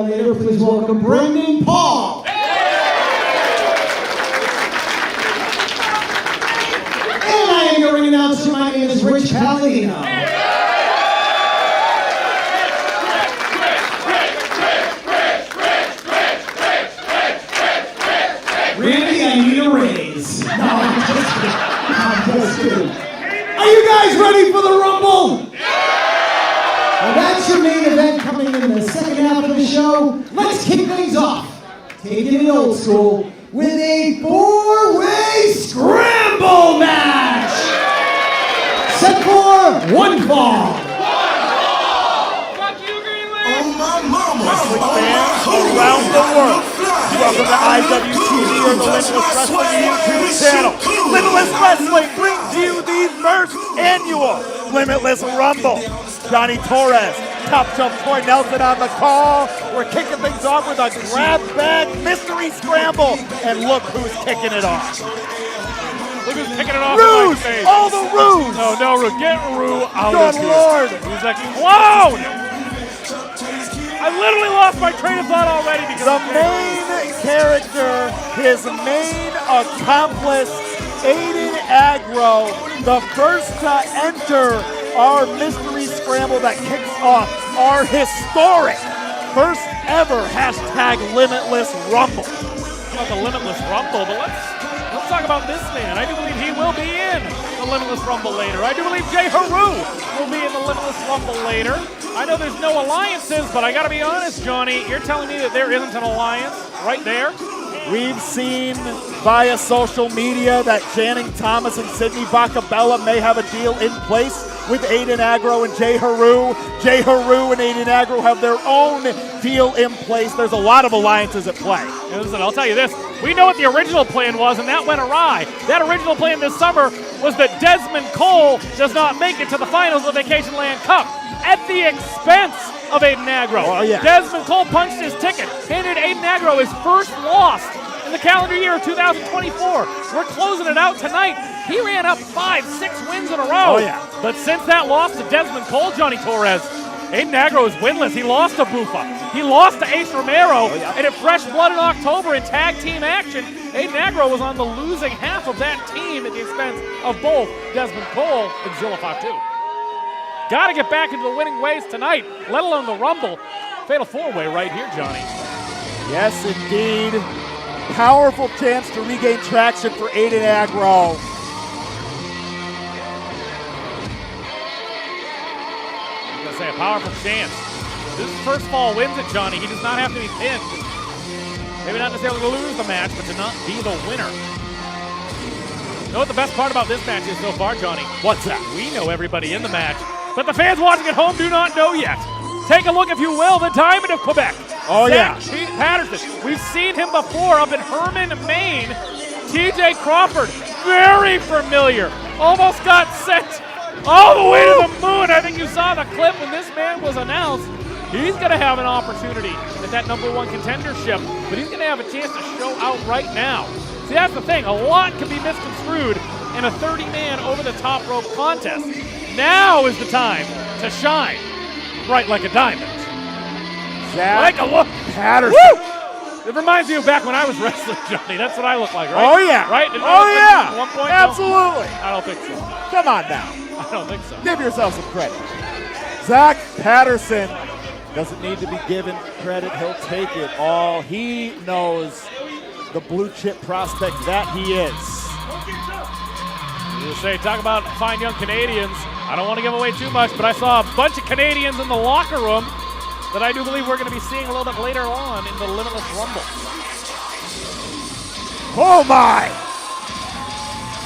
Later, please welcome Brendan Paul. And I am your ring announcer. My name is Rich Palladino. Randy, I need a raise. No, I'm just kidding. Are you guys ready for the Rumble? Well, that's your main event coming in the second half of the show. Let's kick things off, taking it old school, with a four-way scramble match. Set for one fall. Fuck you, Greenland! Wrestling fans around the world, welcome to IWTV or the Limitless Wrestling YouTube channel. Limitless Wrestling brings you the first annual Limitless Rumble. Johnny Torres, Top Shelf Troy Nelson on the call. We're kicking things off with a grab bag mystery scramble. And look who's kicking it off. Look who's kicking it off. Ruse! All the Ruse! No, Rue. Get Rue out Good of here. Lord! He's a clown! I literally lost my train of thought already because the main character, his main accomplice, Aiden Agro, the first to enter our mystery scramble that kicks off our historic first ever #Limitless Rumble. about the Limitless Rumble, but let's talk about this man. I do believe he will be in the Limitless Rumble later. I do believe Jay Haru will be in the Limitless Rumble later. I know there's no alliances, but I gotta be honest, Johnny, you're telling me that there isn't an alliance right there? We've seen via social media that Channing Thomas and Sydney Bacabella may have a deal in place with Aiden Agro and Jay Haru. Jay Haru and Aiden Agro have their own deal in place. There's a lot of alliances at play. Listen, I'll tell you this. We know what the original plan was, and that went awry. That original plan this summer was that Desmond Cole does not make it to the finals of Vacation Land Cup at the expense of Aiden Agro. Oh, yeah. Desmond Cole punched his ticket, handed Aiden Agro his first loss in the calendar year of 2024. We're closing it out tonight. He ran up 5-6 wins in a row. Oh, yeah. But since that loss to Desmond Cole, Johnny Torres, Aiden Agro is winless. He lost to Bufa. He lost to Ace Romero. Oh, yeah. And at Fresh Blood in October in tag team action, Aiden Agro was on the losing half of that team at the expense of both Desmond Cole and Zilla Fatu. Got to get back into the winning ways tonight, let alone the Rumble. Fatal four-way right here, Johnny. Yes, indeed. Powerful chance to regain traction for Aiden Agro. I'm going to say a powerful chance. This first fall wins it, Johnny. He does not have to be pinned. Maybe not necessarily to lose the match, but to not be the winner. You know what the best part about this match is so far, Johnny? What's that? We know everybody in the match, but the fans watching at home do not know yet. Take a look, if you will, the Diamond of Quebec. Oh, Zach yeah. Cheat Patterson. We've seen him before up in Herman, Maine. TJ Crawford, very familiar. Almost got sent all the way to the moon. I think you saw the clip when this man was announced. He's going to have an opportunity at that #1 contendership, but he's going to have a chance to show out right now. See, that's the thing. A lot can be misconstrued in a 30-man over-the-top rope contest. Now is the time to shine bright like a diamond. Zach Take a look. Patterson. Woo! It reminds me of back when I was wrestling, Johnny. That's what I look like, right? Oh, yeah. Right? Didn't I Oh, look like yeah. this at one point? Absolutely. No? I don't think so. Come on now. I don't think so. Give yourself some credit. Zach Patterson doesn't need to be given credit. He'll take it all. He knows the blue chip prospect that he is. You say, talk about fine young Canadians. I don't want to give away too much, but I saw a bunch of Canadians in the locker room that I do believe we're going to be seeing a little bit later on in the Limitless Rumble. Oh, my.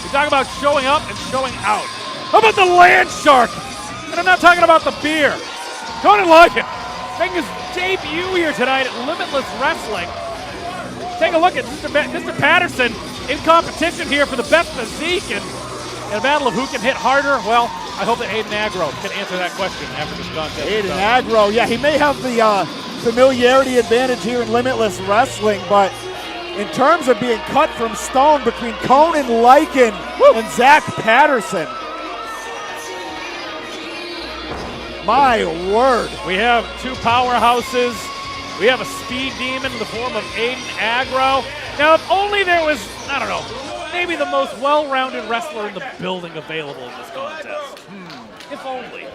We talk about showing up and showing out. How about the Land Shark? And I'm not talking about the beer. Don't like it. Making his debut here tonight at Limitless Wrestling. Take a look at Mr. Patterson in competition here for the best physique and in a battle of who can hit harder. Well, I hope that Aiden Agro can answer that question after this contest. Aiden Agro, yeah, he may have the familiarity advantage here in Limitless Wrestling, but in terms of being cut from stone between Conan Lycan and Zach Patterson, my word. We have two powerhouses We have a speed demon in the form of Aiden Agro. Now, if only there was, I don't know, maybe the most well-rounded wrestler in the building available in this contest. If only.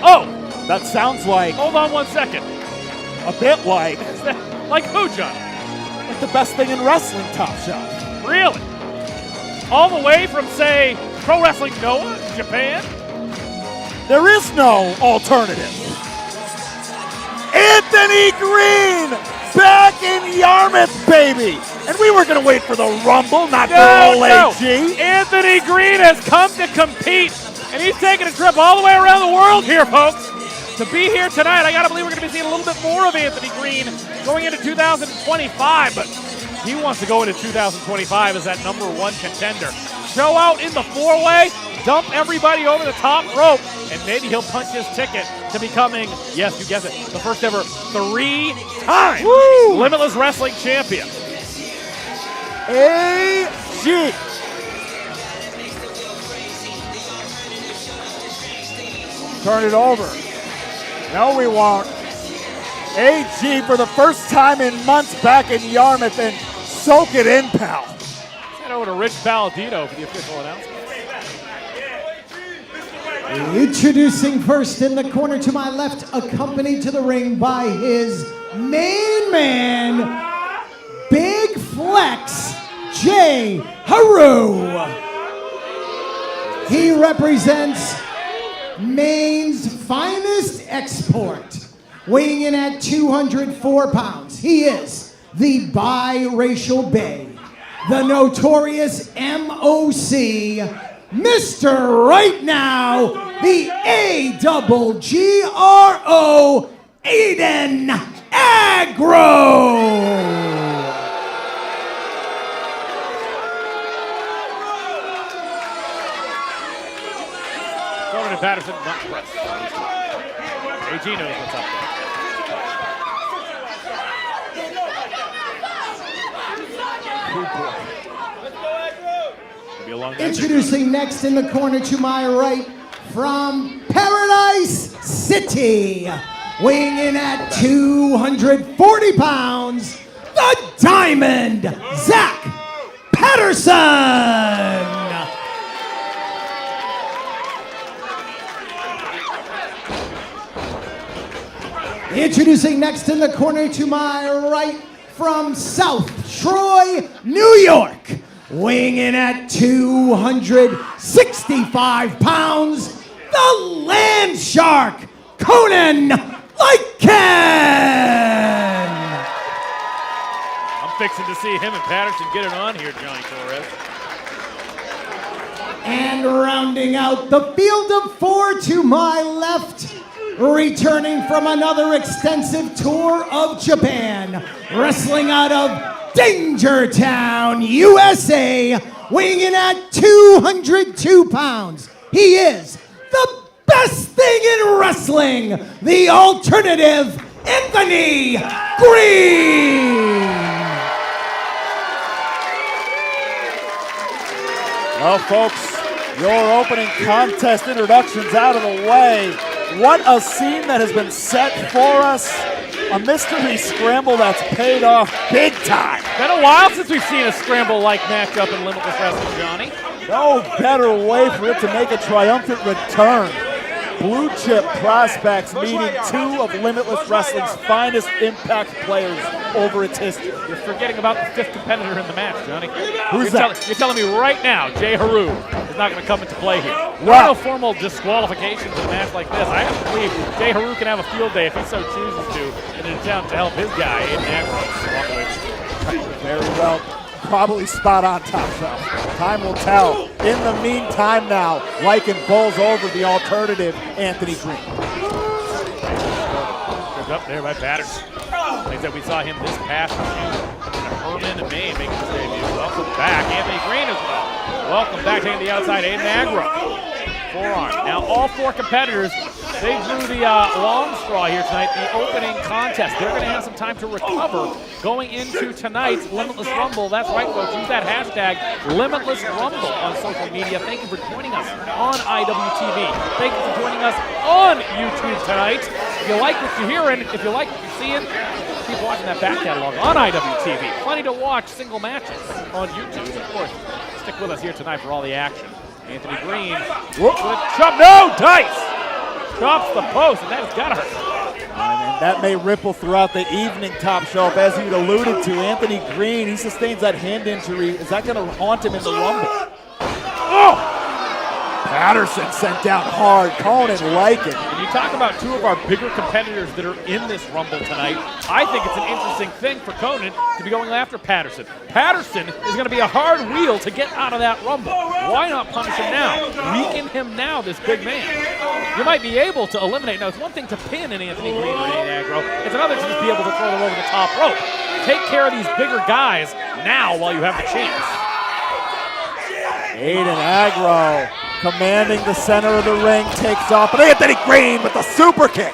Oh! That sounds like, Hold on 1 second. a bit like, Like who, John? like the best thing in wrestling, Top Shelf. Really? All the way from, say, Pro Wrestling Noah, Japan? There is no alternative. Anthony Green, back in Yarmouth, baby. And we were going to wait for the Rumble, not for OAG. Anthony Green has come to compete, and he's taking a trip all the way around the world here, folks. To be here tonight, I got to believe we're going to be seeing a little bit more of Anthony Green going into 2025, but he wants to go into 2025 as that #1 contender. Show out in the 4-way, dump everybody over the top rope, and maybe he'll punch his ticket to becoming, yes, you guessed it, the first ever 3-time Limitless Wrestling champion. AG. Turn it over. No, we won't. AG for the first time in months back in Yarmouth, and soak it in, pal. Head over to Rich Palladino for the official announcement. Introducing first in the corner to my left, accompanied to the ring by his main man, Big Flex Jay Haru. He represents Maine's finest export, weighing in at 204 pounds. He is the biracial Bay, the notorious MOC, Mr. Right Now, the AWGRO, Aiden Agro. Gordon Patterson, not pressed. AG knows what's up there. Be a long night. Introducing next in the corner to my right, from Paradise City, weighing in at 240 pounds, the Diamond, Zach Patterson. Introducing next in the corner to my right, from South Troy, New York, weighing in at 265 pounds, the Land Shark, Conan Lycan. I'm fixing to see him and Patterson get it on here, Johnny Torres. And rounding out the field of 4 to my left, returning from another extensive tour of Japan, wrestling out of Danger Town, USA, weighing in at 202 pounds. He is the best thing in wrestling, the alternative Anthony Green. Well, folks, your opening contest introductions out of the way. What a scene that has been set for us. A mystery scramble that's paid off big time. Been a while since we've seen a scramble-like matchup in Limitless Wrestling, Johnny. No better way for it to make a triumphant return. Blue chip prospects meeting two of Limitless Wrestling's finest impact players over its history. You're forgetting about the fifth competitor in the match, Johnny. Who's that? You're telling me right now Jay Haru is not going to come into play here. There Wow. are no formal disqualifications in a match like this. I have to believe Jay Haru can have a field day if he so chooses to in an attempt to help his guy in Agros walk away with it. Very well. Probably spot on, Top Shelf. Time will tell. In the meantime now, Lycan bowls over the alternative Anthony Green. Goes up there by Patterson. Like I said, we saw him this past June. Herman and May making his debut. Welcome back. Anthony Green as well. Welcome back, taking the outside, Aiden Agro. Forearm. Now all four competitors, they drew the long straw here tonight, the opening contest. They're going to have some time to recover going into tonight's Limitless Rumble. That's right, folks. Use that hashtag Limitless Rumble on social media. Thank you for joining us on IWTV. Thank you for joining us on YouTube tonight. If you like what you're hearing, if you like what you're seeing, keep watching that back catalog on IWTV. Plenty to watch single matches on YouTube. Of course, stick with us here tonight for all the action. Anthony Green, with chop, no, Dice! Chops the post, and that has got to hurt. And that may ripple throughout the evening, Top Shelf, as you'd alluded to. Anthony Green, he sustains that hand injury. Is that going to haunt him in the Rumble? Oh! Patterson sent down hard. Conan like it. When you talk about two of our bigger competitors that are in this Rumble tonight, I think it's an interesting thing for Conan to be going after Patterson. Patterson is going to be a hard wheel to get out of that Rumble. Why not punish him now? Weaken him now, this big man. You might be able to eliminate. Now, it's one thing to pin an Anthony Green or an aggro. It's another to just be able to throw them over the top rope. Take care of these bigger guys now while you have the chance. Aiden Aggro commanding the center of the ring, takes off, but Anthony Green with the super kick.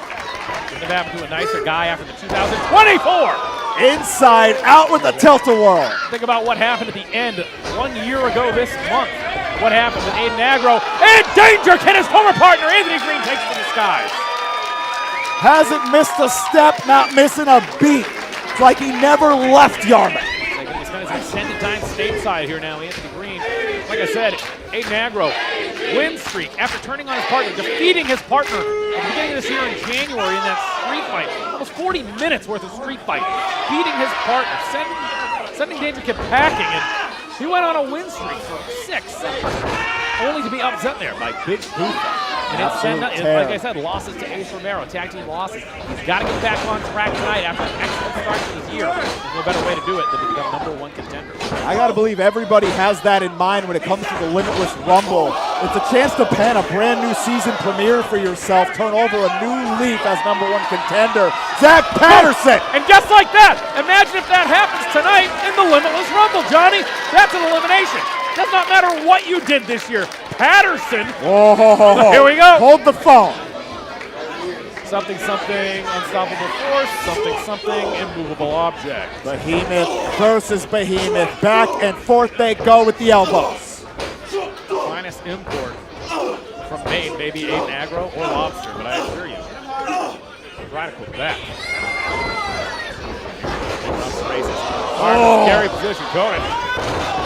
Couldn't have happened to a nicer guy after the 2024. Inside out with the tilt-a-whirl. Think about what happened at the end 1 year ago this month. What happened with Aiden Aggro. And danger! Can his former partner Anthony Green takes to the skies? Hasn't missed a step, not missing a beat. It's like he never left Yarmouth. He spent his extended time stateside here now, Anthony Green. Like I said, Aiden Aggro, win streak after turning on his partner, defeating his partner at the beginning of this year in January in that street fight. Almost 40 minutes worth of street fight. Beating his partner, sending Danger Kid packing, and he went on a win streak for 6 seconds, only to be upset there by Big Bufa. And like I said, losses to Ace Romero, tag team losses. He's got to get back on track tonight after an excellent start to this year. There's no better way to do it than to become #1 contender. I got to believe everybody has that in mind when it comes to the Limitless Rumble. It's a chance to pen a brand new season premiere for yourself, turn over a new leaf as #1 contender, Zach Patterson. And just like that, imagine if that happens tonight in the Limitless Rumble, Johnny. That's an elimination. Does not matter what you did this year. Patterson. Oh, here we go. Hold the phone. Something, unstoppable force. Something, immovable object. Behemoth versus Behemoth. Back and forth they go with the elbows. Finest import from Maine, maybe Aiden Aggro or Lobster, but I assure you, radical with that. Scary position, Conan.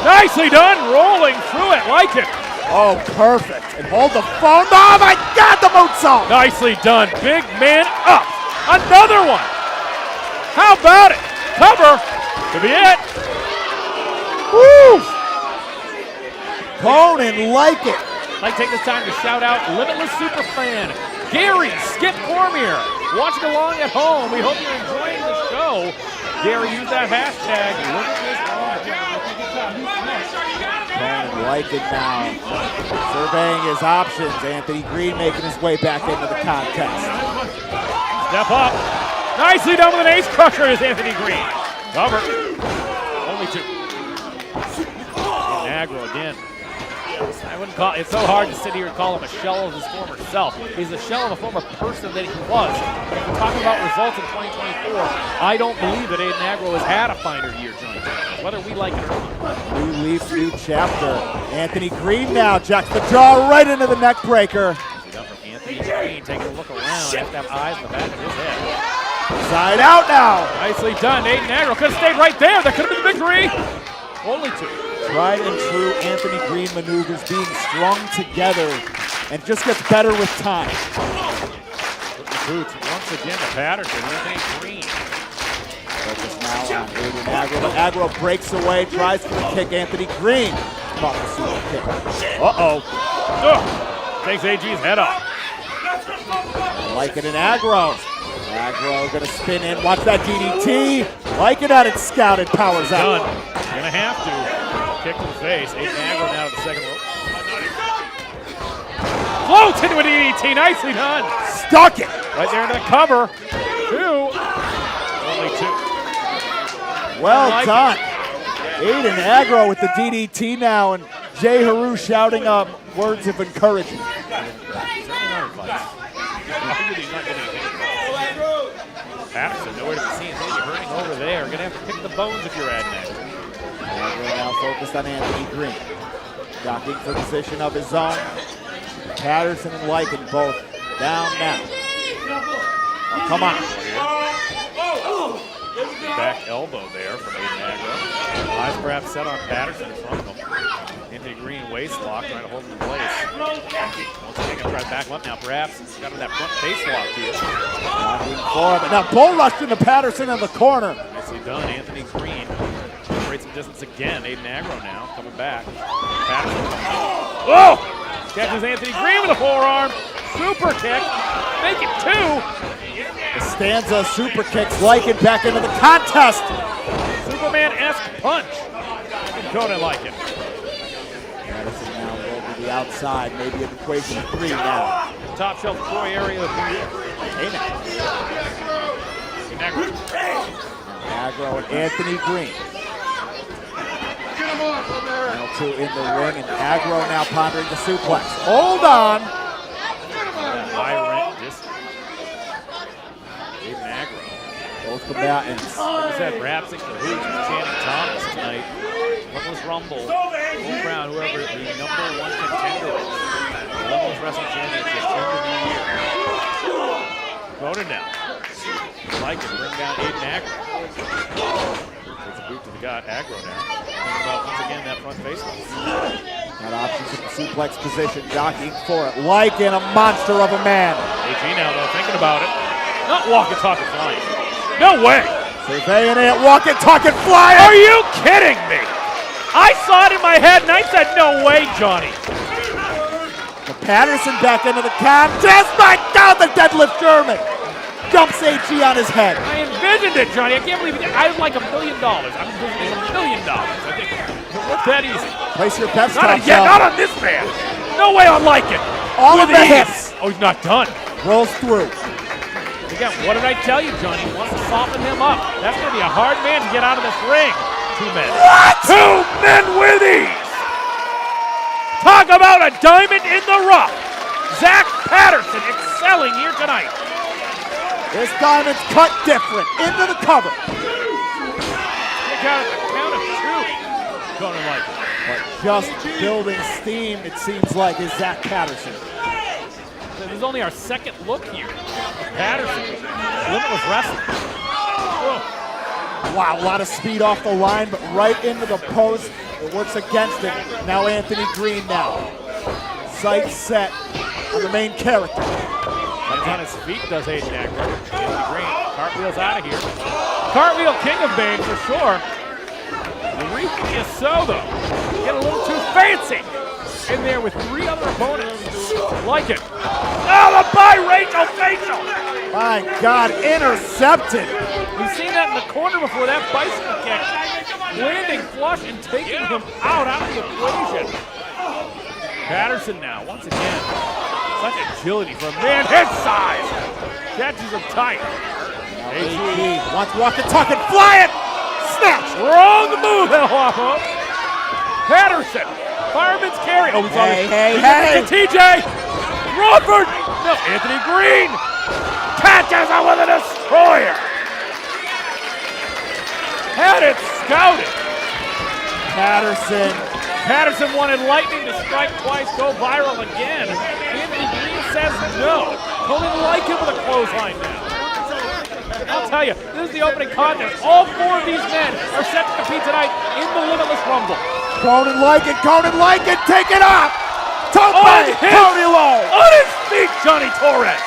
Nicely done, rolling through it, like it. Oh, perfect. And hold the phone. Oh, my God, the moonsault. Nicely done. Big man up. Another one. How about it? Cover. Could be it. Woo. Conan like it. I'd like to take this time to shout out Limitless Superfan, Gary Skip Cormier. Watching along at home. We hope you're enjoying the show. Gary, use that hashtag. Conan like it now. Surveying his options. Anthony Green making his way back into the contest. Step up. Nicely done with an ace crusher is Anthony Green. Cover. Only 2. Aggro again. I wouldn't call it's so hard to sit here and call him a shell of his former self. He's a shell of a former person that he was. But if we're talking about results in 2024, I don't believe that Aiden Aggro has had a finer year, Johnny. Whether we like it or not. New leaf, new chapter. Anthony Green now jacks the jaw right into the neck breaker. From Anthony Green taking a look around. Has to have eyes in the back of his head. Side out now. Nicely done. Aiden Aggro could have stayed right there. That could have been the victory. Only 2. Tried and true Anthony Green maneuvers being strung together and just gets better with time. Boots once again to Patterson. Anthony Green. Focus now on Aiden Aggro, but Aggro breaks away, tries for the kick. Anthony Green caught the super kick. Takes AG's head off. Like it in Aggro. Aggro gonna spin in. Watch that DDT. Like it at it, scouted, powers out. Done. Gonna have to. Kick to the face. Aiden Aggro now to the second rope. Floats into a DDT. Nicely done. Stuck it. Right there into the cover. 2. Only 2. Well done. Aiden Aggro with the DDT now, and Jay Haru shouting up words of encouragement. Patterson, nowhere to be seen. Maybe hurting over there. Gonna have to pick the bones if you're at next. Aggro now focused on Anthony Green. Jockeying for position of his own. Patterson and Lycan both down now. Come on. Back elbow there from Aiden Agro. Eyes perhaps set on Patterson in front of him. Anthony Green waist lock, trying to hold him in place. Once again, gonna try to back him up now. Perhaps he's got him that front face lock here. But now bull rushed into Patterson in the corner. Nicely done, Anthony Green. Creates some distance again. Aiden Agro now coming back. Patterson. Whoa! Catches Anthony Green with a forearm. Super kick. Make it 2. Stanza super kicks Lycan back into the contest. Superman-esque punch. And Conan Lycan. Patterson now over the outside, maybe an equation 3 now. Top shelf Troy area of New York. Agro and Anthony Green. Final 2 in the ring, and Agro now pondering the suplex. Hold on. High rent distance. Aiden Agro. Both combatants. Like I said, Rapsik, the Hooch, and Channing Thomas tonight. Limitless Rumble. Will Brown, whoever the #1 contender is. Limitless Wrestling Championship in the new year. Voted now. Lycan bring down Aiden Agro. Takes a boot to the gut. Agro now. Thinking about once again that front face. Got options in the suplex position, jockeying for it. Lycan, a monster of a man. AG now though, thinking about it. Not walking, talking, flying. No way. Surveying it, walking, talking, flying. Are you kidding me? I saw it in my head and I said, no way, Johnny. Patterson back into the contest. My God, the deadlift German. Dumps AG on his head. I envisioned it, Johnny. I can't believe it. I would like $1 million. I'm envisioning $1 million. I think it's that easy. Place your bets, Not on this man. No way on Lycan. All of With the ease. hits. Oh, he's not done. Rolls through. Again, what did I tell you, Johnny? He wants to soften him up. That's going to be a hard man to get out of this ring. 2 men. What? 2 men with ease. Talk about a diamond in the rough. Zach Patterson excelling here tonight. This diamond's cut different. Into the cover. Kick out at the count of 2. Conan Lycan. But just building steam, it seems like, is Zach Patterson. This is only our second look here. Patterson, Limitless Wrestling. Whoa. Wow, a lot of speed off the line, but right into the post. It works against it. Now Anthony Green now. Sights set on the main character. He's on his feet, does Aiden Agro. Anthony Green, cartwheels out of here. Cartwheel king of Bane for sure. Is so though. Get a little too fancy. In there with 3 other opponents. Like it. Oh, the biracial facial! My God, intercepted. We've seen that in the corner before, that bicycle kick. Landing flush and taking him out of the equation. Patterson now, once again. Such agility for a man his size. Catches him tight. AG wants walking, talking, flying. Snatch. Wrong move, Off. Patterson. Fireman's carry. Oh, he's on his Hey. TJ. Crawford. No, Anthony Green. Catches him with a destroyer. Had it scouted. Patterson wanted lightning to strike twice, go viral again. Anthony Green says no. Conan Lycan with a clothesline now. I'll tell you, this is the opening contest. All 4 of these men are set to compete tonight in the Limitless Rumble. Conan Lycan, take it off! Tope, Cody Lowe! On his feet, Johnny Torres!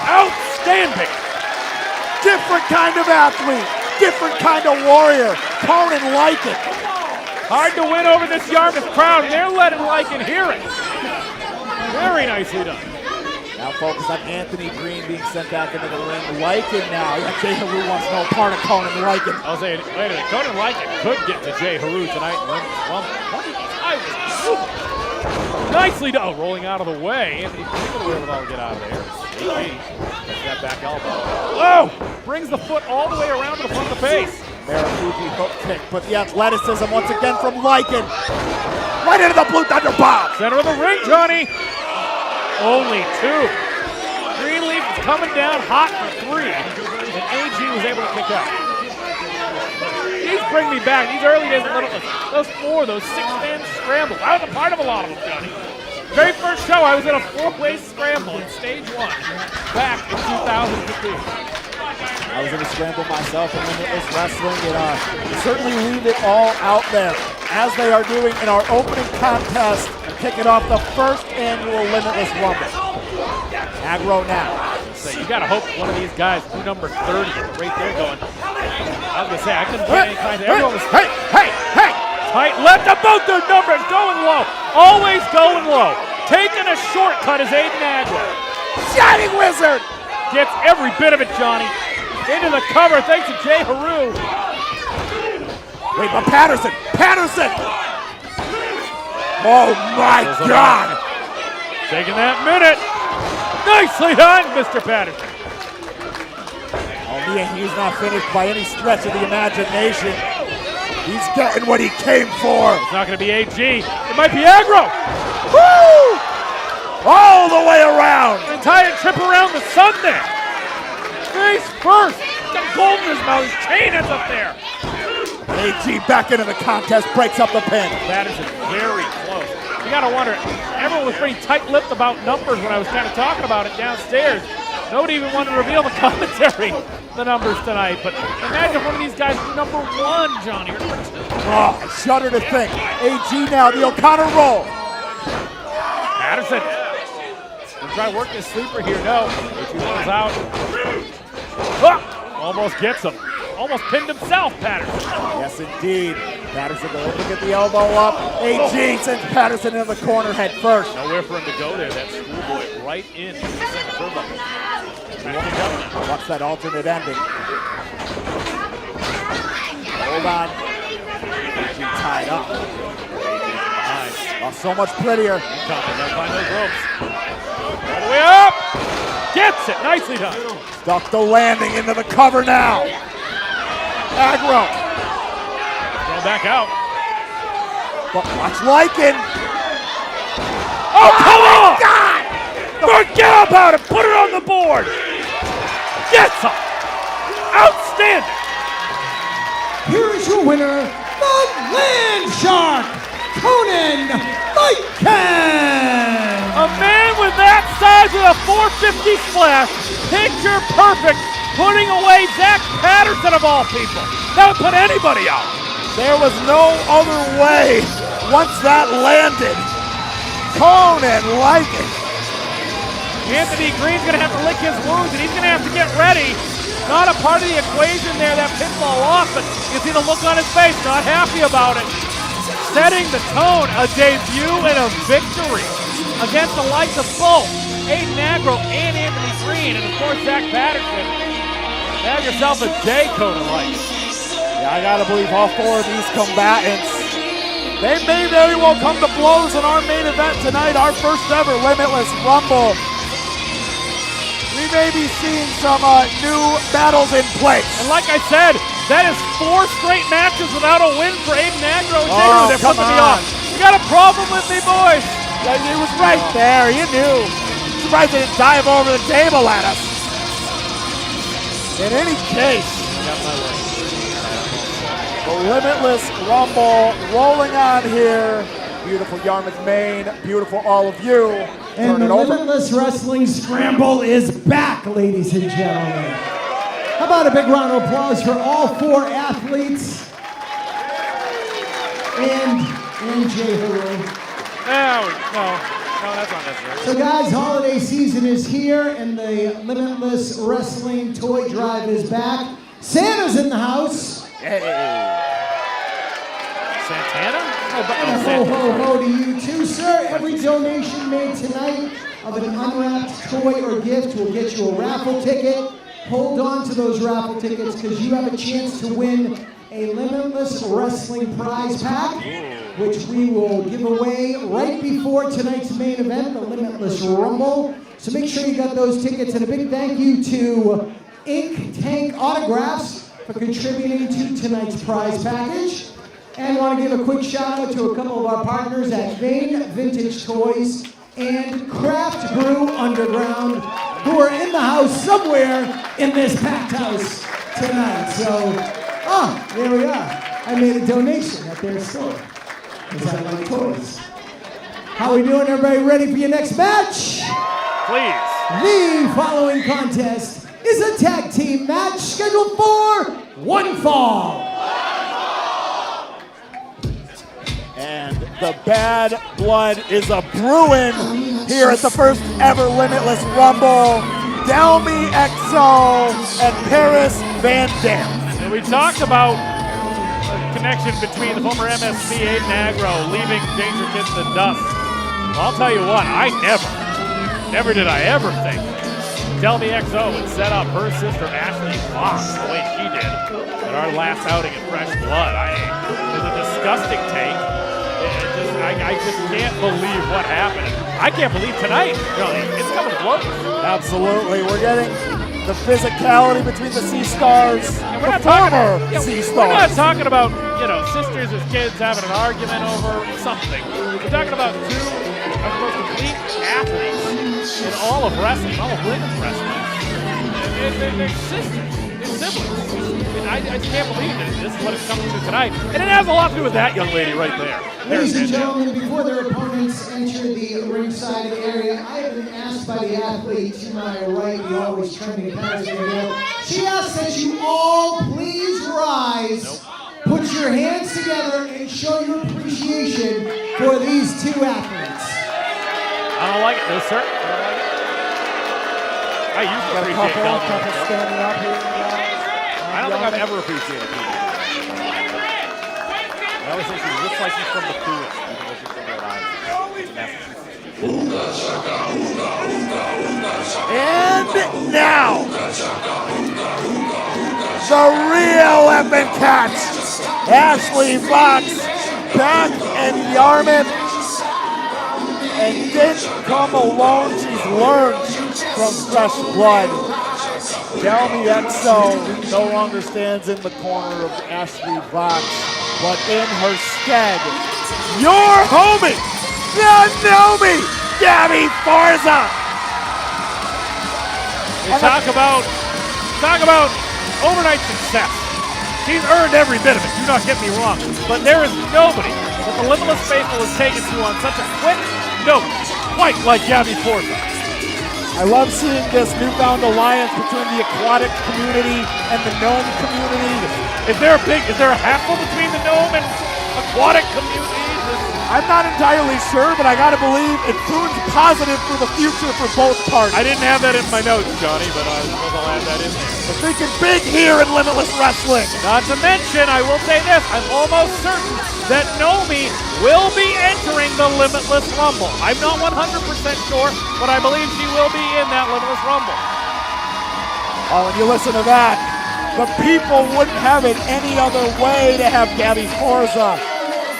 Outstanding! Different kind of athlete, different kind of warrior, Conan Lycan. Hard to win over this Yarmouth crowd, and they're letting Lycan hear it. Very nicely done. Now focus on Anthony Green being sent back into the ring. Lycan now. Jay Haru wants no part of Conan Lycan. I was saying, wait a minute, Conan Lycan could get to Jay Haru tonight in Limitless Rumble. Nicely done. Oh, rolling out of the way. Anthony Green with the wherewithal to get out of there. AG gets that back elbow. Whoa! Brings the foot all the way around to the front of the face. Marafuji hook kick, but the athleticism once again from Lycan. Right into the Blue Thunder bomb. Center of the ring, Johnny. Only 2. Greenleaf is coming down hot for 3, and AG was able to kick out. These bring me back. These early days of Limitless. Those 6-man scrambles. I was a part of a lot of them, Johnny. very first show, I was in a 4-way scramble in stage 1 back in 2015. I was in a scramble myself in Limitless Wrestling, and certainly leave it all out there, as they are doing in our opening contest, kicking off the first annual Limitless Rumble. Aggro now. So you gotta hope one of these guys, number 30, right there going. I was gonna say, I couldn't get any kind of, everyone was Hey! tight. Let them both their numbers going low. Always going low. Taking a shortcut is Aiden Aggro. Shining Wizard! Gets every bit of it, Johnny. Into the cover, thanks to Jay Haru. Wait, but Patterson! Oh my God! Taking that minute. Nicely done, Mr. Patterson. Oh, he's not finished by any stretch of the imagination. He's getting what he came for. It's not going to be AG. It might be Aggro. Woo! All the way around. Entire trip around the sun there. Face first. Got gold in his mouth. His chain ends up there. AG back into the contest, breaks up the pin. Patterson very close. You got to wonder, everyone was pretty tight-lipped about numbers when I was kind of talking about it downstairs. Nobody even wanted to reveal the commentary, the numbers tonight. But imagine one of these guys number 1, Johnny. Oh, I shudder to think. AG now, the O'Connor roll. Patterson. Gonna try working his sleeper here. No. AG runs out. Oh, almost gets him. Almost pinned himself, Patterson. Yes, indeed. Patterson going to get the elbow up. AG sends Patterson into the corner head first. Nowhere for him to go there. That schoolboy right in the second turbo. Watch that alternate ending. Hold on. AG tied up. Oh, so much prettier. Gotta find those ropes. All the way up. Gets it. Nicely done. Stuck the landing into the cover now. Aggro. Going back out. But watch Lycan. Oh, come on! God! Forget about it. Put it on the board. Gets him. Outstanding. Here is your winner, the Land Shark, Conan Lycan. A man with that size with a 450 splash, picture perfect, putting away Zach Patterson of all people. That would put anybody out. There was no other way once that landed. Conan Lycan. Anthony Green's gonna have to lick his wounds and he's gonna have to get ready. Not a part of the equation there, that pinfall off, but you see the look on his face, not happy about it. Setting the tone, a debut and a victory against the likes of both Aiden Aggro and Anthony Green, and of course Zach Patterson. Have yourself a day, Conan Lycan. Yeah, I gotta believe all 4 of these combatants, they may very well come to blows in our main event tonight, our first ever Limitless Rumble. We may be seeing some new battles in place. And like I said, that is 4 straight matches without a win for Aiden Aggro. Oh, They're come flipping me on. off. You got a problem with me, boys? It was right there, you knew. Surprised they didn't dive over the table at us. In any case, the Limitless Rumble rolling on here. Beautiful Yarmouth, Maine. Beautiful all of you. And Turn it the over. Limitless Wrestling Scramble is back, ladies and gentlemen. How about a big round of applause for all 4 athletes and Jay Haru. No, that's not necessary. So guys, holiday season is here and the Limitless Wrestling Toy Drive is back. Santa's in the house. Santana? Ho, ho, ho to you too, sir. Every donation made tonight of an unwrapped toy or gift will get you a raffle ticket. Hold on to those raffle tickets because you have a chance to win a Limitless Wrestling prize pack, which we will give away right before tonight's main event, the Limitless Rumble. So make sure you got those tickets, and a big thank you to Ink Tank Autographs for contributing to tonight's prize package. And want to give a quick shout out to a couple of our partners at Vane Vintage Toys and Craft Brew Underground, who are in the house somewhere in this packed house tonight. So, there we are. I made a donation at their store because I like toys. How we doing, everybody? Ready for your next match? Please. The following contest is a tag team match scheduled for one fall. And the bad blood is a brewing here at the first ever Limitless Rumble. Delmy Exo and Paris Van Dam. And we talked about a connection between the former MSC Aiden Agro leaving Danger Kids to dust. Well, I'll tell you what, I never did I ever think Delmy Exo would set up her sister Ashley Fox the way she did at our last outing in Fresh Blood. It was a disgusting take. I just can't believe what happened. I can't believe tonight, really. It's coming close. Absolutely. We're getting the physicality between the Sea Stars and we're the not talking, former Sea Stars. We're not talking about, sisters as kids having an argument over something. We're talking about two of the most complete athletes in all of wrestling, all of women's wrestling. They're sisters. They're siblings. And I can't believe that this is what it's coming to tonight. And it has a lot to do with that young lady right there. Ladies and gentlemen, before their opponents enter the ringside area, I have been asked by the athlete to my right, the always trending Paris Van Dam. She asks that you all please rise, put your hands together, and show your appreciation for these two athletes. I don't like it, no sir. I don't like it. I used to appreciate couple standing up here. I don't think I've ever appreciated people. I always think she looks like she's from the Phoenix, even though she's from Rhode Island. And now, the real epic catch. Ashley Fox back in Yarmouth. And didn't come alone. She's learned from Fresh Blood. Delmy Exo no longer stands in the corner of Ashley Fox, but in her stead, your homie, the Nomi, Gabby Forza. Talk about overnight success. She's earned every bit of it, do not get me wrong. But there is nobody that the Limitless Faithful has taken to on such a quick note, quite like Gabby Forza. I love seeing this newfound alliance between the aquatic community and the gnome community. Is there a hassle between the gnome and aquatic communities? I'm not entirely sure, but I gotta believe it proves positive for the future for both parties. I didn't have that in my notes, Johnny, but I suppose I'll add that in there. We're thinking big here in Limitless Wrestling. Not to mention, I will say this, I'm almost certain that Nomi will be entering the Limitless Rumble. I'm not 100% sure, but I believe she will be in that Limitless Rumble. Oh, and you listen to that. The people wouldn't have it any other way to have Gabby Forza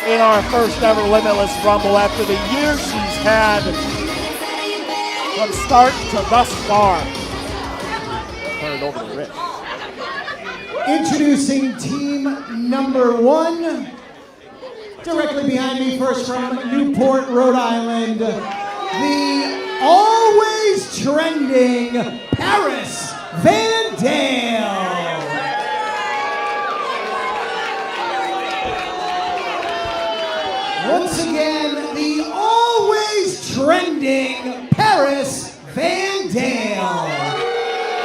in our first ever Limitless Rumble after the years she's had from start to thus far. Turn it over to Rich. Introducing team number one. Directly behind me, first from Newport, Rhode Island, the always trending Paris Van Dam. Once again, the always trending Paris Van Dam.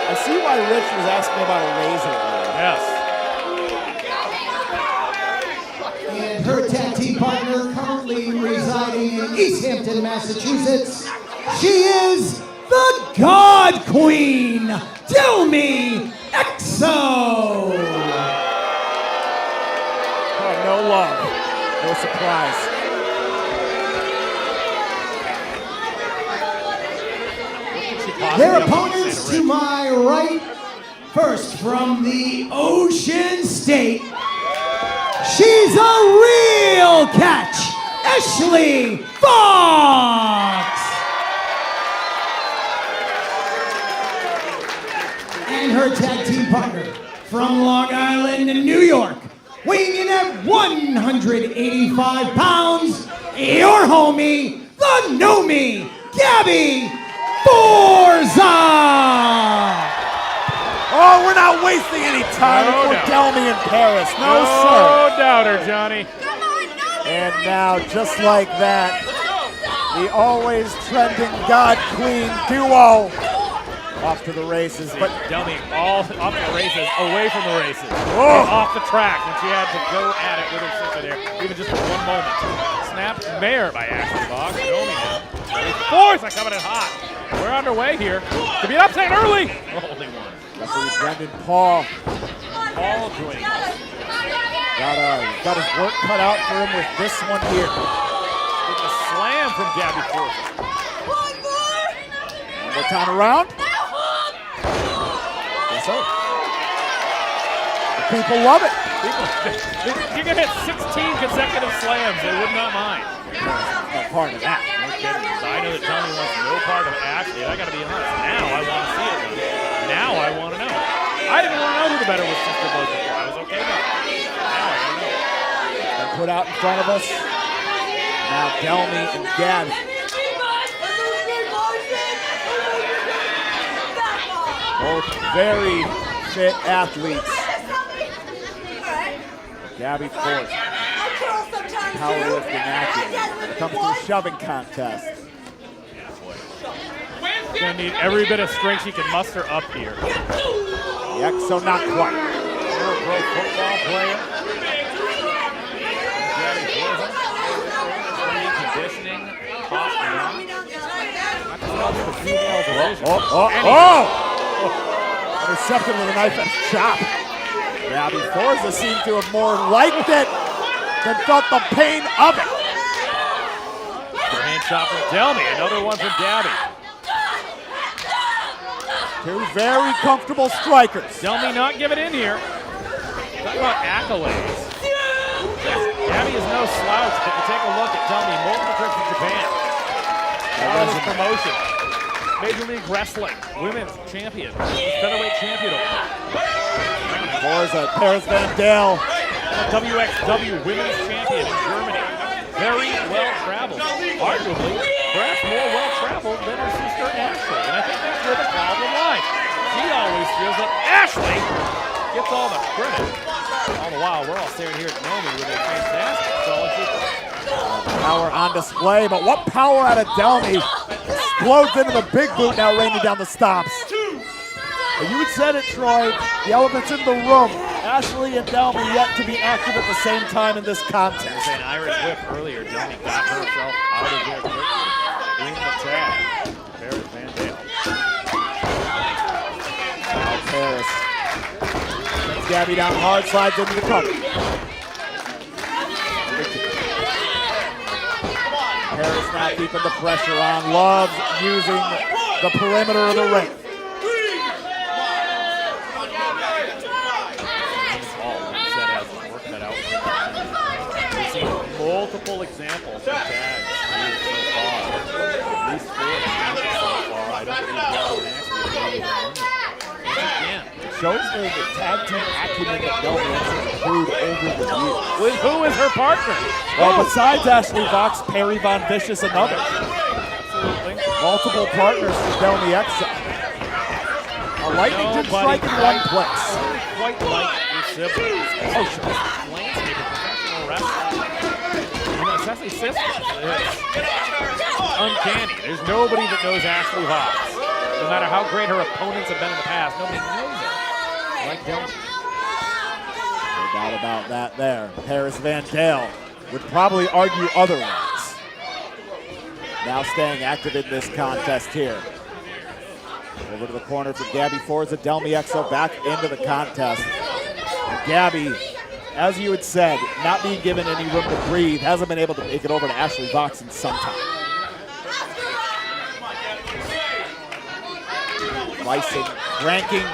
I see why Rich was asking about a razor. Yes. And her tag team partner, currently residing in East Hampton, Massachusetts. She is the God Queen, Delmy Exo. Oh, no love. No surprise. Their opponents to my right, first from the Ocean State, she's a real catch, Ashley Fox! And her tag team partner from Long Island, New York, weighing in at 185 pounds, your homie, the Nomi, Gabby Forza! Oh, we're not wasting any time for Delmy in Paris. No, sir. No doubter, Johnny. And now, just like that, The always trending God Queen duo. Off to the races, but Delmy all off the races, away from the races. Oh. Off the track when she had to go at it with her sister there, even just for one moment. Snapped mare by Ashley Vox. Delmy now. Forza coming in hot. We're underway here. To be an upset early. Only one. referee Brendan Paul Joining us. got his work cut out for him with this one here. With a slam from Gabby Forza. One more time around. Yes, sir. The people love it. You can hit 16 consecutive slams. They would not mind. No part of that. No kidding. I know that Tony wants no part of it. Actually, I got to be honest. Now I want to see it. Now I want to know. I didn't want to know who the better was sister was before. I was okay with that. Now I want to know. Been put out in front of us. Now Delmy and Gabby. Both very fit athletes. Gabby Force, powerlifting acumen. When it comes to the shoving contest. Gonna need every bit of strength she can muster up here. The Exo not quite. You're a pro football player. Gabby Forza. Conditioning. Hot Intercepted with a knife and chop. Gabby Forza seemed to have more liked it than felt the pain of it. Hand shot from Delmy. Another one from Gabby. Two very comfortable strikers. Delmy not giving in here. Talk about accolades. Gabby is no slouch, but you take a look at Delmy, multiple trips to Japan. Powerless promotion. Major League Wrestling, women's champion, featherweight champion. Forza, Paris Van Dale. WXW women's champion in Germany. Very well traveled. Arguably, perhaps more well traveled than her sister Ashley. And I think that's where the problem lies. She always feels that Ashley gets all the credit. All the while, we're all staring here at Nomi with a fantastic solid super. Power on display, but what power out of Delmy. Explodes into the big boot, now raining down the stops. And you said it, Troy. The elephant's in the room. Ashley and Delmy yet to be active at the same time in this contest. There's an Irish whip earlier. Delmy got herself out of there quickly. In the tag. Paris Van Dale. Now Paris sends Gabby down hard, slides into the cover. Paris now keeping the pressure on. Loves using the perimeter of the ring. We've seen multiple examples of tags here so far. At least 4 examples so far. I don't think Delmy actually again. It shows the tag team acumen that Delmy has improved over the years. With who is her partner? Well, besides Ashley Vox, Perry Von Vicious, and others. Absolutely. Multiple partners for Delmy Exo. A lightning did strike in one place. Quite like your siblings. Oh, she was landscape of professional wrestling. You know, especially sisters. It's uncanny. There's nobody that knows Ashley Vox. No matter how great her opponents have been in the past, nobody knows her like Delmy. No doubt about that there. Paris Van Dale would probably argue otherwise. Now staying active in this contest here. Over to the corner for Gabby Forza. Delmy Exo back into the contest. And Gabby, as you had said, not being given any room to breathe, hasn't been able to make it over to Ashley Vox in some time. Slicing, cranking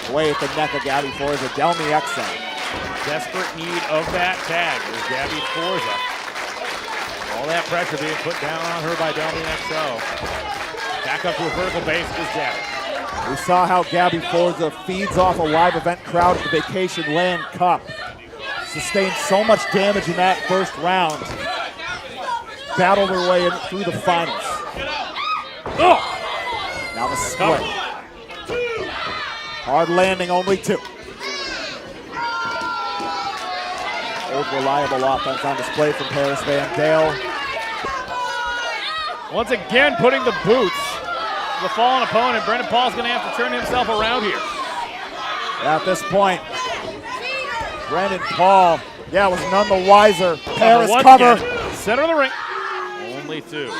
away at the neck of Gabby Forza. Delmy Exo. Desperate need of that tag is Gabby Forza. All that pressure being put down on her by Delmy Exo. Back up to a vertical base is Gabby. We saw how Gabby Forza feeds off a live event crowd at the Vacation Land Cup. Sustained so much damage in that first round. Battled her way in through the finals. Oh! Now the split. Hard landing, only 2. Old reliable offense on display from Paris Van Dale. Once again, putting the boots to the fallen opponent. Brendan Paul's going to have to turn himself around here. At this point, Brendan Paul, was none the wiser. Paris cover. Center of the ring. Only two.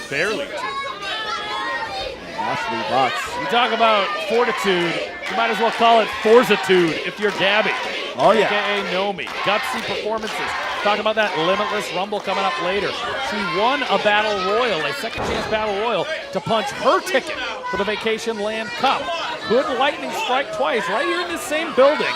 Barely two. Ashley Vox. You talk about fortitude, you might as well call it Forzitude if you're Gabby. Oh, yeah. AKA Nomi. Gutsy performances. Talk about that Limitless Rumble coming up later. She won a Battle Royal, a second chance Battle Royal, to punch her ticket for the Vacation Land Cup. Could lightning strike twice right here in this same building.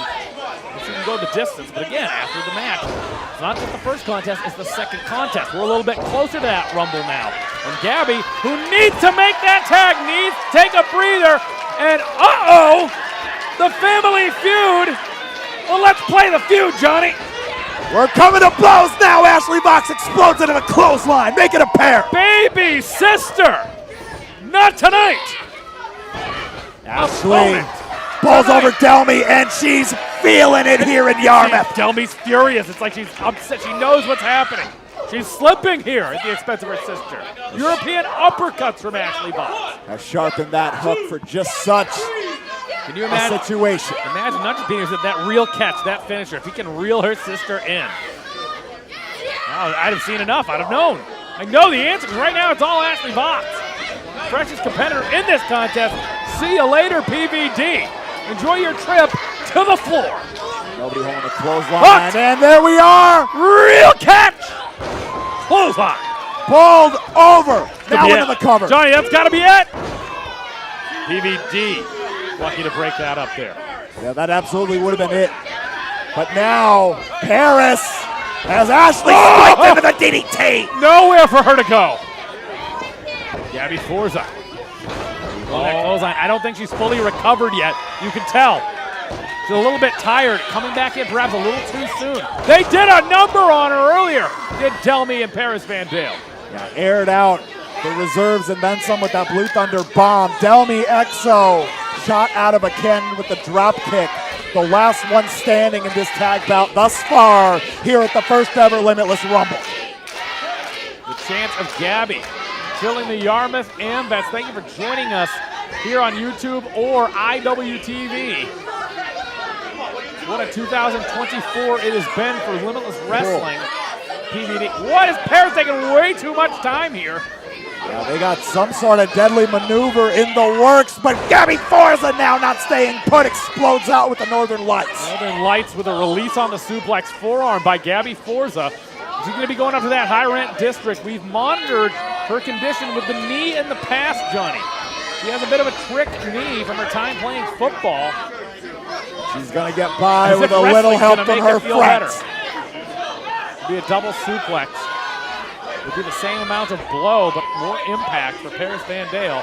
She can go the distance, but again, after the match, it's not just the first contest, it's the second contest. We're a little bit closer to that Rumble now. And Gabby, who needs to make that tag, needs to take a breather. And the family feud. Well, let's play the feud, Johnny. We're coming to blows now. Ashley Vox explodes into the clothesline. Make it a pair. Baby sister. Not tonight. Ashley pulls over Delmy, and she's feeling it here in Yarmouth. Delmy's furious. It's like she's upset. She knows what's happening. She's slipping here at the expense of her sister. European uppercuts from Ashley Vox. Has sharpened that hook for just such Can you imagine, a situation. Imagine not just being that real catch, that finisher. If he can reel her sister in. I'd have seen enough. I'd have known. I know the answer, because right now it's all Ashley Vox. Freshest competitor in this contest. See you later, PVD. Enjoy your trip to the floor. Nobody holding the clothesline, and there we are. Real catch. Clothesline. Pulled over. Now into the cover. Johnny, that's got to be it. PVD. Lucky to break that up there. Yeah, that absolutely would have been it. But now, Paris has Ashley spiked into the DDT. Nowhere for her to go. Gabby Forza. I don't think she's fully recovered yet. You can tell. She's a little bit tired. Coming back in perhaps a little too soon. They did a number on her earlier. Did Delmy and Paris Van Dale. Yeah, aired out the reserves and then some with that Blue Thunder bomb. Delmy Exo shot out of a cannon with the drop kick. The last one standing in this tag bout thus far here at the first ever Limitless Rumble. The chance of Gabby killing the Yarmouth Ambets. Thank you for joining us here on YouTube or IWTV. What a 2024 it has been for Limitless Wrestling. PVD. What is Paris taking way too much time here? Yeah, they got some sort of deadly maneuver in the works, but Gabby Forza now not staying put, explodes out with the Northern Lights. Northern Lights with a release on the suplex forearm by Gabby Forza. She's going to be going up to that high rent district. We've monitored her condition with the knee in the past, Johnny. She has a bit of a trick knee from her time playing football. She's going to get by with a little help from her friends. It'll be a double suplex. It'll be the same amount of blow, but more impact for Paris Van Dale.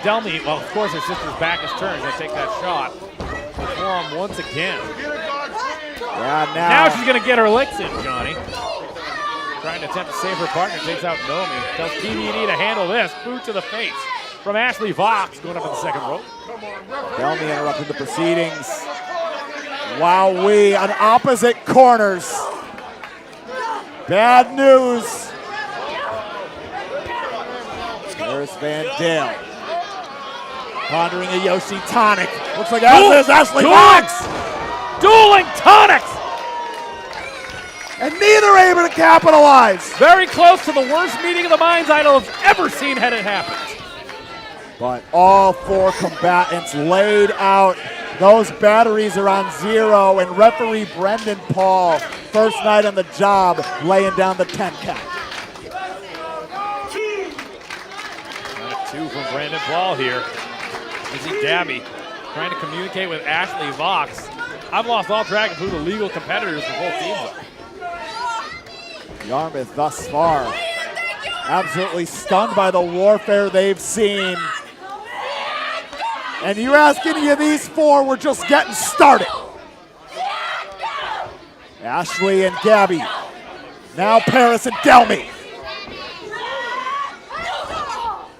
Delmy, well, of course, her sister's back is turned. Going to take that shot. Forearm once again. Yeah, now she's going to get her licks in, Johnny. Trying to attempt to save her partner. Takes out Nomi. Tells PVD to handle this. Boot to the face from Ashley Vox going up in the second rope. Delmy interrupted the proceedings. Wowee, on opposite corners. Bad news. Paris Van Dale. Pondering a Yoshi tonic. Looks like as is Ashley Vox. Dueling tonics. And neither able to capitalize. Very close to the worst meeting of the minds Idol have ever seen had it happened. But all four combatants laid out. Those batteries are on zero, and referee Brendan Paul, first night on the job, laying down the 10 count. 2 from Brendan Paul here. Izzy Gabby trying to communicate with Ashley Vox. I've lost all track of who the legal competitors for both teams are. Yarmouth thus far absolutely stunned by the warfare they've seen. And you ask any of these four, we're just getting started. Ashley and Gabby. Now Paris and Delmy.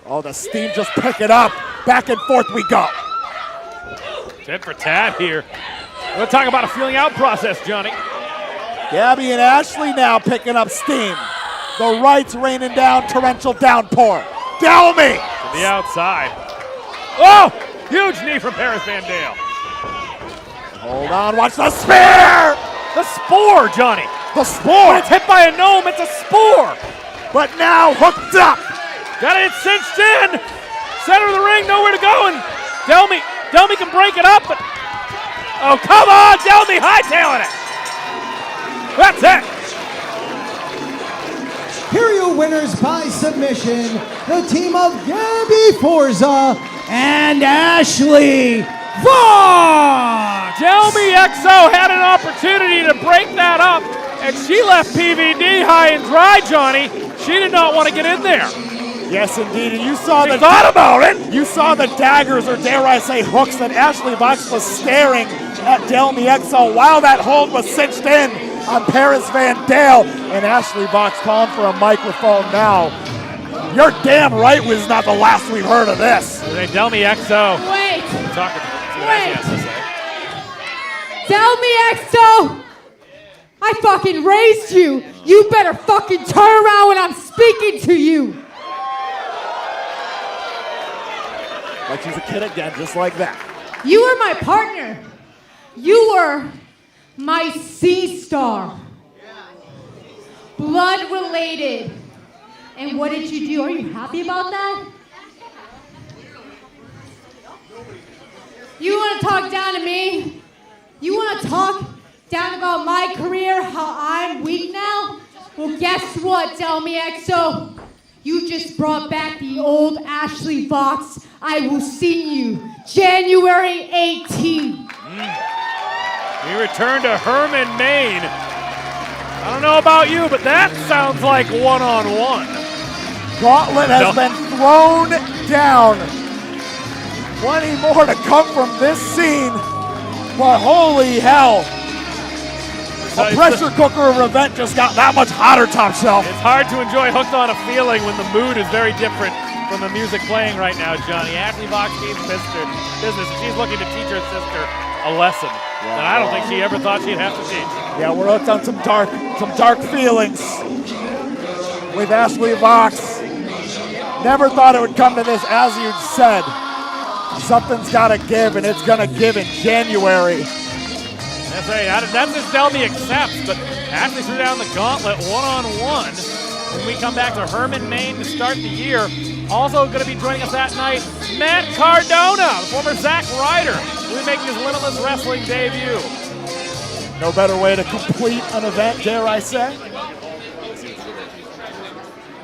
Oh, the steam just pick it up. Back and forth we go. Tit for tat here. We'll talk about a feeling out process, Johnny. Gabby and Ashley now picking up steam. The right's raining down torrential downpour. Delmy! To the outside. Oh! Huge knee from Paris Van Dale. Hold on, watch the spear! The spore, Johnny. The spore! When it's hit by a gnome, it's a spore. But now hooked up. Got it cinched in. Center of the ring, nowhere to go, and Delmy can break it up, but oh, come on, Delmy hightailing it. That's it. Here are your winners by submission, the team of Gabby Forza and Ashley Vox. Delmy XO had an opportunity to break that up, and she left PVD high and dry, Johnny. She did not want to get in there. Yes, indeed, and you saw She thought about it. You saw the daggers, or dare I say hooks, that Ashley Vox was staring at Delmy XO while that hold was cinched in on Paris Van Dale. And Ashley Vox calling for a microphone now. You're damn right was not the last we've heard of this. Delmy XO. Wait. Talking to see what Ashley has to say. Delmy XO. I fucking raised you. You better fucking turn around when I'm speaking to you. Like she's a kid again, just like that. You were my partner. You were my sea star. Blood related. And what did you do? Are you happy about that? You want to talk down to me? You want to talk down about my career, how I'm weak now? Well, guess what, Delmy XO? You just brought back the old Ashley Vox. I will see you January 18th. We return to Herman, Maine. I don't know about you, but that sounds like one-on-one. Gauntlet has been thrown down. Plenty more to come from this scene, but holy hell. A pressure cooker of an event just got that much hotter, top shelf. It's hard to enjoy Hooked on a Feeling when the mood is very different from the music playing right now, Johnny. Ashley Vox gave business, and she's looking to teach her sister a lesson that I don't think she ever thought she'd have to teach. Yeah, we're hooked on some dark feelings with Ashley Vox. Never thought it would come to this, as you said. Something's got to give, and it's going to give in January. That's right. That's just Delmy accepts, but Ashley threw down the gauntlet one-on-one. When we come back to Herman, Maine to start the year, also going to be joining us that night, Matt Cardona, the former Zack Ryder, who will be making his Limitless Wrestling debut. No better way to complete an event, dare I say.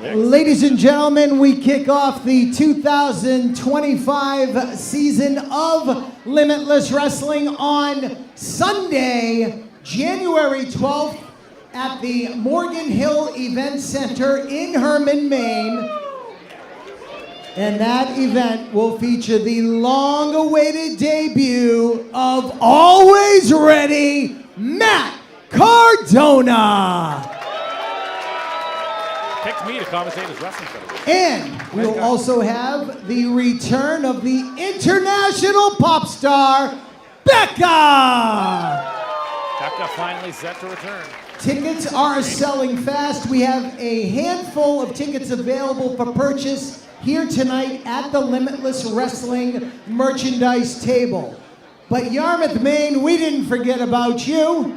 Ladies and gentlemen, we kick off the 2025 season of Limitless Wrestling on Sunday, January 12th at the Morgan Hill Event Center in Herman, Maine. And that event will feature the long-awaited debut of Always Ready, Matt Cardona. Picked me to commentate his wrestling show. And we will also have the return of the international pop star, Becca. Becca finally set to return. Tickets are selling fast. We have a handful of tickets available for purchase here tonight at the Limitless Wrestling merchandise table. But Yarmouth, Maine, we didn't forget about you.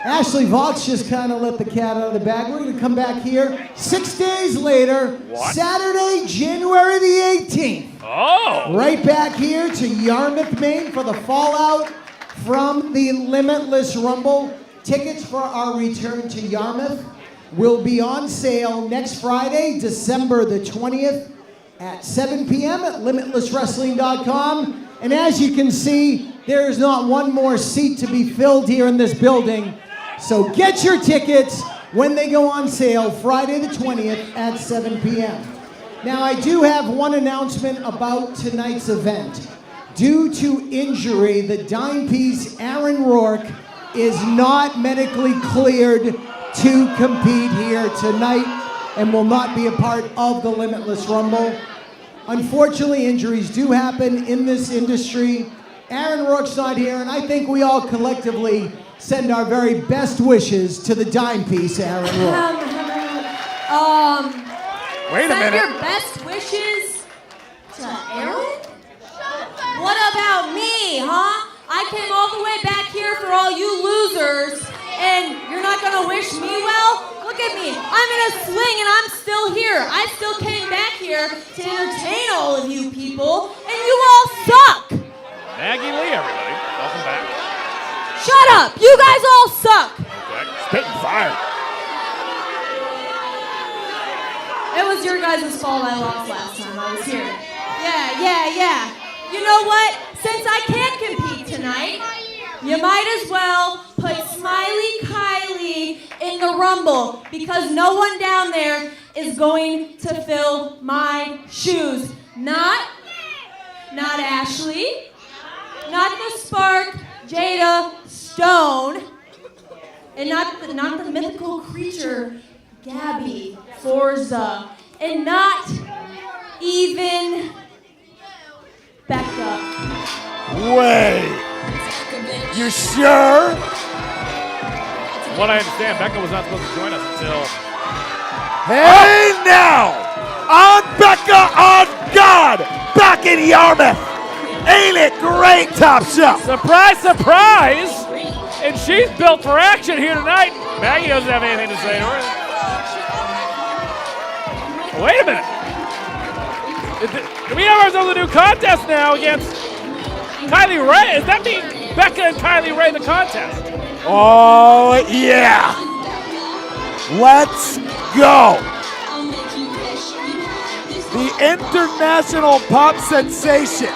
Ashley Vox just kind of let the cat out of the bag. We're going to come back here 6 days later, Saturday, January the 18th. Oh! Right back here to Yarmouth, Maine for the fallout from the Limitless Rumble. Tickets for our return to Yarmouth will be on sale next Friday, December the 20th at 7 p.m. at limitlesswrestling.com. And as you can see, there is not one more seat to be filled here in this building. So get your tickets when they go on sale Friday the 20th at 7 p.m. Now, I do have one announcement about tonight's event. Due to injury, the dime piece Aaron Rourke is not medically cleared to compete here tonight and will not be a part of the Limitless Rumble. Unfortunately, injuries do happen in this industry. Aaron Rourke's not here, and I think we all collectively send our very best wishes to the dime piece, Aaron Rourke. Wait a Send minute. your best wishes to Aaron? What about me, huh? I came all the way back here for all you losers, and you're not gonna wish me well? Look at me. I'm in a sling and I'm still here. I still came back here to entertain all of you people, and you all suck! Maggie Lee, everybody. Welcome back. Shut up! You guys all suck! Okay. Spitting fire. It was your guys' fault I lost last time I was here. Yeah. You know what? Since I can't compete tonight, you might as well put Smiley Kylie in the Rumble because no one down there is going to fill my shoes. Not Ashley, not the Spark, Jada, Stone, and not the mythical creature, Gabby, Forza, and not even Becca. Wait. You sure? From what I understand, Becca was not supposed to join us until... Hey now! On Becca, on God! Back in Yarmouth! Ain't it great, Top Shelf? Surprise, surprise! And she's built for action here tonight. Maggie doesn't have anything to say to her. Wait a minute. Do we have ourselves a new contest now against Kylie Ray? Does that mean Becca and Kylie Ray in the contest? Oh, yeah. Let's go. The international pop sensation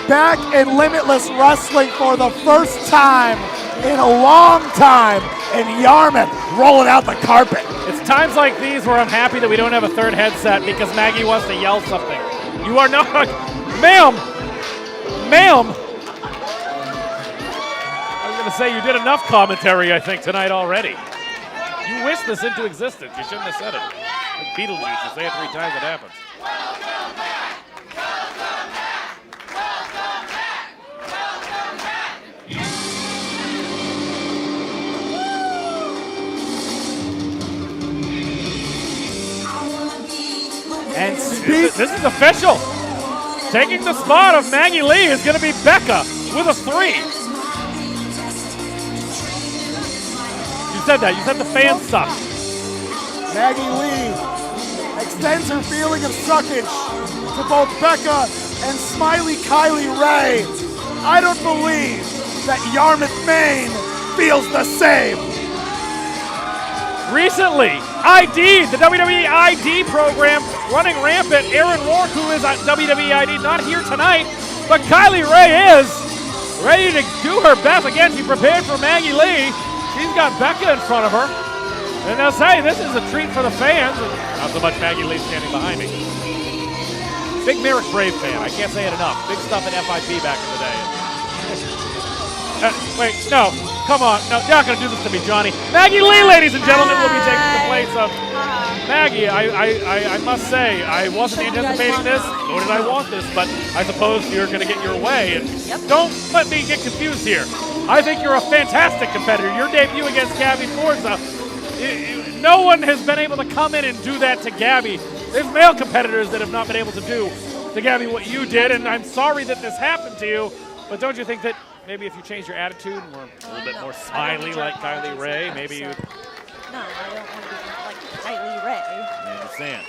back in Limitless Wrestling for the first time in a long time in Yarmouth, rolling out the carpet. It's times like these where I'm happy that we don't have a third headset because Maggie wants to yell something. You are not, ma'am. I was gonna say you did enough commentary, I think, tonight already. You wished this into existence. You shouldn't have said it. Like Beetlejuice, you say it 3 times, it happens. And This is official. Taking the spot of Maggie Lee is going to be Becca with a 3. You said that. You said the fans suck. Maggie Lee extends her feeling of suckage to both Becca and Smiley Kylie Ray. I don't believe that Yarmouth, Maine feels the same. Recently, ID, the WWE ID program, running rampant. Aaron Rourke, who is at WWE ID, not here tonight, but Kylie Ray is ready to do her best. Again, she prepared for Maggie Lee. She's got Becca in front of her. And they'll say this is a treat for the fans. Not so much Maggie Lee standing behind me. Big Merrick Brave fan. I can't say it enough. Big stuff at FIP back in the day. Wait, no. Come on. No, you're not going to do this to me, Johnny. Maggie Lee, ladies and gentlemen, will be taking the place of Maggie. I must say, I wasn't anticipating this, nor did I want this, but I suppose you're going to get your way. And don't let me get confused here. I think you're a fantastic competitor. Your debut against Gabby Forza, no one has been able to come in and do that to Gabby. There's male competitors that have not been able to do to Gabby what you did, and I'm sorry that this happened to you, but don't you think that maybe if you change your attitude and were a little bit more smiley like Kylie Ray, maybe you... No, I don't want to be like Kylie Ray. I understand.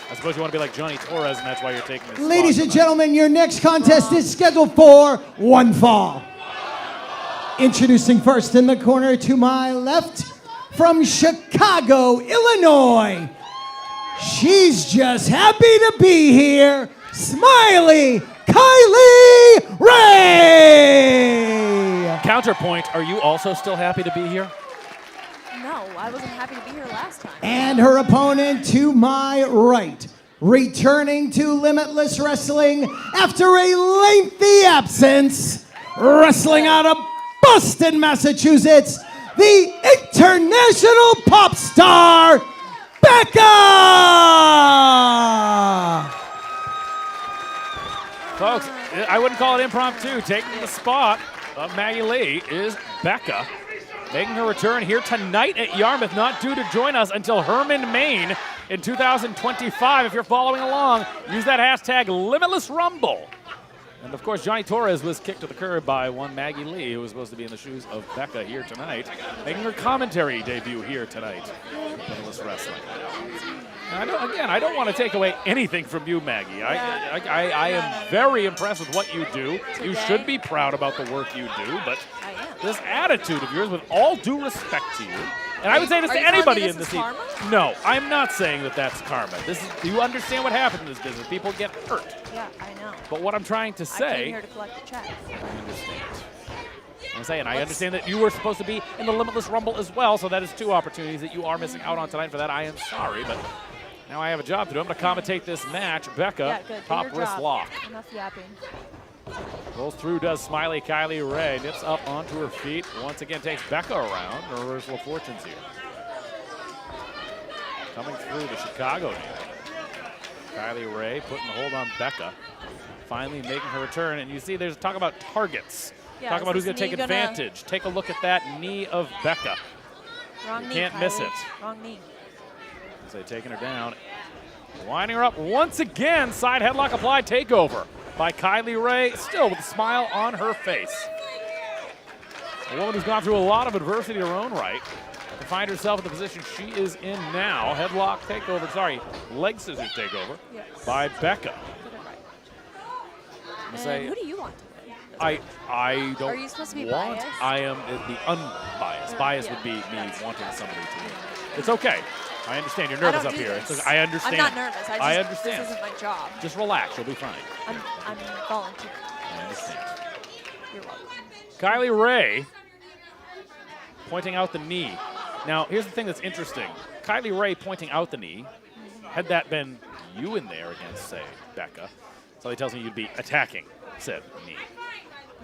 I suppose you want to be like Johnny Torres, and that's why you're taking this Ladies spot and tonight. gentlemen, your next contest is scheduled for one fall. Introducing first in the corner to my left, from Chicago, Illinois. She's just happy to be here. Smiley Kylie Ray! Counterpoint, are you also still happy to be here? No, I wasn't happy to be here last time. And her opponent to my right, returning to Limitless Wrestling after a lengthy absence, wrestling out of Boston, Massachusetts, the international pop star, Becca! Folks, I wouldn't call it impromptu. Taking the spot of Maggie Lee is Becca. Making her return here tonight at Yarmouth, not due to join us until Herman, Maine in 2025. If you're following along, use that hashtag Limitless Rumble. And of course, Johnny Torres was kicked to the curb by one Maggie Lee, who was supposed to be in the shoes of Becca here tonight, making her commentary debut here tonight. Limitless Wrestling. I don't want to take away anything from you, Maggie. I am very impressed with what you do. You should be proud about the work you do, but this attitude of yours, with all due respect to you, and I would say this to anybody in this team. No, I'm not saying that that's karma. Do you understand what happens in this business? People get hurt. Yeah, I know. But what I'm trying to say, I came here to collect the checks. I understand. I'm saying I understand that you were supposed to be in the Limitless Rumble as well, so that is 2 opportunities that you are missing out on tonight. For that, I am sorry, but now I have a job to do. I'm going to commentate this match. Becca, top wrist lock. Enough yapping. Rolls through, does Smiley Kylie Ray. Nips up onto her feet. Once again, takes Becca around. Reversal of fortunes here. Coming through the Chicago native. Kylie Ray putting the hold on Becca. Finally making her return. And you see there's talk about targets. Yeah, talk about who's going to take advantage. Take a look at that knee of Becca. Wrong knee, can't Kylie. miss it. Wrong knee. So taking her down. Winding her up once again. Side headlock applied. Takeover by Kylie Ray, still with a smile on her face. A woman who's gone through a lot of adversity in her own right to find herself in the position she is in now. Headlock takeover, leg scissors takeover by Becca. Who do you want to win? I don't Are you supposed to be want, biased? I am the unbiased. Bias would be me wanting somebody to win. It's okay. I understand you're nervous up here. I understand. I'm not nervous. I understand. This isn't my job. Just relax. You'll be fine. I'm volunteering. I understand. You're welcome. Kylie Ray pointing out the knee. Now, here's the thing that's interesting. Kylie Ray pointing out the knee, had that been you in there against, say, Becca, somebody tells me you'd be attacking said knee.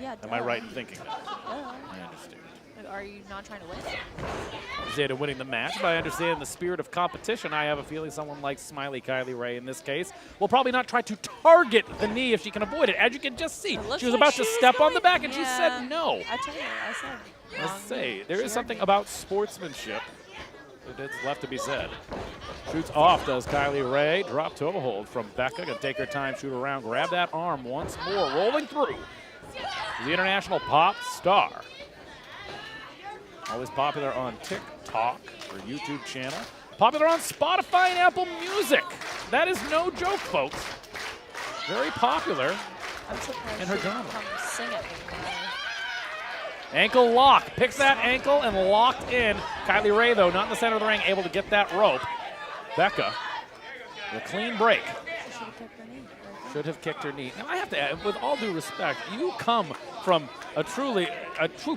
Yeah, Am I right in thinking that? I understand. Are you not trying to win? I understand in winning the match, but I understand the spirit of competition. I have a feeling someone like Smiley Kylie Ray in this case will probably not try to target the knee if she can avoid it. As you can just see, she was about to step on the back and she said no. I told her, I said. Let's say there is something about sportsmanship that's left to be said. Shoots off, does Kylie Ray. Drop toe hold from Becca. Gonna take her time, shoot around, grab that arm once more. Rolling through the international pop star. Always popular on TikTok, her YouTube channel. Popular on Spotify and Apple Music. That is no joke, folks. Very popular I'm surprised in her she genre. didn't come sing at me. Ankle lock. Picks that ankle and locked in. Kylie Ray, though, not in the center of the ring, able to get that rope. Becca, with a clean break. Should have kicked her knee. Now, I have to add, with all due respect, you come from a true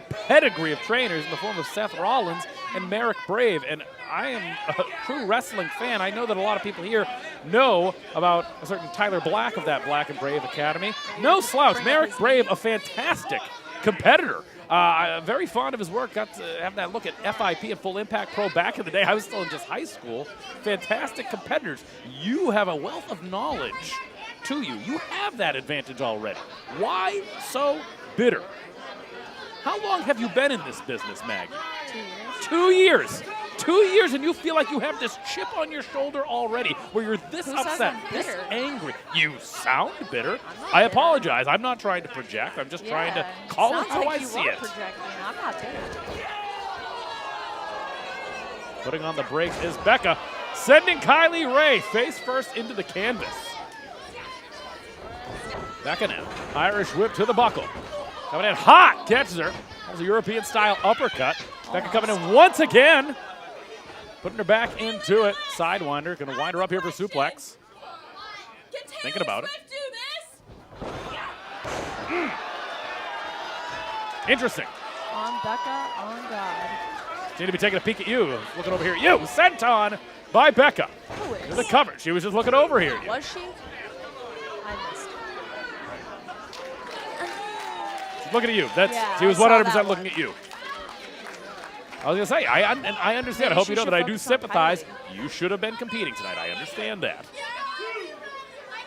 pedigree of trainers in the form of Seth Rollins and Merrick Brave, and I am a true wrestling fan. I know that a lot of people here know about a certain Tyler Black of that Black and Brave Academy. No slouch. Merrick Brave, a fantastic competitor. I'm very fond of his work. Got to have that look at FIP and Full Impact Pro back in the day. I was still in just high school. Fantastic competitors. You have a wealth of knowledge to you. You have that advantage already. Why so bitter? How long have you been in this business, Maggie? 2 years. 2 years, and you feel like you have this chip on your shoulder already, where you're this upset, this angry. You sound bitter. I apologize. I'm not trying to project. I'm just trying to call it how I see it. I'm not bitter. Putting on the brakes is Becca, sending Kylie Ray face first into the canvas. Becca now. Irish whip to the buckle. Coming in hot. Catches her. That was a European-style uppercut. Becca coming in once again. Putting her back into it. Sidewinder. Going to wind her up here for suplex. Thinking about it. Interesting. On Becca, on God. Seem to be taking a peek at you. Looking over here. You. Sent on by Becca. Who is? The cover. She was just looking over here. Was she? I missed it. She's looking at you. She was 100% looking at you. I was going to say, I understand. Maybe I hope she you know should that I do focus on sympathize. Kylie. You should have been competing tonight. I understand that.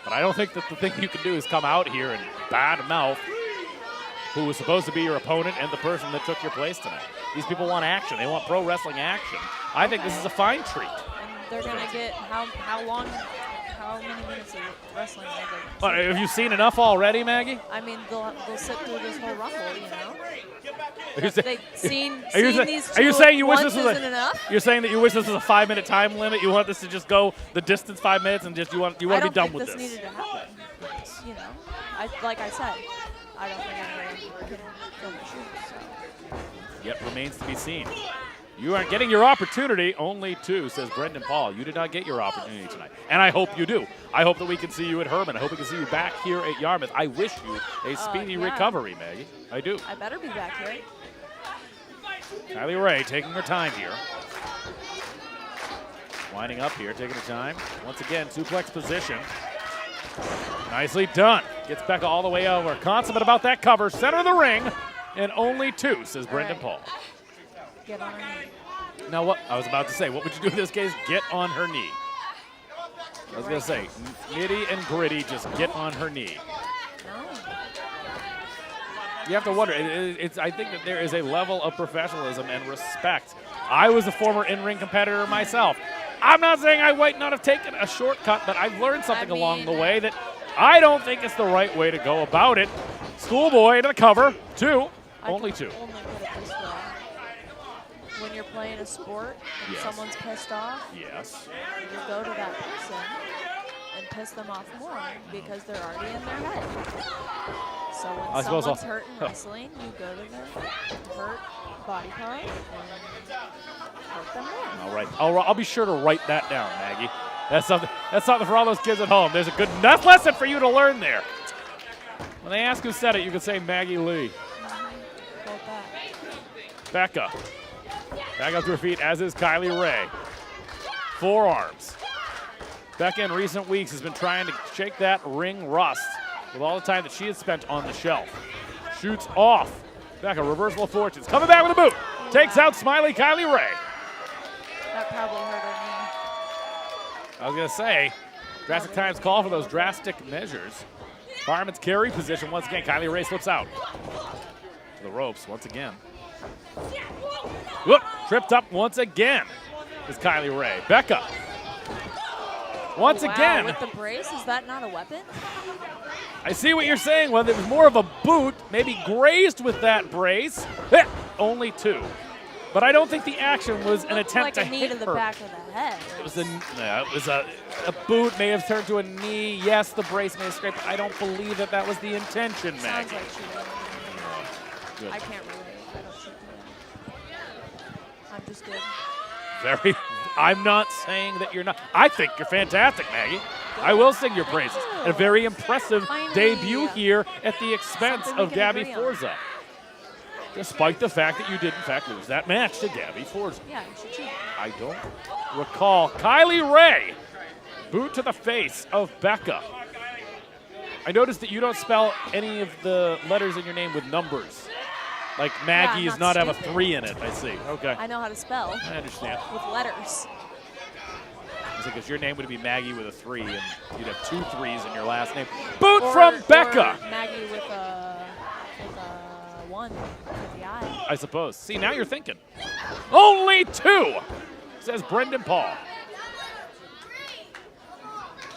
But I don't think that the thing you can do is come out here and bad mouth who was supposed to be your opponent and the person that took your place tonight. These people want action. They want pro wrestling action. I think this is a fine treat. And they're going to get how many minutes of wrestling are they? But have you seen enough already, Maggie? I mean, they'll sit through this whole rumble, you know? Are you say- They've seen these Are you two saying you wish once this was isn't enough? You're saying that you wish this was a 5-minute time limit? You want this to just go the distance 5 minutes and just you want to be done with this. I don't think this needed to happen. You know, like I said, I don't think anyone can fill the shoes. So. Yet remains to be seen. You aren't getting your opportunity. Only 2, says Brendan Paul. You did not get your opportunity tonight. And I hope you do. I hope that we can see you at Herman. I hope we can see you back here at Yarmouth. I wish you a speedy recovery, Maggie. I do. I better be back here. Kylie Ray taking her time here. Winding up here, taking her time. Once again, suplex position. Nicely done. Gets Becca all the way over. Consummate about that cover. Center of the ring. And only 2, says Brendan Paul. Get on her knee. Now, what I was about to say, what would you do in this case? Get on her knee. I was going to say, nitty and gritty, just get on her knee. No. You have to wonder. I think that there is a level of professionalism and respect. I was a former in-ring competitor myself. I'm not saying I might not have taken a shortcut, but I've learned something along the way that I don't think it's the right way to go about it. Schoolboy to the cover. 2. Only 2. Only put it this way. When you're playing a sport and someone's pissed off, yes, you go to that person and piss them off more because they're already in their head. So when someone's hurt in wrestling, you go to their hurt body part and hurt them more. All right. I'll be sure to write that down, Maggie. That's something for all those kids at home. There's a good enough lesson for you to learn there. When they ask who said it, you can say Maggie Lee. Hold that. Becca. Back up to her feet, as is Kylie Ray. Forearms. Becca in recent weeks has been trying to shake that ring rust with all the time that she has spent on the shelf. Shoots off. Becca, reversal of fortunes. Coming back with a boot. Takes out smiley Kylie Ray. That probably hurt her knee. I was going to say, drastic times call for those drastic measures. Fireman's carry position once again. Kylie Ray slips out. To the ropes once again. Whoop, tripped up once again is Kylie Ray. Becca. Once again. With the brace, is that not a weapon? I see what you're saying. Well, it was more of a boot, maybe grazed with that brace. Only 2. But I don't think the action was an attempt to hit her. Like a knee to the back of the head. It was a boot may have turned to a knee. Yes, the brace may have scraped. I don't believe that was the intention, Maggie. Sounds like she did. I can't relate. I don't shoot that. I'm just good. I'm not saying that you're not. I think you're fantastic, Maggie. I will sing your praises. A very impressive debut here at the expense of Gabby Forza. Despite the fact that you did, in fact, lose that match to Gabby Forza. Yeah, she cheated. I don't recall. Kylie Ray, boot to the face of Becca. I noticed that you don't spell any of the letters in your name with numbers. Like Maggie does not have a 3 in it, I see. Okay. I know how to spell. I understand. With letters. Because your name would be Maggie with a 3, and you'd have 2 3s in your last name. Boot from Becca. Or Maggie with a 1 with the eye. I suppose. See, now you're thinking. Only 2, says Brendan Paul.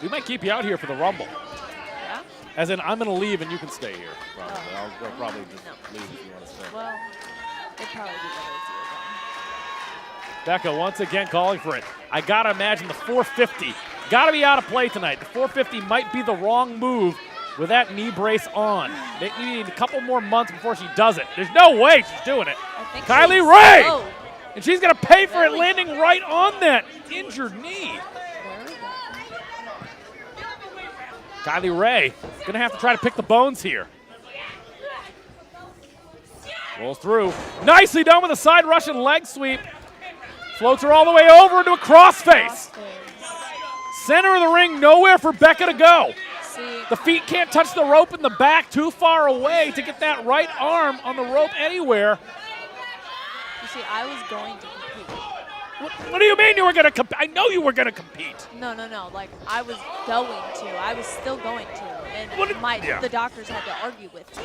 We might keep you out here for the Rumble. Yeah? As in, I'm going to leave and you can stay here. Probably. I'll probably just leave if you want to stay. Well, it'd probably be better if you were gone. Becca once again calling for it. I got to imagine the 450. Got to be out of play tonight. The 450 might be the wrong move with that knee brace on. They need a couple more months before she does it. There's no way she's doing it. Kylie Ray! Oh. And she's going to pay for it landing right on that injured knee. Kylie Ray going to have to try to pick the bones here. Rolls through. Nicely done with a side Russian leg sweep. Floats her all the way over into a crossface. Center of the ring, nowhere for Becca to go. The feet can't touch the rope in the back, too far away to get that right arm on the rope anywhere. You see, I was going to compete. What do you mean you were going to compete? I know you were going to compete. No. Like, I was going to. I was still going to. And the doctors had to argue with me.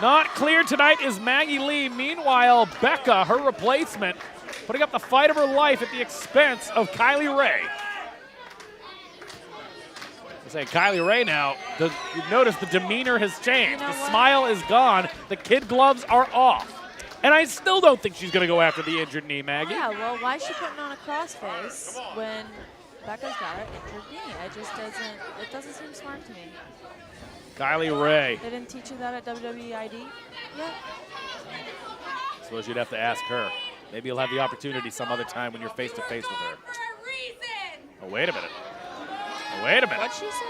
Not clear tonight is Maggie Lee. Meanwhile, Becca, her replacement, putting up the fight of her life at the expense of Kylie Ray. I'm saying Kylie Ray now, you've noticed the demeanor has changed. You know the what? smile is gone. The kid gloves are off. And I still don't think she's going to go after the injured knee, Maggie. Yeah, well, why is she putting on a crossface when Becca's got an injured knee? It doesn't seem smart to me. Kylie Ray. They didn't teach you that at WWEID yet? Suppose you'd have to ask her. Maybe you'll have the opportunity some other time when you're face-to-face with her. Oh, wait a minute. Oh, wait a minute. What'd she say?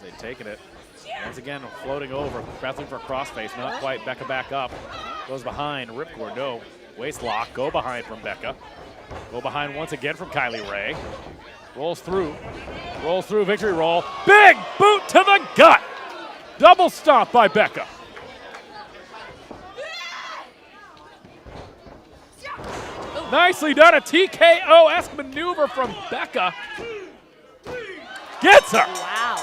Say taking it. Once again, floating over, wrestling for a crossface. Not quite. Becca back up. Goes behind. Ripcord, no. Waist lock. Go behind from Becca. Go behind once again from Kylie Ray. Rolls through. Rolls through. Victory roll. Big boot to the gut. Double stomp by Becca. Nicely done. A TKO-esque maneuver from Becca. Gets her. Wow.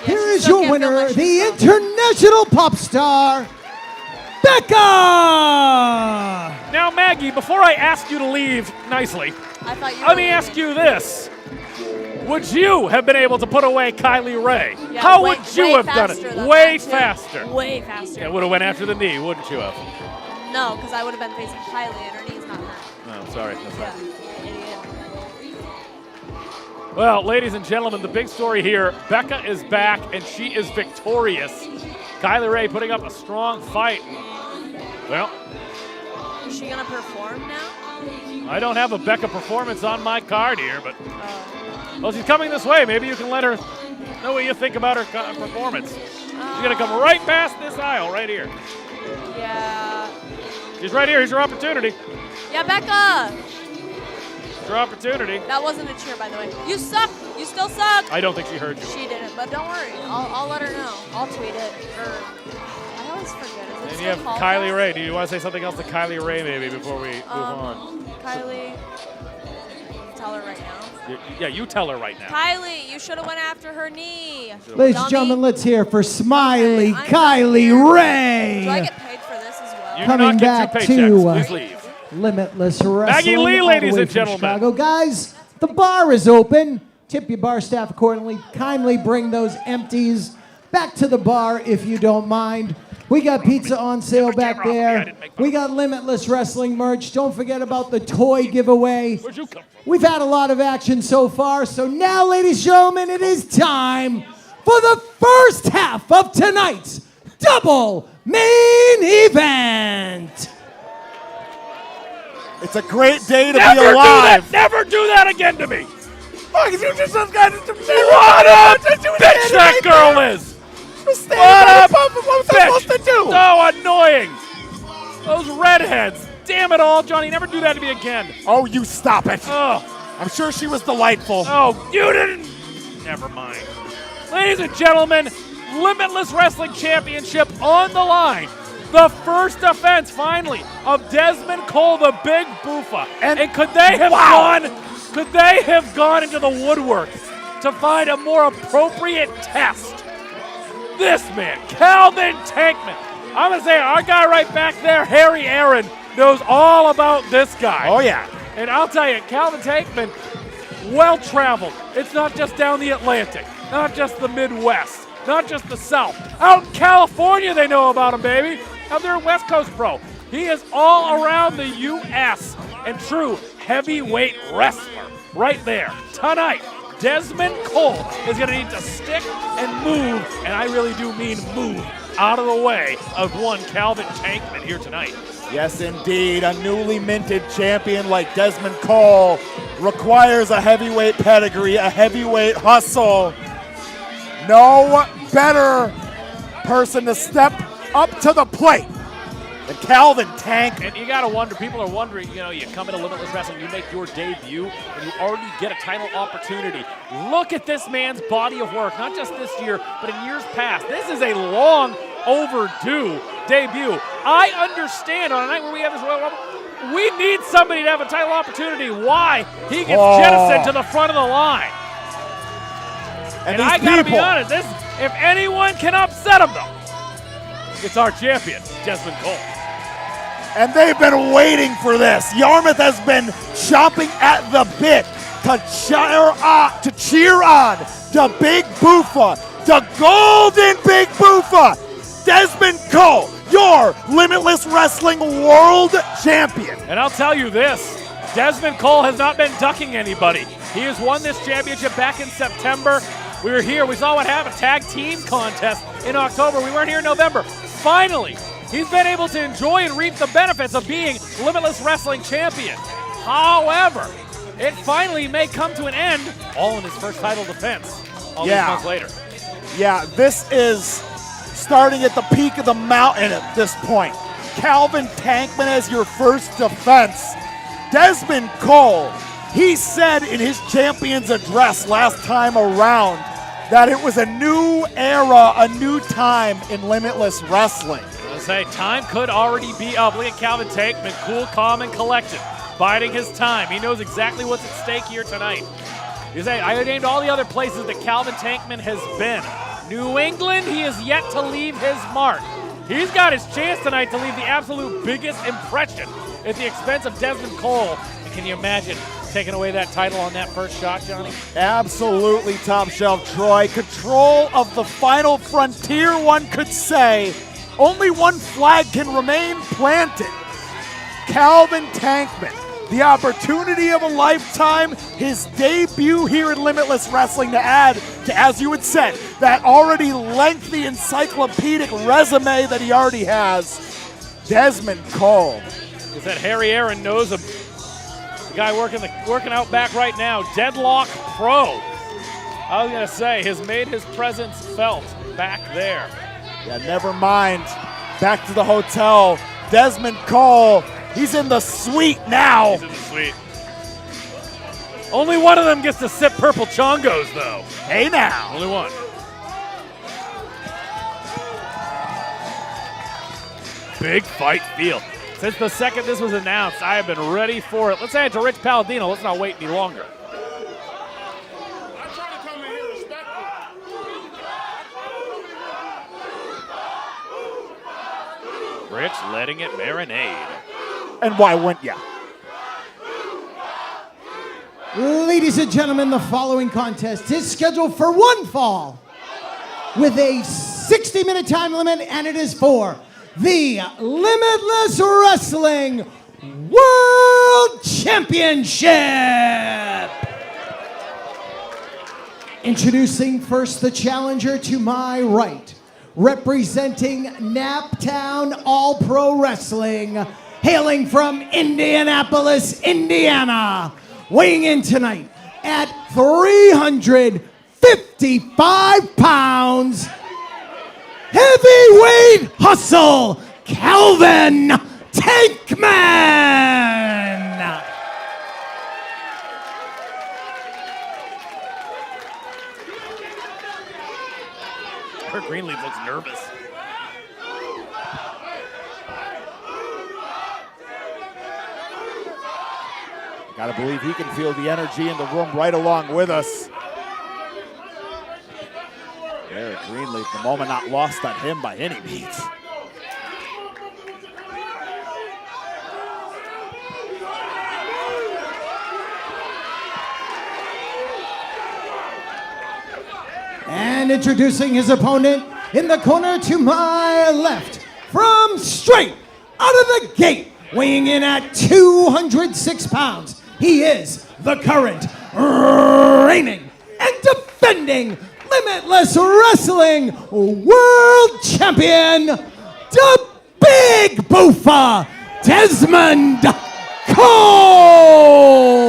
Yeah, Here she is still your can't feel winner, like the she's strong. international pop star, Becca! Now, Maggie, before I ask you to leave nicely, I thought you let were me ask leaving. you this. Would you have been able to put away Kylie Ray? Yeah, How way- would you way have done faster it? than Way that, too. faster. Way faster. Yeah, would have went after the knee, wouldn't you have? No, because I would have been facing Kylie and her knee's not hurt. Oh, sorry. That's Yeah. right. Idiot. Well, ladies and gentlemen, the big story here, Becca is back and she is victorious. Kylie Ray putting up a strong fight. Well, Is she going to perform now? I don't have a Becca performance on my card here, but Oh. well, she's coming this way. Maybe you can let her know what you think about her performance. She's going to come right past this aisle right here. Yeah. She's right here. Here's your opportunity. Yeah, Becca! Your opportunity. That wasn't a cheer, by the way. You suck! You still suck! I don't think she heard you. She didn't, but don't worry. I'll let her know. I'll tweet it. I always forget. Is it And still you have called Kylie that? Ray. Do you want to say something else to Kylie Ray maybe before we move on? Kylie, tell her right now. Yeah, you tell her right now. Kylie, you should have went after her knee. Ladies Dummy. and gentlemen, let's hear for Smiley Okay, I'm Kylie done here. Ray. Do I get paid for this as well? You do Coming not get back two paychecks. to, Please leave. Limitless Wrestling. Maggie Lee, all ladies the way and from gentlemen. Chicago. Guys, the bar is open. Tip your bar staff accordingly. Kindly bring those empties back to the bar if you don't mind. We got pizza on sale back there. We got Limitless Wrestling merch. Don't forget about the toy giveaway. Where'd you come from? We've had a lot of action so far, so now, ladies and gentlemen, it is time for the first half of tonight's double main event. It's a great day to Never be do that! alive. Never do that again to me! Fuck, you just those guys. What a bitch that girl is! What a What was I bitch! supposed to do? So annoying! Those redheads! Damn it all, Johnny! Never do that to me again! Oh, you stop it. Oh, I'm sure she was delightful. oh, you didn't. Never mind. Ladies and gentlemen, Limitless Wrestling Championship on the line. The first offense, finally, of Desmond Cole, the Big Boofa. And could they have gone? Could they have gone into the woodwork to find a more appropriate test? This man, Calvin Tankman. I'm gonna say our guy right back there, Harry Aaron, knows all about this guy. Oh, yeah. And I'll tell you, Calvin Tankman, well-traveled. It's not just down the Atlantic, not just the Midwest, not just the South. Out in California, they know about him, baby. Out there in West Coast Pro. He is all around the U.S. and true heavyweight wrestler right there. Tonight, Desmond Cole is going to need to stick and move, and I really do mean move, out of the way of one Calvin Tankman here tonight. Yes, indeed. A newly minted champion like Desmond Cole requires a heavyweight pedigree, a heavyweight hustle. No better person to step up to the plate than Calvin Tank. And you got to wonder, people are wondering, you know, you come into Limitless Wrestling, you make your debut, and you already get a title opportunity. Look at this man's body of work, not just this year, but in years past. This is a long overdue debut. I understand on a night where we have this Royal Rumble, we need somebody to have a title opportunity. Why? He gets jettisoned to the front of the line. And I gotta be honest, if anyone can upset him though, it's our champion, Desmond Cole. And they've been waiting for this. Yarmouth has been chomping at the bit to cheer on the Big Boofa, the Golden Big Boofa, Desmond Cole, your Limitless Wrestling World Champion. And I'll tell you this, Desmond Cole has not been ducking anybody. He has won this championship back in September. We were here, we saw what happened, tag team contest in October. We weren't here in November. Finally, he's been able to enjoy and reap the benefits of being Limitless Wrestling Champion. However, it finally may come to an end, all in his first title defense, all these months later. Yeah, this is starting at the peak of the mountain at this point. Calvin Tankman as your first defense. Desmond Cole, he said in his champion's address last time around that it was a new era, a new time in Limitless Wrestling. I say time could already be up. Look at Calvin Tankman, cool, calm, and collected, biding his time. He knows exactly what's at stake here tonight. You say, I named all the other places that Calvin Tankman has been. New England, he is yet to leave his mark. He's got his chance tonight to leave the absolute biggest impression at the expense of Desmond Cole. And can you imagine taking away that title on that first shot, Johnny? Absolutely, Top Shelf Troy. Control of the final frontier, one could say. Only one flag can remain planted. Calvin Tankman, the opportunity of a lifetime, his debut here in Limitless Wrestling to add to, as you had said, that already lengthy encyclopedic resume that he already has. Desmond Cole. Is that Harry Aaron knows him? The guy working out back right now, Deadlock Pro. I was gonna say, has made his presence felt back there. Yeah, never mind. Back to the hotel. Desmond Cole, he's in the suite now. He's in the suite. Only one of them gets to sip purple chongos, though. Hey now. Only one. Big fight feel. Since the second this was announced, I have been ready for it. Let's hand it to Rich Palladino. Let's not wait any longer. Rich letting it marinade. And why wouldn't ya? Ladies and gentlemen, the following contest is scheduled for one fall with a 60-minute time limit, and it is for the Limitless Wrestling World Championship. Introducing first the challenger to my right, representing Naptown All Pro Wrestling, hailing from Indianapolis, Indiana, weighing in tonight at 355 pounds, heavyweight hustle, Calvin Tankman. Kurt Greenleaf looks nervous. Gotta believe he can feel the energy in the room right along with us. Eric Greenleaf, the moment not lost on him by any means. And introducing his opponent in the corner to my left, from straight out of the gate, weighing in at 206 pounds, he is the current reigning and defending Limitless Wrestling World Champion, the Big Boofa, Desmond Cole.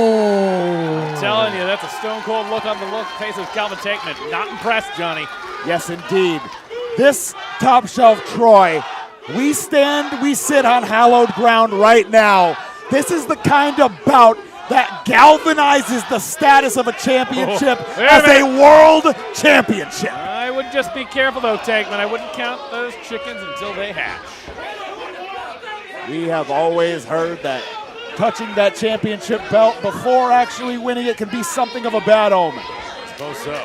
I'm telling you, that's a stone cold look on the face of Calvin Tankman. Not impressed, Johnny. Yes, indeed. This Top Shelf Troy, we sit on hallowed ground right now. This is the kind of bout that galvanizes the status of a championship as a world championship. I would just be careful though, Tankman. I wouldn't count those chickens until they hatch. We have always heard that touching that championship belt before actually winning it can be something of a bad omen. I suppose so.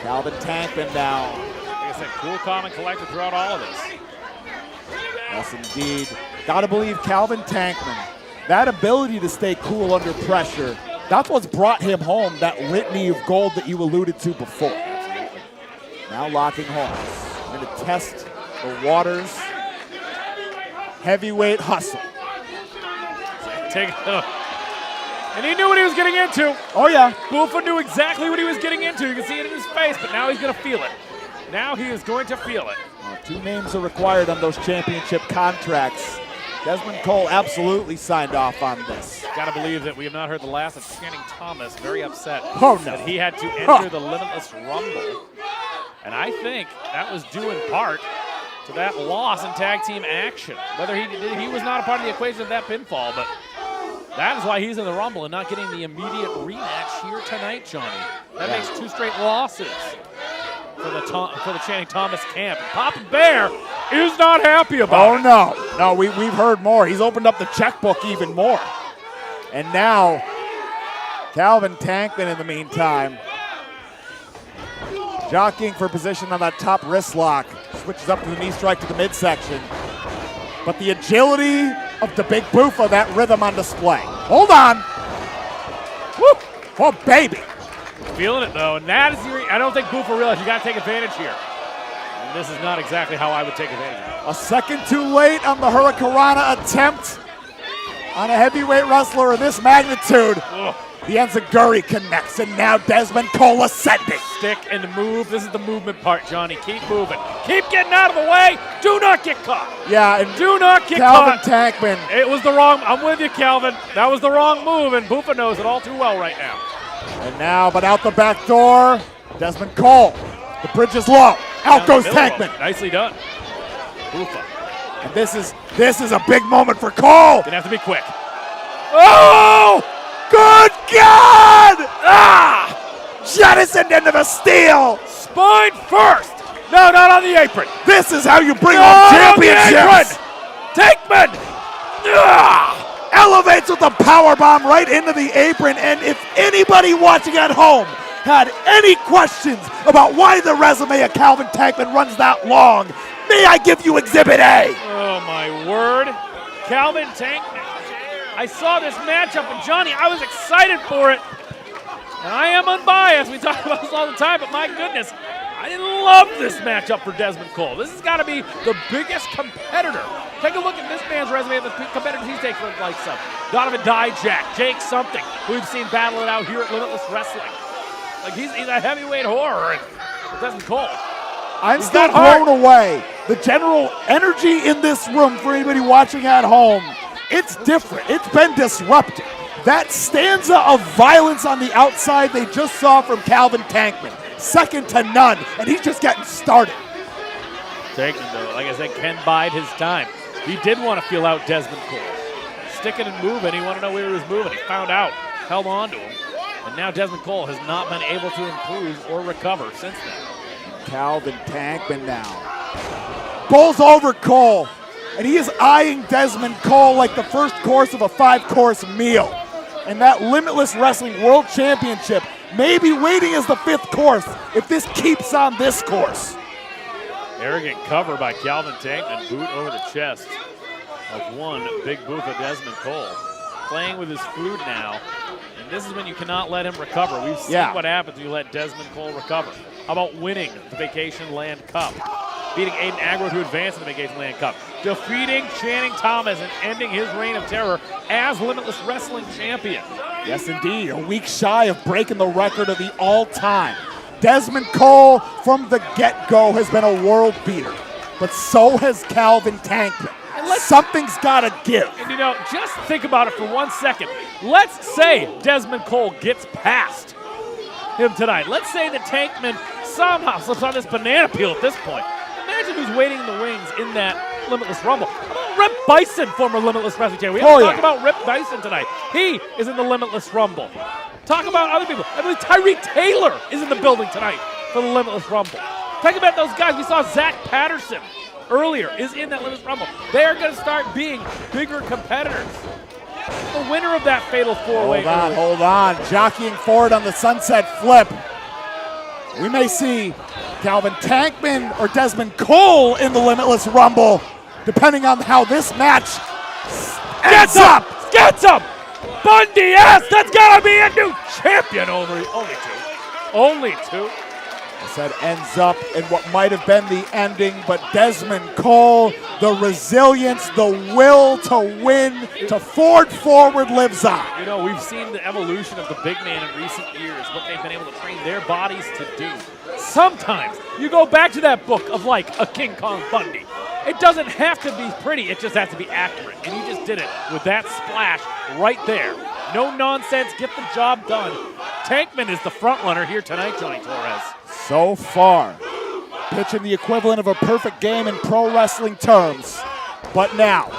Calvin Tankman now. Like I said, cool, calm, and collected throughout all of this. Yes, indeed. Gotta believe Calvin Tankman. That ability to stay cool under pressure, that's what's brought him home, that litany of gold that you alluded to before. Now locking horns. Going to test the waters. Heavyweight hustle. Take it. And he knew what he was getting into. Oh, yeah. Buffa knew exactly what he was getting into. You can see it in his face, but now he's going to feel it. Now he is going to feel it. Well, 2 names are required on those championship contracts. Desmond Cole absolutely signed off on this. Got to believe that we have not heard the last of Channing Thomas, very upset that he had to enter the Limitless Rumble. And I think that was due in part to that loss in tag team action. Whether he was not a part of the equation of that pinfall, but that is why he's in the Rumble and not getting the immediate rematch here tonight, Johnny. That makes 2 straight losses for the Channing Thomas camp. Papa Bear is not happy about it. Oh, no. No, we've heard more. He's opened up the checkbook even more. And now, Calvin Tankman in the meantime, jockeying for position on that top wrist lock. Switches up to the knee strike to the midsection. But the agility of the Big Buffa, that rhythm on display. Hold on. Woo. Oh, baby. Feeling it, though, and that is I don't think Buffa realized you got to take advantage here. And this is not exactly how I would take advantage of it. A second too late on the Hurricanrana attempt on a heavyweight wrestler of this magnitude. Ugh. The enziguri connects, and now Desmond Cole ascending. Stick and move. This is the movement part, Johnny. Keep moving. Keep getting out of the way. Do not get caught. Yeah, and do not get Calvin caught. Tankman. It was the wrong. I'm with you, Calvin. That was the wrong move, and Buffa knows it all too well right now. And now, but out the back door, Desmond Cole. The bridge is low. Out goes Tankman. Nicely done, Buffa. And this is a big moment for Cole. Gonna have to be quick. Oh! Good God! Jettisoned into the steel. Spine first. No, not on the apron. This is how you bring home championships. Tankman. Elevates with a powerbomb right into the apron. And if anybody watching at home had any questions about why the resume of Calvin Tankman runs that long, may I give you Exhibit A? Oh, my word. Calvin Tankman. I saw this matchup, and Johnny, I was excited for it. And I am unbiased. We talk about this all the time, but my goodness, I love this matchup for Desmond Cole. This has got to be the biggest competitor. Take a look at this man's resume of the competitors he's taken the likes of. Donovan Dijak, Jake something, who we've seen battle it out here at Limitless Wrestling. Like he's a heavyweight horror, and Desmond Cole. I'm still blown away. The general energy in this room for anybody watching at home, it's different. It's been disrupted. That stanza of violence on the outside they just saw from Calvin Tankman, second to none, and he's just getting started. Tankman, though, like I said, can bide his time. He did want to feel out Desmond Cole. Sticking and moving, he wanted to know where he was moving. He found out, held on to him, and now Desmond Cole has not been able to improve or recover since then. Calvin Tankman now. Bowls over Cole. And he is eyeing Desmond Cole like the first course of a 5-course meal. And that Limitless Wrestling World Championship may be waiting as the 5th course if this keeps on this course. Arrogant cover by Calvin Tankman, boot over the chest of one Big Buffa Desmond Cole. Playing with his food now, and this is when you cannot let him recover. We've seen what happens when you let Desmond Cole recover. How about winning the Vacation Land Cup? Beating Aiden Agro to advance in the Vacation Land Cup. Defeating Channing Thomas and ending his reign of terror as Limitless Wrestling Champion. Yes, indeed. A week shy of breaking the record of the all-time. Desmond Cole, from the get-go, has been a world beater. But so has Calvin Tankman. Something's got to give. And, you know, just think about it for 1 second. Let's say Desmond Cole gets past him tonight. Let's say that Tankman somehow slips on this banana peel at this point. Imagine who's waiting in the wings in that Limitless Rumble. How about Rip Bison, former Limitless Wrestling Champion? We haven't talked about Rip Bison tonight. He is in the Limitless Rumble. Talk about other people. I believe Tyree Taylor is in the building tonight for the Limitless Rumble. Talk about those guys. We saw Zach Patterson earlier is in that Limitless Rumble. They're going to start being bigger competitors. The winner of that fatal 4-way. Hold on. Jockeying forward on the sunset flip. We may see Calvin Tankman or Desmond Cole in the Limitless Rumble, depending on how this match ends up. Gets him! Bundy, yes, that's gotta be a new champion. Only two. Only two. I said ends up in what might have been the ending, but Desmond Cole, the resilience, the will to win, to forge forward lives on. You know, we've seen the evolution of the big man in recent years, what they've been able to train their bodies to do. Sometimes you go back to that book of like a King Kong Bundy. It doesn't have to be pretty, it just has to be accurate. And he just did it with that splash right there. No nonsense, get the job done. Tankman is the front runner here tonight, Johnny Torres. So far, pitching the equivalent of a perfect game in pro wrestling terms. But now,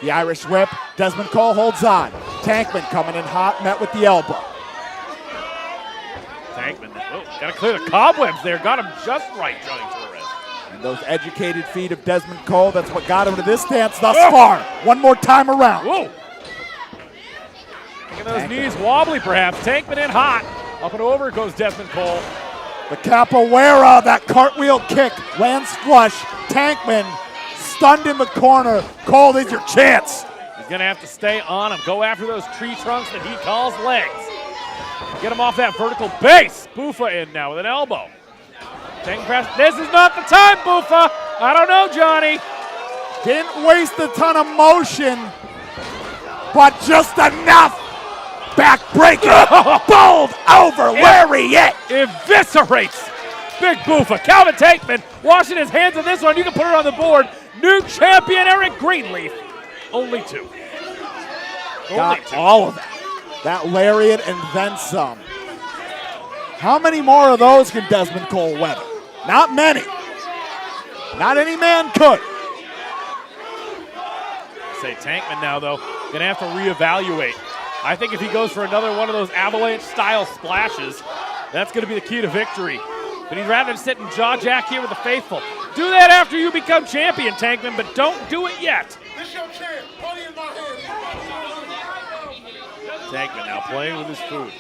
the Irish whip, Desmond Cole holds on. Tankman coming in hot, met with the elbow. Tankman, gotta clear the cobwebs there. Got him just right, Johnny Torres. And those educated feet of Desmond Cole, that's what got him to this stance thus far. One more time around. Whoa. Making those knees wobbly perhaps. Tankman in hot. Up and over goes Desmond Cole. The capoeira, that cartwheel kick, lands flush. Tankman stunned in the corner. Cole, there's your chance. He's gonna have to stay on him. Go after those tree trunks that he calls legs. Get him off that vertical base. Bufa in now with an elbow. This is not the time, Bufa. I don't know, Johnny. Didn't waste a ton of motion, but just enough. Backbreaker, bowled over, lariat. Eviscerates Big Bufa. Calvin Tankman washing his hands of this one. You can put it on the board. New champion Eric Greenleaf. Only two. Got all of that. That lariat and then some. How many more of those can Desmond Cole weather? Not many. Not any man could. Say Tankman now, though, gonna have to reevaluate. I think if he goes for another one of those avalanche-style splashes, that's gonna be the key to victory. But he'd rather sit and jaw jack here with the faithful. Do that after you become champion, Tankman, but don't do it yet. This your champ. Money in my hand. Tankman now playing with his food.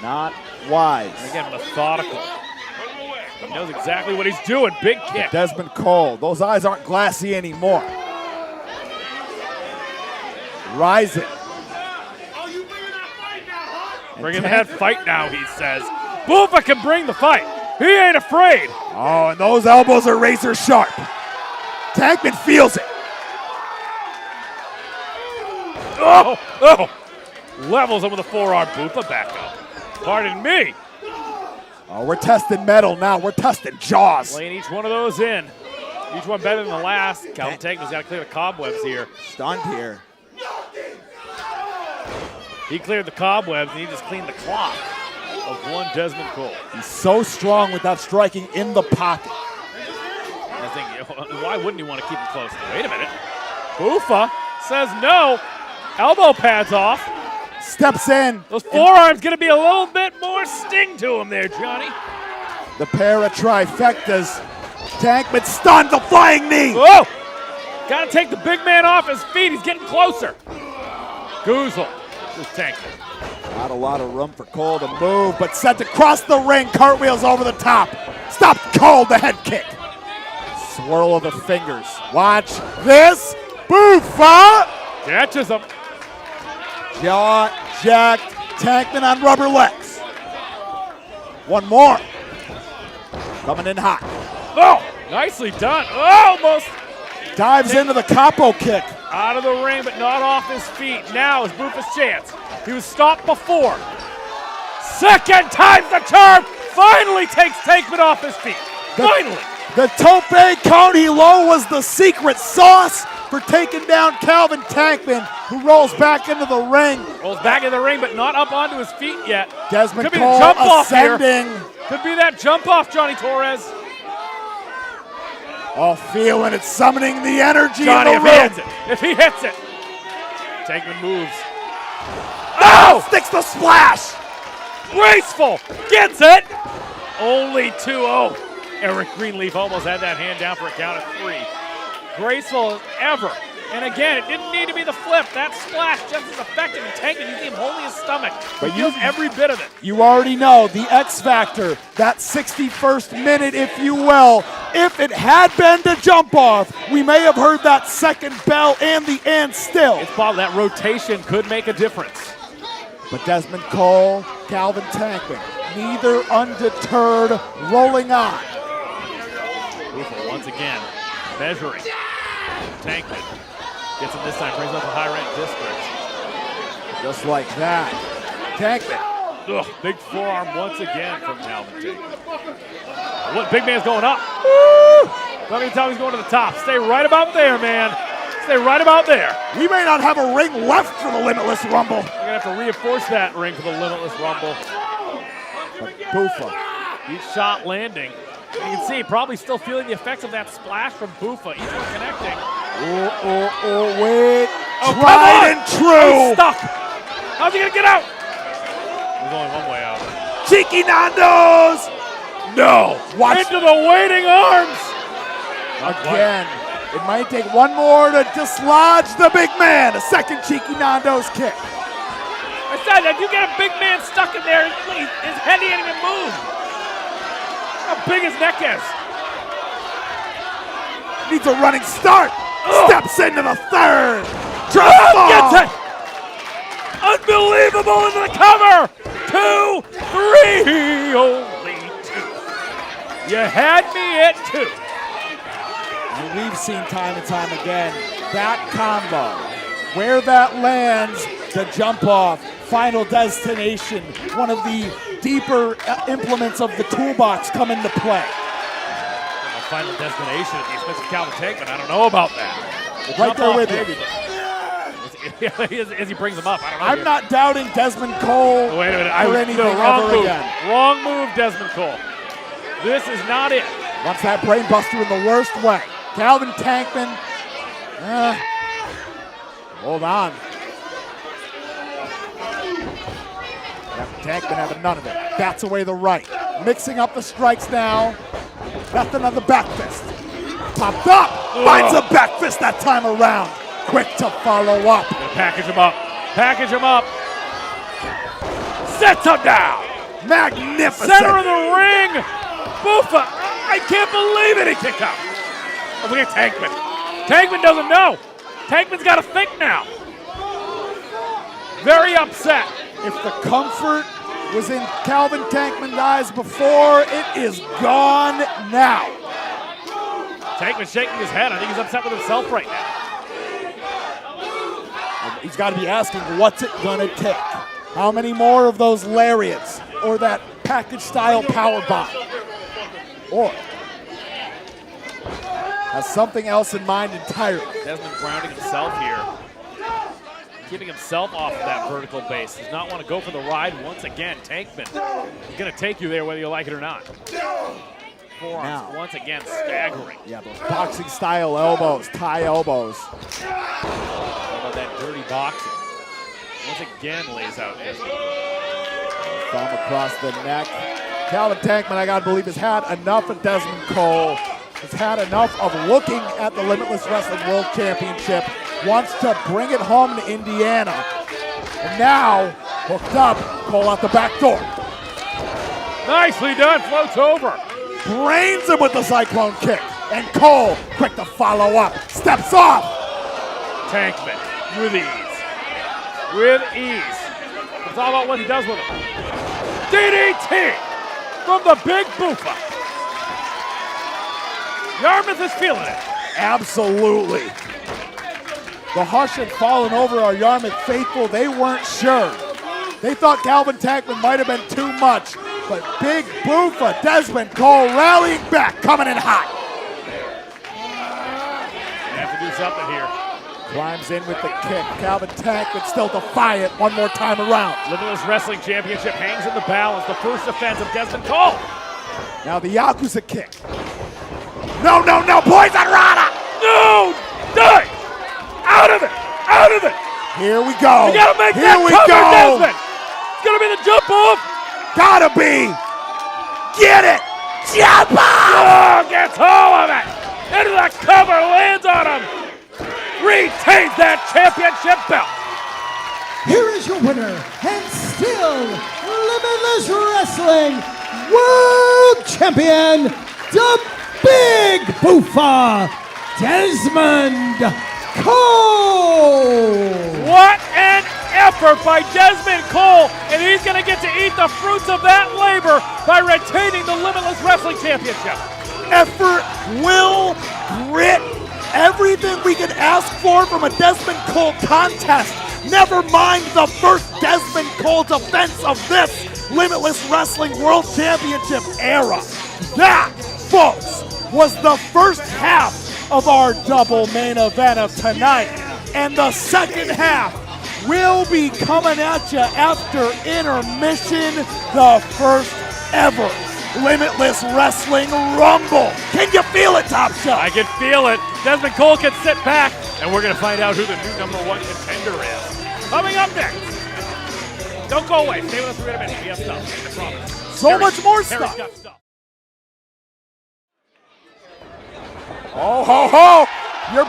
Not wise. And again, methodical. He knows exactly what he's doing. Big kick. Desmond Cole, those eyes aren't glassy anymore. Rising. Bringing that fight now, he says. Bufa can bring the fight. He ain't afraid. Oh, and those elbows are razor sharp. Tankman feels it. Oh. Levels him with a forearm. Bufa back up. Pardon me. Oh, we're testing metal now. We're testing jaws. Laying each one of those in. Each one better than the last. Calvin Tankman's got to clear the cobwebs here. Stunned here. He cleared the cobwebs, and he just cleaned the clock of one Desmond Cole. He's so strong without striking in the pocket. I think, why wouldn't you want to keep him close? Wait a minute. Bufa says no. Elbow pads off. Steps in. Those forearms going to be a little bit more sting to him there, Johnny. The pair of trifectas. Tankman stunned, the flying knee. Whoa! Got to take the big man off his feet. He's getting closer. Goozle. This Tankman. Not a lot of room for Cole to move, but set to cross the ring. Cartwheels over the top. Stop Cole, the head kick. Swirl of the fingers. Watch this. Bufa. Catches him. Jaw jacked. Tankman on rubber legs. One more. Coming in hot. Oh, nicely done. Oh, almost. Dives into the capo kick. Out of the ring, but not off his feet. Now is Bufa's chance. He was stopped before. Second time's the charm. Finally takes Tankman off his feet. Finally. The tope Coney low was the secret sauce for taking down Calvin Tankman, who rolls back into the ring. Rolls back in the ring, but not up onto his feet yet. Desmond Could be Cole the jump off ascending. here. Could be that jump off, Johnny Torres. Oh, feeling it, summoning the energy Johnny, in the room. If he hits it. Tankman moves. Oh! Sticks the splash! Graceful. Gets it. Only 2-0. Eric Greenleaf almost had that hand down for a count of 3. Graceful as ever And again, it didn't need to be the flip. That splash just as effective. And Tankman, you see him holding his stomach. But he feels every bit of it. You already know the X factor, that 61st minute, if you will. If it had been the jump off, we may have heard that second bell and the and still. It's possible that rotation could make a difference. But Desmond Cole, Calvin Tankman, neither undeterred, rolling on. Buffa once again measuring. Tankman gets him this time, brings up the high-ranked district. Just like that. Tankman. Ugh, big forearm once again from Calvin Tankman. What, big man's going up. Let me tell him he's going to the top. Stay right about there, man. Stay right about there. We may not have a ring left for the Limitless Rumble. We're going to have to reinforce that ring for the Limitless Rumble. But Buffa. Each shot landing. You can see probably still feeling the effects of that splash from Buffa. Each one connecting. Wait. Oh, tried and true. He's stuck. How's he going to get out? There's only one way out. Cheeky Nando's. No. Watch. Into the waiting arms. Again. It might take one more to dislodge the big man. A second Cheeky Nando's kick. I said, if you get a big man stuck in there, his head ain't even move. How big his neck is. Needs a running start. Steps into the third. Gets it. Unbelievable into the cover. 2, 3, only 2. You had me at 2. And we've seen time and time again, that combo, where that lands, the jump off, final destination, one of the deeper implements of the toolbox come into play. Final destination at the expense of Calvin Tankman. I don't know about that. Right there with you. As he brings him up, I don't know. I'm not doubting Desmond Cole wait a minute. for anything wrong ever move. again. Wrong move, Desmond Cole. This is not it. Wants that brain buster in the worst way. Calvin Tankman, hold on. Tankman having none of it. Bats away the right. Mixing up the strikes now. Nothing on the back fist. Popped up. Finds a back fist that time around. Quick to follow up. Package him up. Package him up. Sets him down. Magnificent. Center of the ring. Buffa. I can't believe it. He kicked out. Oh, look at Tankman. Tankman doesn't know. Tankman's got to think now. Very upset. If the comfort was in Calvin Tankman's eyes before, it is gone now. Tankman's shaking his head. I think he's upset with himself right now. He's got to be asking, what's it gonna take? How many more of those lariats or that package-style power bomb? Or has something else in mind entirely? Desmond grounding himself here. Keeping himself off of that vertical base. Does not want to go for the ride once again. Tankman is going to take you there whether you like it or not. Forearms Now, once again staggering. Yeah, those boxing-style elbows, tie elbows. How about that dirty boxing? Once again lays out Desmond. Thumb across the neck. Calvin Tankman, I got to believe, has had enough of Desmond Cole. Has had enough of looking at the Limitless Wrestling World Championship. Wants to bring it home to Indiana. And now, hooked up, Cole out the back door. Nicely done, floats over. Brains him with the cyclone kick. And Cole, quick to follow up, steps off. Tankman, with ease. With ease. It's all about what he does with it. DDT from the big Buffa. Yarmouth is feeling it. Absolutely. The hush had fallen over our Yarmouth faithful. They weren't sure. They thought Calvin Tankman might have been too much, but big Buffa, Desmond Cole rallying back, coming in hot. They have to do something here. Climbs in with the kick. Calvin Tankman still defiant one more time around. Limitless Wrestling Championship hangs in the balance. The first offense of Desmond Cole. Now the Yakuza kick. No, Poison Rana! No! Die! Out of it! Out of it! Here we go. You gotta make that cover, Desmond! It's gonna be the jump off! Gotta be! Get it! Jump off! Oh, gets all of it! Into the cover, lands on him! retains that championship belt. Here is your winner, and still Limitless Wrestling World Champion, the Big Boofa, Desmond Cole. What an effort by Desmond Cole, and he's going to get to eat the fruits of that labor by retaining the Limitless Wrestling Championship. Effort, will, grit, everything we can ask for from a Desmond Cole contest. Never mind the first Desmond Cole defense of this Limitless Wrestling World Championship era. That, folks, was the first half of our double main event of tonight. And the second half will be coming at you after intermission, the first ever Limitless Wrestling Rumble. Can you feel it, Top Shelf? I can feel it. Desmond Cole can sit back, and we're going to find out who the new #1 contender is. Coming up next. Don't go away. Stay with us for a minute. We have stuff. I promise. So much more Harry's stuff. got stuff. Oh, ho, ho! Your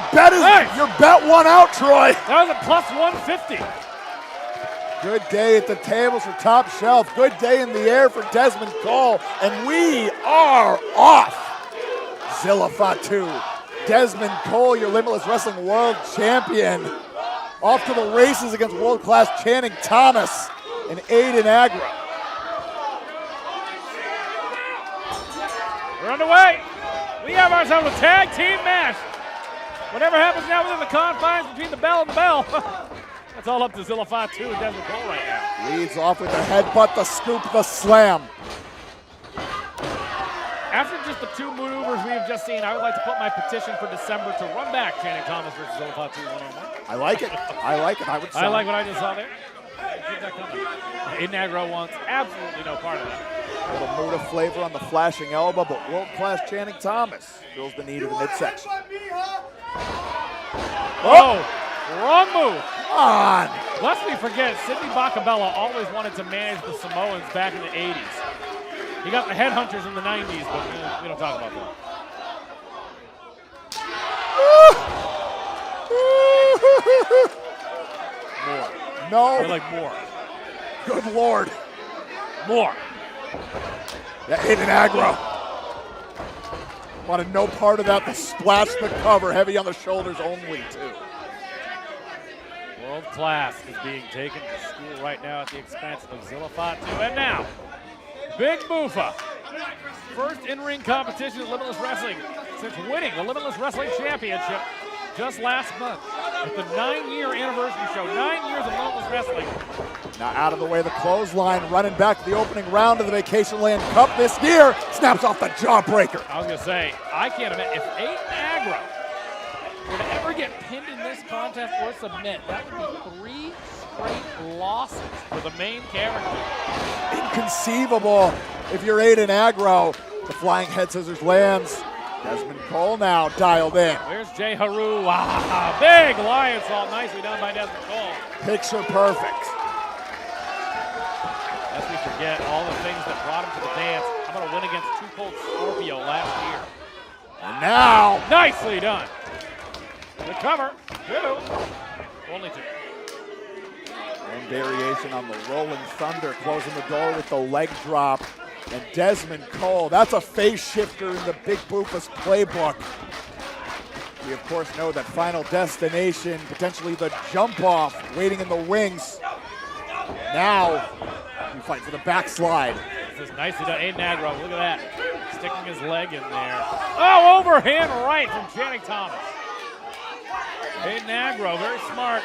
bet won out, Troy. That was a plus 150. Good day at the tables for Top Shelf. Good day in the air for Desmond Cole. And we are off. Zilla Fatu. Desmond Cole, your Limitless Wrestling World Champion. Off to the races against world-class Channing Thomas and Aiden Agra. We're underway. We have ourselves a tag team match. Whatever happens now within the confines between the bell and the bell, that's all up to Zilla Fatu and Desmond Cole right now. Leads off with the headbutt, the scoop, the slam. After just the two maneuvers we have just seen, I would like to put my petition for December to run back Channing Thomas versus Zilla Fatu 1-on-1. I like it. I like it. I would say. I like what I just saw there. Keep that coming. Aiden Agra wants absolutely no part of that. A little Muda flavor on the flashing elbow, but world-class Channing Thomas feels the need of the midsection. Oh, wrong move. Come on. Lest we forget, Sidney Bacabella always wanted to manage the Samoans back in the 80s. He got the headhunters in the 90s, but we don't talk about that. More. No. I like more. Good Lord. More. Yeah, Aiden Agra. Wanted no part of that. The splash, the cover, heavy on the shoulders only, too. World class is being taken to school right now at the expense of Zilla Fatu. And now, Big Boofa. First in-ring competition in Limitless Wrestling since winning the Limitless Wrestling Championship just last month at the 9-year anniversary show. 9 years of Limitless Wrestling. Now out of the way, the clothesline, running back to the opening round of the Vacation Land Cup this year. Snaps off the jawbreaker. I was going to say, I can't imagine, if Aiden Agra were to ever get pinned in this contest or submit, that would be 3 straight losses for the main character. Inconceivable if you're Aiden Agra. The flying head scissors lands. Desmond Cole now dialed in. There's Jay Haru. Wow, big lion salt, nicely done by Desmond Cole. Picture perfect. Lest we forget all the things that brought him to the dance. How about a win against Too Cold Scorpio last year? And now, Nicely done. The cover, 2. Only 2. one variation on the Rolling Thunder, closing the door with the leg drop. And Desmond Cole, that's a face shifter in the Big Boofa's playbook. We, of course, know that Final Destination, potentially the jump off, waiting in the wings. Now, we fight for the backslide. This is nicely done. Aiden Agra, look at that. Sticking his leg in there. Oh, overhand right from Channing Thomas. Aiden Agra, very smart,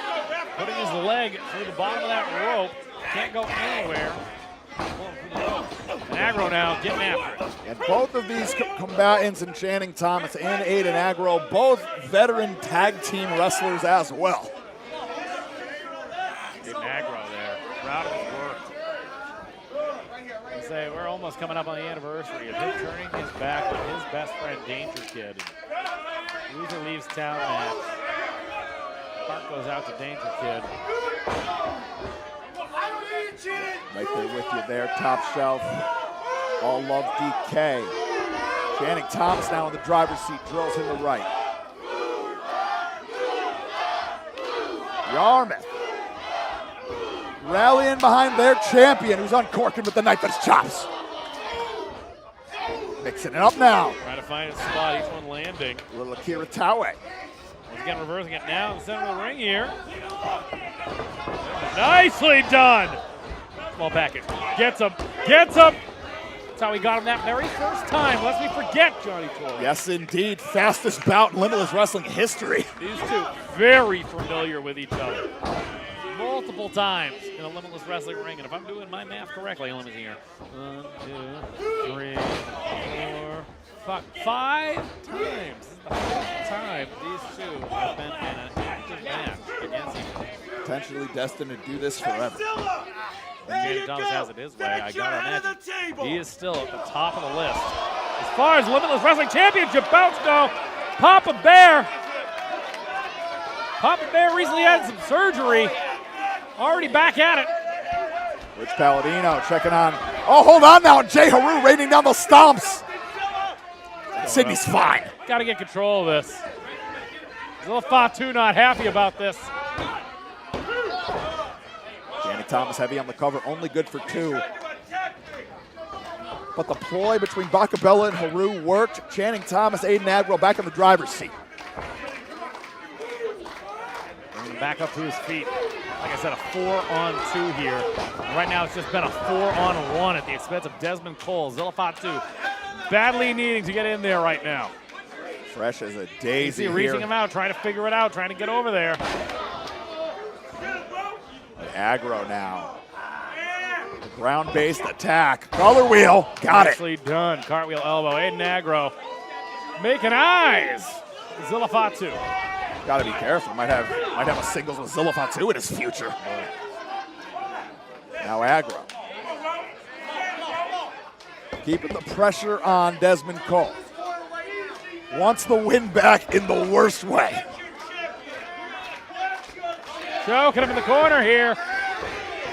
putting his leg through the bottom of that rope. Can't go anywhere. And Agra now getting after it. And both of these combatants, in Channing Thomas and Aiden Agra, both veteran tag team wrestlers as well. Aiden Agra there, proud of his work. I say we're almost coming up on the anniversary of him turning his back on his best friend Danger Kid. And loser leaves town match. Heart goes out to Danger Kid. Right there with you there, Top Shelf. All love DK. Channing Thomas now in the driver's seat, drills in the right. Yarmouth rallying behind their champion, who's uncorking with the knife edge chops. Mixing it up now. Trying to find a spot, each one landing. Little Akira Taue. Once again, reversing it now in the center of the ring here. Nicely done. Small package. Gets him. Gets him. That's how he got him that very first time, lest we forget, Johnny Torres. Yes, indeed. Fastest bout in Limitless Wrestling history. These two very familiar with each other. Multiple times in a Limitless Wrestling ring, and if I'm doing my math correctly, let me see here. 1, 2, 3, 4, 5. 5 times. This is the 5th time these two have been in an active match against each other. Potentially destined to do this forever. And Jaden Thomas has it his way. I gotta imagine he is still at the top of the list. As far as Limitless Wrestling Championship bouts go, Papa Bear. Papa Bear recently had some surgery. Already back at it. Rich Palladino checking on. Oh, hold on now. Jay Haru raining down the stomps. Sydney's fine. Got to get control of this. Zilla Fatu not happy about this. Channing Thomas heavy on the cover, only good for 2. But the ploy between Bacabella and Haru worked. Channing Thomas, Aiden Agro back in the driver's seat. Bringing him back up to his feet. Like I said, a 4-on-2 here. And right now it's just been a 4-on-1 at the expense of Desmond Cole. Zilla Fatu badly needing to get in there right now. Fresh as a daisy here. Reaching him out, trying to figure it out, trying to get over there. Aggro now. The ground-based attack. Collar wheel. Got it. Nicely done. Cartwheel elbow. Aiden Agro making eyes. Zilla Fatu. Got to be careful. Might have a singles with Zilla Fatu in his future. Now Aggro. Keeping the pressure on Desmond Cole. Wants the win back in the worst way. Choking him in the corner here.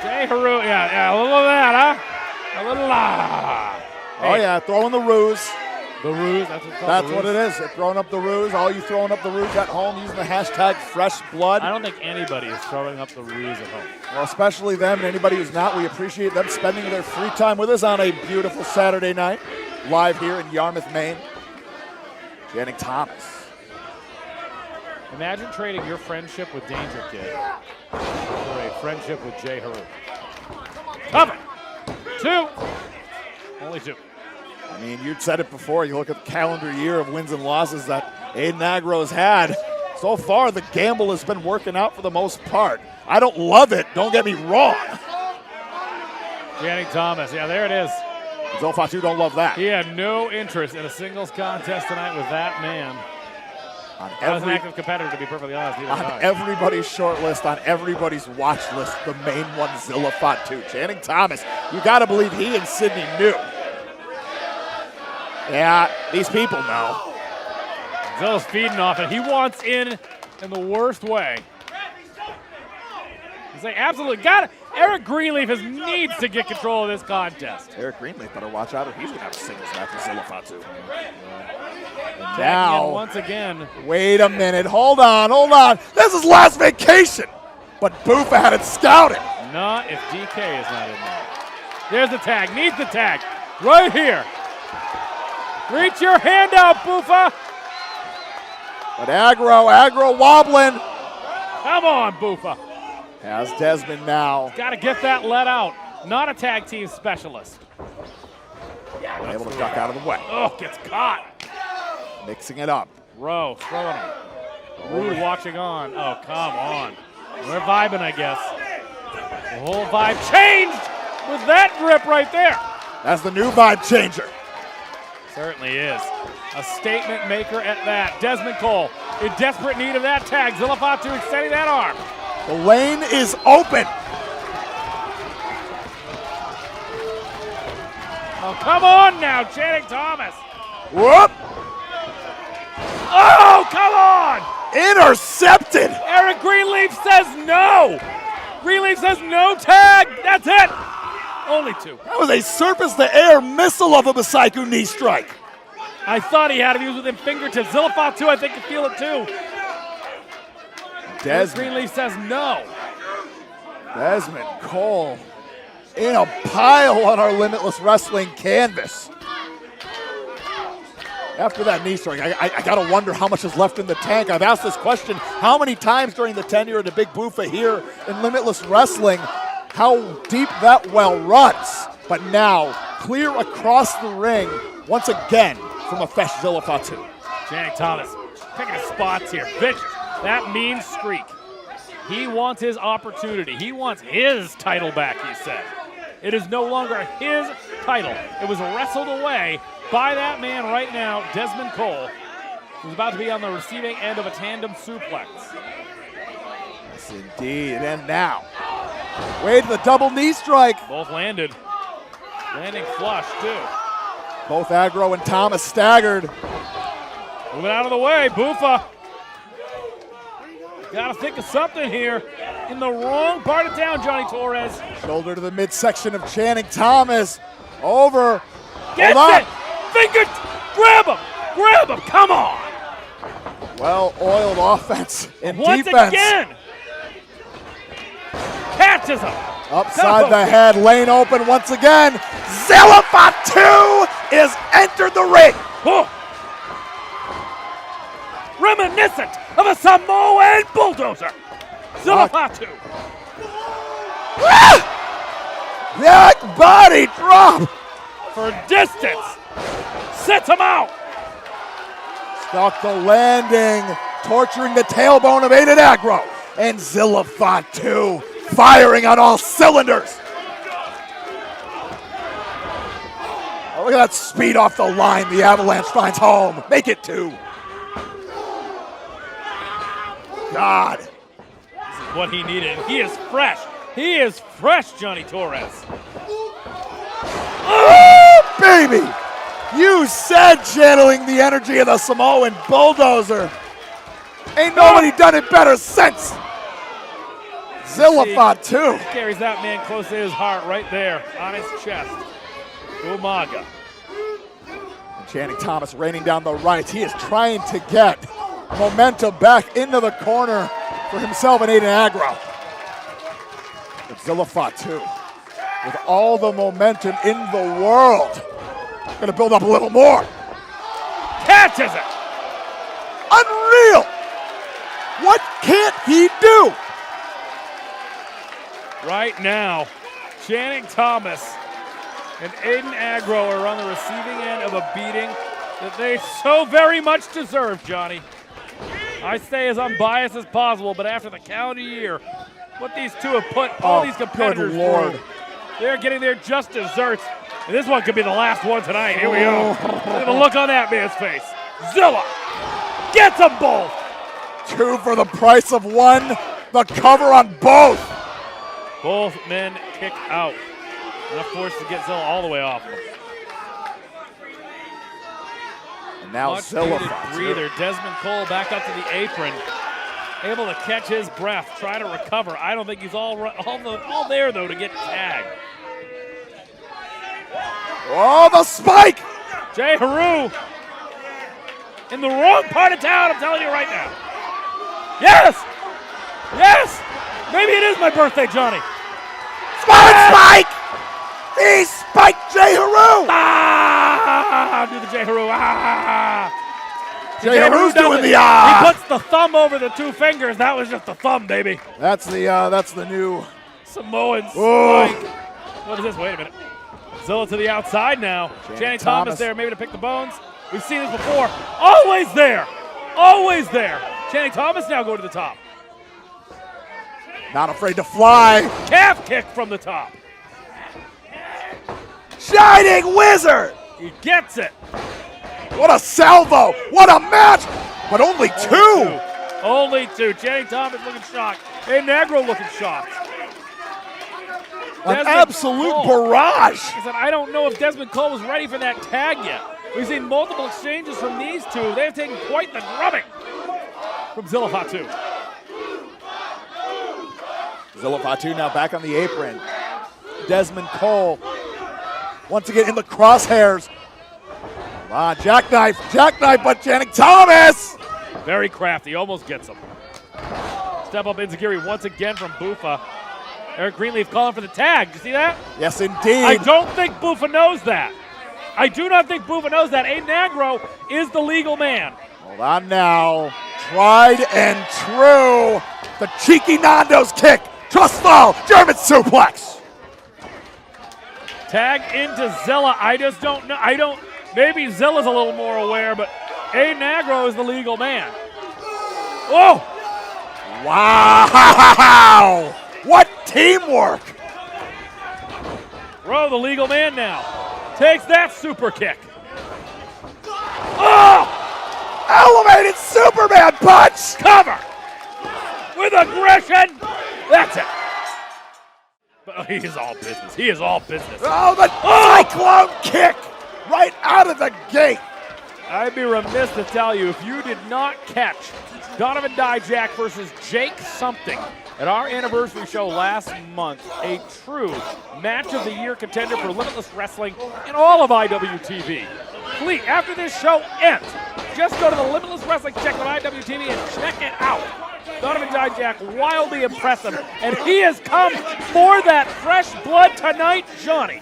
Jay Haru, yeah, a little of that, huh? A little, Oh, yeah, throwing the ruse. The ruse, that's what it's called. That's what it is. They're throwing up the ruse. All you throwing up the ruse at home using the hashtag FreshBlood. I don't think anybody is throwing up the ruse at home. Well, especially them and anybody who's not. We appreciate them spending their free time with us on a beautiful Saturday night, live here in Yarmouth, Maine. Channing Thomas. Imagine trading your friendship with Danger Kid for a friendship with Jay Haru. Cover. 2. Only 2. I mean, you'd said it before. You look at the calendar year of wins and losses that Aiden Agro has had. So far, the gamble has been working out for the most part. I don't love it. Don't get me wrong. Channing Thomas. Yeah, there it is. Zilla Fatu don't love that. He had no interest in a singles contest tonight with that man. On As an active competitor, to be perfectly honest. On everybody's short list, on everybody's watch list, the main one, Zilla Fatu. Channing Thomas, you got to believe he and Sydney knew. Yeah, these people know. Zilla's feeding off it. He wants in the worst way. He's like, absolutely got it. Eric Greenleaf needs to get control of this contest. Eric Greenleaf better watch out or he's going to have a singles match with Zilla Fatu. Now, once again. Wait a minute. Hold on. This is last vacation. But Boofa had it scouted. Not if DK is not in there. There's the tag. Needs the tag. Right here. Reach your hand out, Boofa. But Aggro wobbling. Come on, Boofa. Has Desmond now. Got to get that let out. Not a tag team specialist. Able to duck out of the way. Oh, gets caught. Mixing it up. Rowe throwing him. Rude watching on. Oh, come on. We're vibing, I guess. The whole vibe changed with that grip right there. That's the new vibe changer. Certainly is. A statement maker at that. Desmond Cole in desperate need of that tag. Zilla Fatu extending that arm. The lane is open. Oh, come on now, Channing Thomas. Whoop. Oh, come on. Intercepted. Eric Greenleaf says no. Greenleaf says no tag. That's it. Only 2. That was a surface-to-air missile of a Masaiku knee strike. I thought he had him. He was within fingertips. Zilla Fatu, I think, could feel it too. Greenleaf says no. Desmond Cole in a pile on our Limitless Wrestling canvas. After that knee strike, I gotta wonder how much is left in the tank. I've asked this question how many times during the tenure of the Big Boofa here in Limitless Wrestling, how deep that well runs. But now, clear across the ring, once again, from a fresh Zilla Fatu. Channing Thomas picking his spots here. Vicious. That mean streak. He wants his opportunity. He wants his title back, he said. It is no longer his title. It was wrestled away by that man right now, Desmond Cole, who's about to be on the receiving end of a tandem suplex. Yes, indeed. And now, Wade the double knee strike. Both landed. Landing flush, too. Both Aggro and Thomas staggered. Moving out of the way, Boofa. Gotta think of something here. In the wrong part of town, Johnny Torres. Shoulder to the midsection of Channing Thomas. Over. Gets Hold it! Finger! Grab him! Grab him! Come on! Well-oiled offense and Once defense. again! Catches him! Upside the head, lane open once again. Zilla Fatu is entered the ring. Oh. Reminiscent of a Samoan bulldozer. Zilla Fatu. That body drop. For distance. Sets him out. Stuck the landing, torturing the tailbone of Aiden Aggro. And Zilla Fatu firing on all cylinders. Oh, look at that speed off the line. The Avalanche finds home. Make it 2. God. This is what he needed. He is fresh. He is fresh, Johnny Torres. Oh, baby. You said channeling the energy of the Samoan bulldozer. Ain't nobody done it better since. Zilla Fatu. Carries that man close to his heart right there on his chest. Umaga. Channing Thomas raining down the right. He is trying to get momentum back into the corner for himself and Aiden Aggro. But Zilla Fatu, with all the momentum in the world, gonna build up a little more. Catches it. Unreal. What can't he do? Right now, Channing Thomas and Aiden Aggro are on the receiving end of a beating that they so very much deserve, Johnny. I stay as unbiased as possible, but after the calendar year, what these two have put all these competitors through, they're getting their just desserts. And this one could be the last one tonight. Here we go. Look at the look on that man's face. Zilla gets them both. 2 for the price of 1. The cover on both. Both men kick out. Enough force to get Zilla all the way off him. And now Much Zilla needed breather. Desmond Cole back up to the apron. Able to catch his breath, try to recover. I don't think he's all there, though, to get tagged. Oh, the spike! Jay Haru in the wrong part of town, I'm telling you right now. Yes! Yes! Maybe it is my birthday, Johnny. Spike! He spiked Jay Haru! Do the Jay Haru. Jay Haru's doing the He puts the thumb over the 2 fingers. That was just the thumb, baby. That's the new Samoan spike. What is this? Wait a minute. Zilla to the outside now. Channing Thomas there, maybe to pick the bones. We've seen this before. Always there. Always there. Channing Thomas now going to the top. Not afraid to fly. Calf kick from the top. Shining Wizard! He gets it. What a salvo! What a match! But only 2! Only 2. Channing Thomas looking shocked. Aiden Aggro looking shocked. An absolute barrage! I said, I don't know if Desmond Cole was ready for that tag yet. We've seen multiple exchanges from these two. They've taken quite the drubbing from Zilla Fatu. Zilla Fatu now back on the apron. Desmond Cole once again in the crosshairs. Come on, jackknife, but Channing Thomas! Very crafty, almost gets him. Step up enziguri once again from Bufa. Eric Greenleaf calling for the tag. You see that? Yes, indeed. I don't think Bufa knows that. I do not think Bufa knows that. A Negro is the legal man. Hold on now. Tried and true. The cheeky Nando's kick. Trust fall. German suplex. Tag into Zilla. I just don't know. Maybe Zilla's a little more aware, but A Negro is the legal man. Whoa! Wow! What teamwork! Bro, the legal man now. Takes that super kick. Oh! Elevated Superman punch! Cover! With aggression! That's it. But he is all business. He is all business. Oh, the cyclone kick! Right out of the gate! I'd be remiss to tell you if you did not catch Donovan Dijak versus Jake something at our anniversary show last month, a true match of the year contender for Limitless Wrestling in all of IWTV. Please, after this show ends, just go to the Limitless Wrestling section of IWTV and check it out. Donovan Dijak, wildly impressive, and he has come for that fresh blood tonight, Johnny.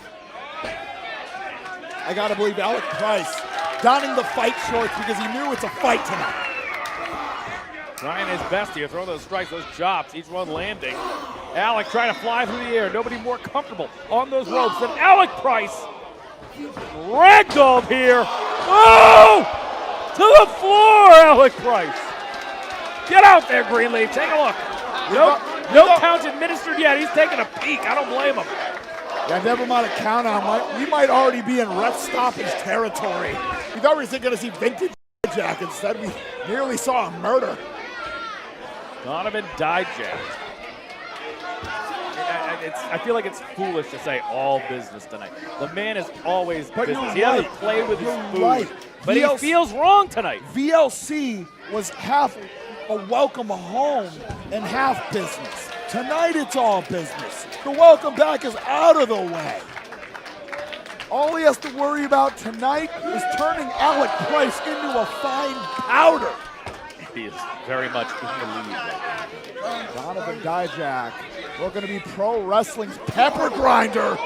I gotta believe Alec Price donning the fight shorts because he knew it's a fight tonight. Trying his best here, throwing those strikes, those chops, each one landing. Alec trying to fly through the air. Nobody more comfortable on those ropes than Alec Price. Ragdolled here. Oh! To the floor, Alec Price. Get out there, Greenleaf. Take a look. No count administered yet. He's taking a peek. I don't blame him. Yeah, never mind a count on. We might already be in ref stoppage territory. We thought we were going to see vintage Jack. Instead, we nearly saw a murder. Donovan Dijak. I feel like it's foolish to say all business tonight. The man is always business. He hasn't played with his food, but he feels wrong tonight. VLC was half a welcome home and half business. Tonight it's all business. The welcome back is out of the way. All he has to worry about tonight is turning Alec Price into a fine powder. He is very much in the lead right now. Donovan Dijak, we're going to be pro wrestling's pepper grinder.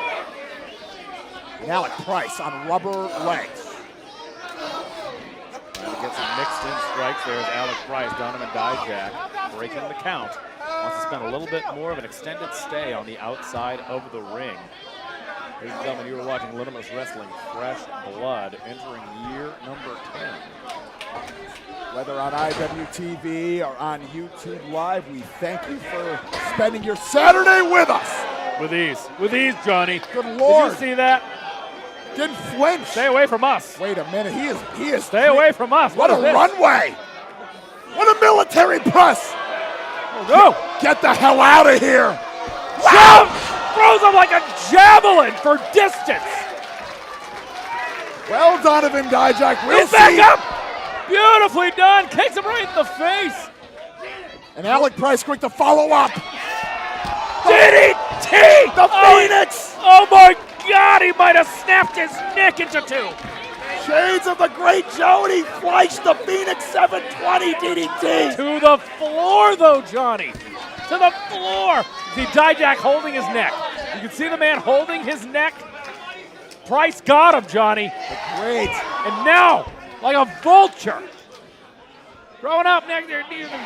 And Alec Price on rubber legs. Trying to get some mixed in strikes. There's Alec Price. Donovan Dijak breaking the count. Wants to spend a little bit more of an extended stay on the outside of the ring. Ladies and gentlemen, you are watching Limitless Wrestling Fresh Blood, entering year number 10. Whether on IWTV or on YouTube Live, we thank you for spending your Saturday with us. With ease, Johnny. Good Lord. Did you see that? Didn't flinch. Stay away from us. Wait a minute, he is. Stay away from us. What a runway. What a military press. Oh, no. Get the hell out of here. Wow. Throws him like a javelin for distance. Well, Donovan Dijak, we'll He's back up. Beautifully done. Kicks him right in the face. And Alec Price quick to follow up. DDT! The Phoenix! Oh my God, he might have snapped his neck into two. Shades of the great Jody flushed the Phoenix 720 DDT. To the floor though, Johnny. To the floor. See Dijak holding his neck. You can see the man holding his neck. Price got him, Johnny. Great. And now, like a vulture, growing up next to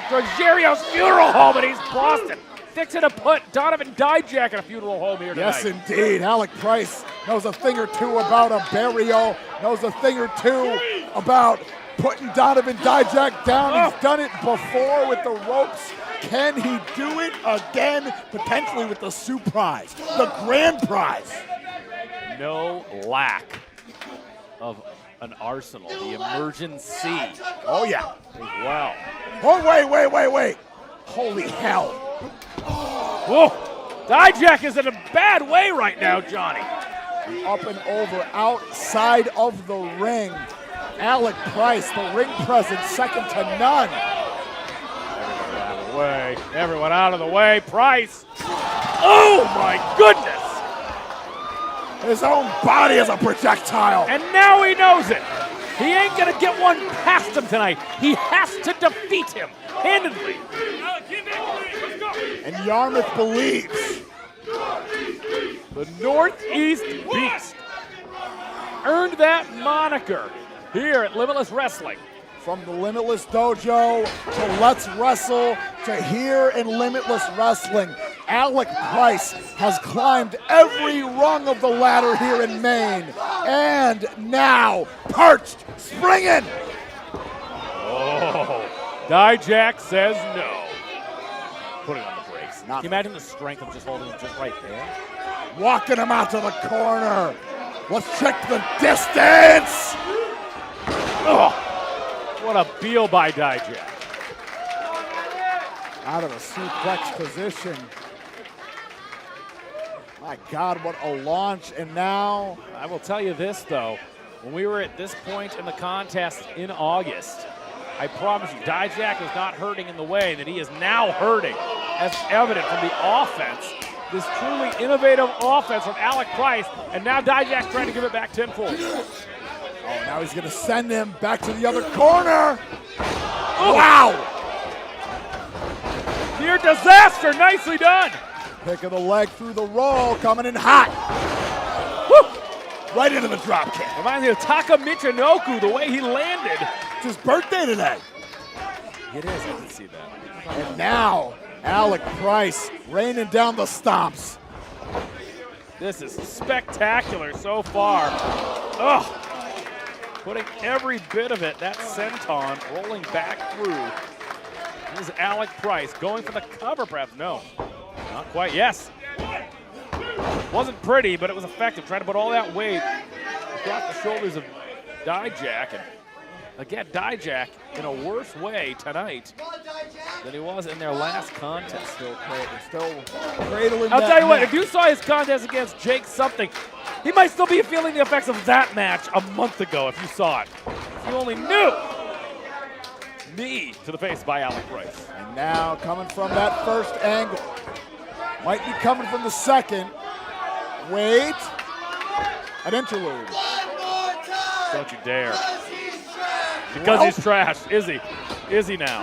Rogerio's funeral home, and he's Boston, fixing to put Donovan Dijak in a funeral home here tonight. Yes, indeed. Alec Price knows a thing or two about a burial, knows a thing or two about putting Donovan Dijak down. He's done it before with the ropes. Can he do it again, potentially with the surprise, the grand prize? No lack of an arsenal, the emergency. Oh, yeah. As well. Oh, wait. Holy hell. Whoa. Dijak is in a bad way right now, Johnny. Up and over, outside of the ring. Alec Price, the ring presence, second to none. Everyone out of the way. Price. Oh, my goodness. His own body is a projectile. And now he knows it. He ain't gonna get one past him tonight. He has to defeat him handedly. And Yarmouth believes. The Northeast Beast earned that moniker here at Limitless Wrestling. From the Limitless Dojo to Let's Wrestle to here in Limitless Wrestling, Alec Price has climbed every rung of the ladder here in Maine. And now, perched, springing. Oh, Dijak says no. Putting on the brakes. Not Can you imagine the strength of just holding him just right there? Walking him out to the corner. Let's check the distance. Oh, what a deal by Dijak. Out of a suplex position. My God, what a launch. And now, I will tell you this, though. When we were at this point in the contest in August, I promise you, Dijak is not hurting in the way that he is now hurting, as evident from the offense. This truly innovative offense from Alec Price, and now Dijak's trying to give it back tenfold. oh, now he's going to send him back to the other corner. Oh. Wow! Near disaster, nicely done. Pick of the leg through the roll, coming in hot. Woo! Right into the drop kick. Reminds me of Taka Michinoku, the way he landed. It's his birthday today. It is, I can see that. And now, Alec Price raining down the stomps. This is spectacular so far. Oh, putting every bit of it, that senton rolling back through. This is Alec Price going for the cover, perhaps. No, not quite. Yes. Wasn't pretty, but it was effective. Trying to put all that weight across the shoulders of Dijak. And again, Dijak in a worse way tonight than he was in their last contest. Still cradling I'll that tell you what, neck. if you saw his contest against Jake something, he might still be feeling the effects of that match a month ago if you saw it. If you only knew. Knee to the face by Alec Price. And now coming from that first angle. Might be coming from the second. Wait. An interlude. Don't you dare. Because he's trashed. Is he? Is he now?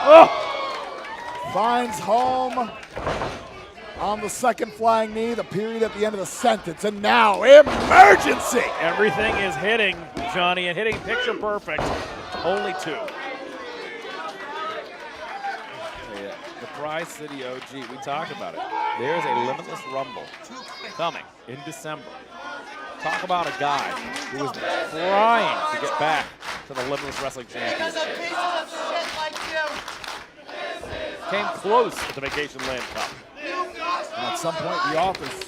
Oh! Finds home on the second flying knee, the period at the end of the sentence. And now, emergency! Everything is hitting, Johnny, and hitting picture perfect. Only two. The Prize City OG, we talked about it. There's a Limitless Rumble coming in December. Talk about a guy who is trying to get back to the Limitless Wrestling Championship. Came close at the Vacation Land Cup. And at some point, the office,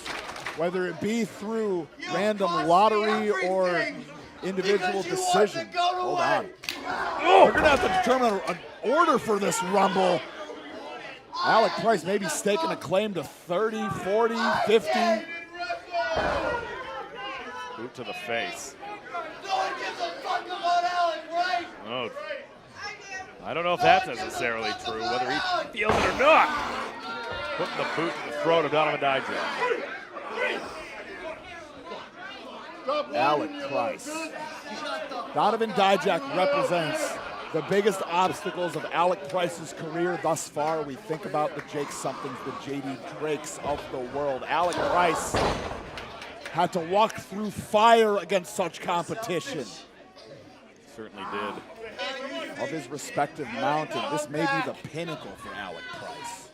whether it be through random lottery or individual decision. Hold on. We're going to have to determine an order for this Rumble. Alec Price maybe staking a claim to 30, 40, 50. Boot to the face. Oh, I don't know if that's necessarily true, whether he feels it or not. Putting the boot to the throat of Donovan Dijak. Alec Price. Donovan Dijak represents the biggest obstacles of Alec Price's career thus far. We think about the Jake Somethings, the JD Drakes of the world. Alec Price had to walk through fire against such competition. Certainly did. Of his respective mountain, this may be the pinnacle for Alec Price.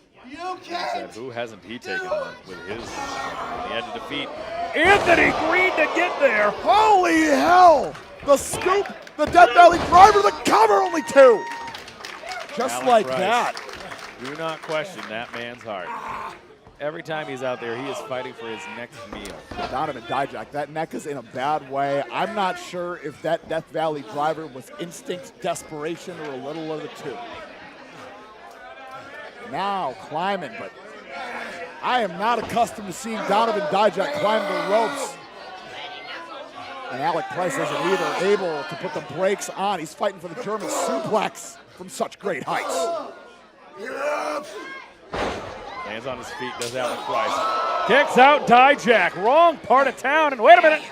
Said, who hasn't he taken on with his? He had to defeat Anthony Green to get there. Holy hell! The scoop, the Death Valley driver, the cover, only two. Just Alec like Price. that. Do not question that man's heart. Every time he's out there, he is fighting for his next meal. Donovan Dijak, that neck is in a bad way. I'm not sure if that Death Valley driver was instinct, desperation, or a little of the two. Now climbing, but I am not accustomed to seeing Donovan Dijak climb the ropes. And Alec Price isn't either able to put the brakes on. He's fighting for the German suplex from such great heights. Hands on his feet, does Alec Price. Kicks out Dijak, wrong part of town, and wait a minute.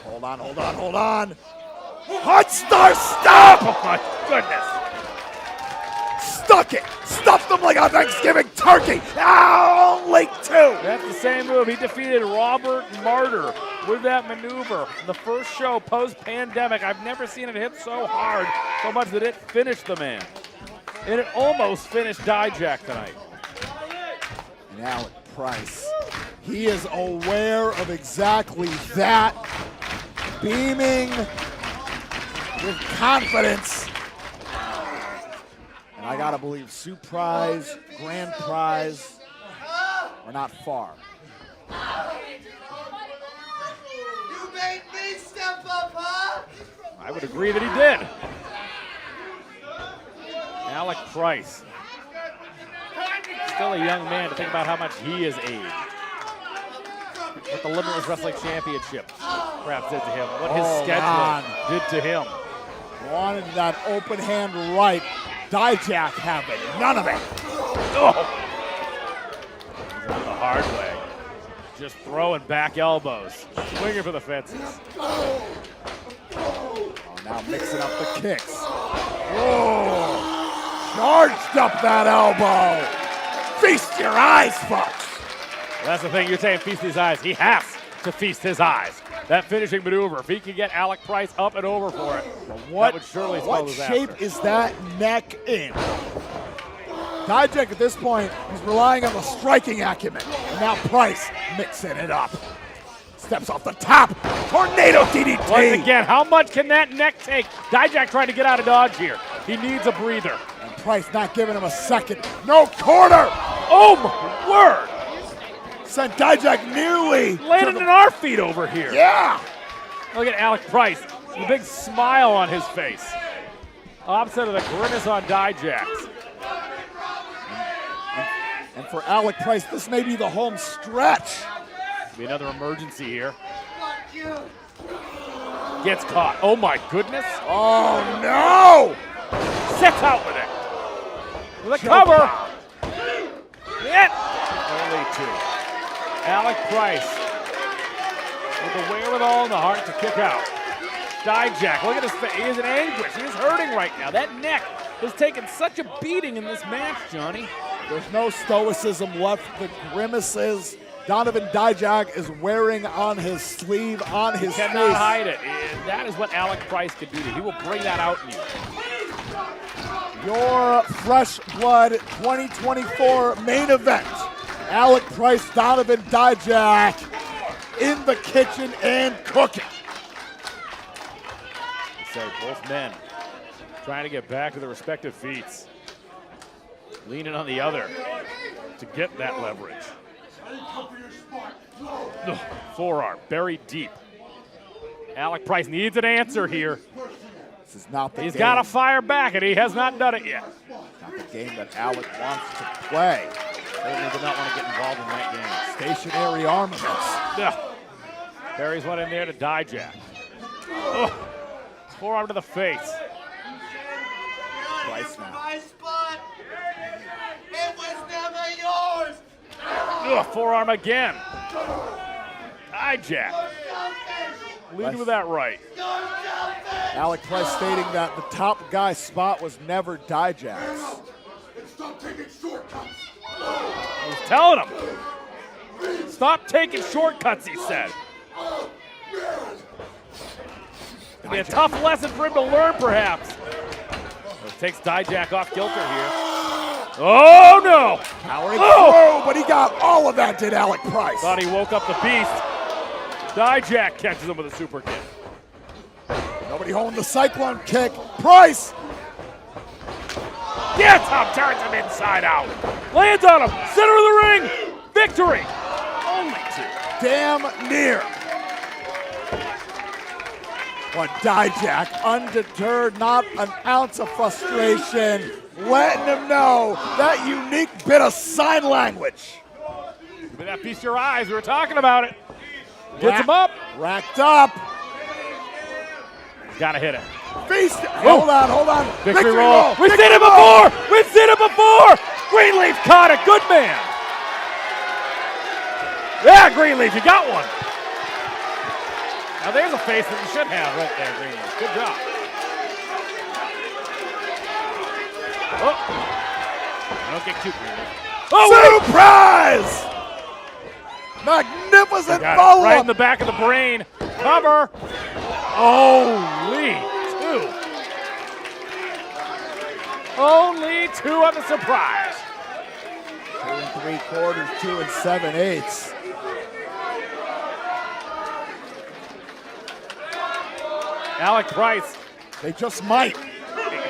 Hold on, hold on, hold on. Hot star stop! Oh my goodness. Stuck it. Stuffed them like a Thanksgiving turkey. Ah, only 2. That's the same move. He defeated Robert Martyr with that maneuver. The first show post-pandemic. I've never seen it hit so hard, so much that it finished the man. And it almost finished Dijak tonight. And Alec Price, he is aware of exactly that. Beaming with confidence. And I gotta believe Sioux Prize, Grand Prize are not far. You made me step up, huh? I would agree that he did. Alec Price. Still a young man to think about how much he has aged. What the Limitless Wrestling Championship perhaps did to him. What his schedule did to him. Wanted that open hand right. Dijak having none of it. Oh. He's on the hard way. Just throwing back elbows. Swinging for the fences. Oh, now mixing up the kicks. Oh. Charged up that elbow. Feast your eyes, folks. That's the thing, you're saying feast his eyes. He has to feast his eyes. That finishing maneuver, if he can get Alec Price up and over for it, that would surely spell disaster. What shape is that neck in? Dijak at this point, he's relying on the striking acumen. And now Price mixing it up. Steps off the top. Tornado DDT. Once again, how much can that neck take? Dijak trying to get out of dodge here. He needs a breather. And Price not giving him a second. No corner. Oh my word. Sent Dijak nearly. Landed in our feet over here. Yeah. Look at Alec Price. A big smile on his face. Opposite of the grimace on Dijak's. And for Alec Price, this may be the home stretch. Be another emergency here. Gets caught. Oh my goodness. Oh no! Sits out with it. With a cover. It. Only 2. Alec Price with the wherewithal and the heart to kick out. Dijak, look at his face. He is in anguish. He is hurting right now. That neck has taken such a beating in this match, Johnny. There's no stoicism left. The grimaces Donovan Dijak is wearing on his sleeve, on his face. He cannot hide it. And that is what Alec Price can do. He will bring that out in you. Your Fresh Blood 2024 main event. Alec Price, Donovan Dijak in the kitchen and cooking. So both men trying to get back to their respective feet. Leaning on the other to get that leverage. Forearm buried deep. Alec Price needs an answer here. This is not the He's game. got to fire back, and he has not done it yet. Not the game that Alec wants to play. Certainly did not want to get involved in that game. Stationary armaments. Ugh. Buries one in there to Dijak. Oh. Forearm to the face. Price now. My spot. It was never yours. Ugh, forearm again. Dijak. Leading with that right. Alec Price stating that the top guy spot was never Dijak's. Stop taking shortcuts. He's telling him. Stop taking shortcuts, he said. It'll be a tough lesson for him to learn, perhaps. It takes Dijak off kilter here. Oh, no. Powering through, but he got all of that, did Alec Price. Thought he woke up the beast. Dijak catches him with a super kick. Nobody holding the cyclone kick. Price. Gets him, turns him inside out. Lands on him, center of the ring. Victory. Only 2. Damn near. But Dijak, undeterred, not an ounce of frustration, letting him know that unique bit of sign language. With that piece of your eyes, we were talking about it. Gets him up. Racked up. Gotta hit it. Feast. Hold on. Victory roll. We've seen it before. We've seen it before. Greenleaf caught it. Good man. Yeah, Greenleaf, you got one. Now there's a face that you should have right there, Green. Good job. Oh. Don't get cute, Green. Oh, surprise! Magnificent follow-up. Right in the back of the brain. Cover. Holy two. Only two on the surprise. 2 3/4, 2 7/8. Alec Price. They just might.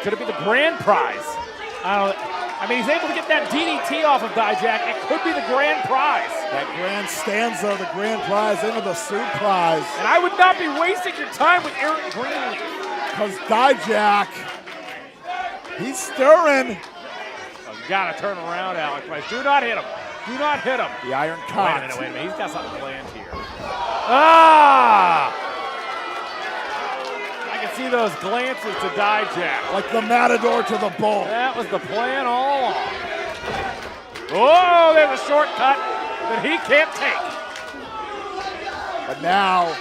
Could it be the grand prize? I mean, he's able to get that DDT off of Dijak. It could be the grand prize. That grand stanza, the grand prize into the surprise. And I would not be wasting your time with Eric Greenlee. Because Dijak, he's stirring. Oh, you gotta turn around, Alec Price. Do not hit him. Do not hit him. The iron Wait a cock. minute. He's got something planned here. Ah! I can see those glances to Dijak. Like the matador to the bull. That was the plan all along. Oh, there's a shortcut that he can't take. But now,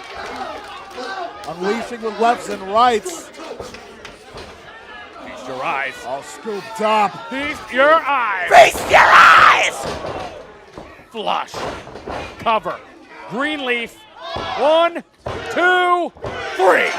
unleashing the lefts and rights. Feast your eyes. All scooped up. Feast your eyes. Feast your eyes! Flush. Cover. Greenleaf. 1, 2, 3.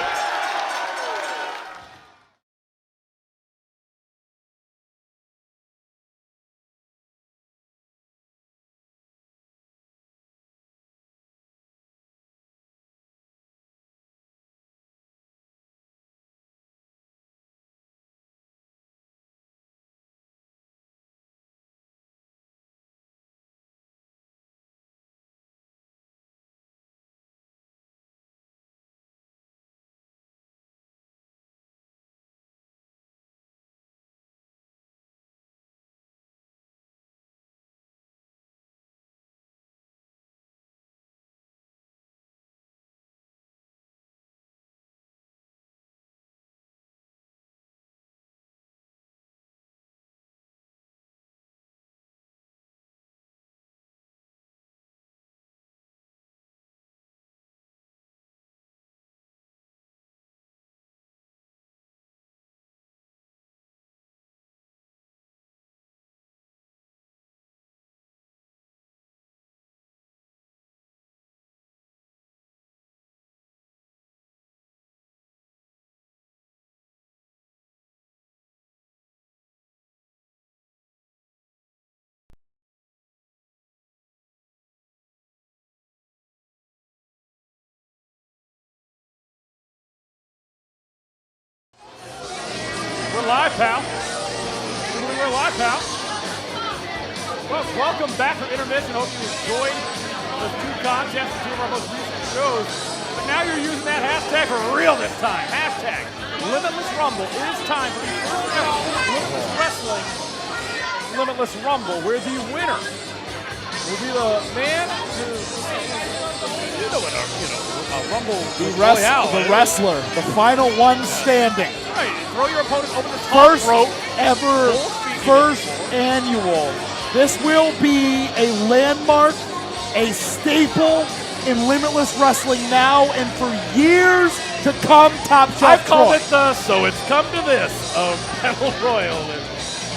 We're live, pal. We're live, pal. Well, welcome back from intermission. Hope you enjoyed those two contests, two of our most recent shows. But now you're using that hashtag for real this time. Hashtag Limitless Rumble. It is time for the first ever Limitless Wrestling Limitless Rumble, where the winner will be the man who, you know what a Rumble The wrestler, the final one standing. Right, throw your opponent over the top rope. First annual. This will be a landmark, a staple in Limitless Wrestling now and for years to come. Top Shelf I've called Troy. it the So It's Come to This of Battle Royal.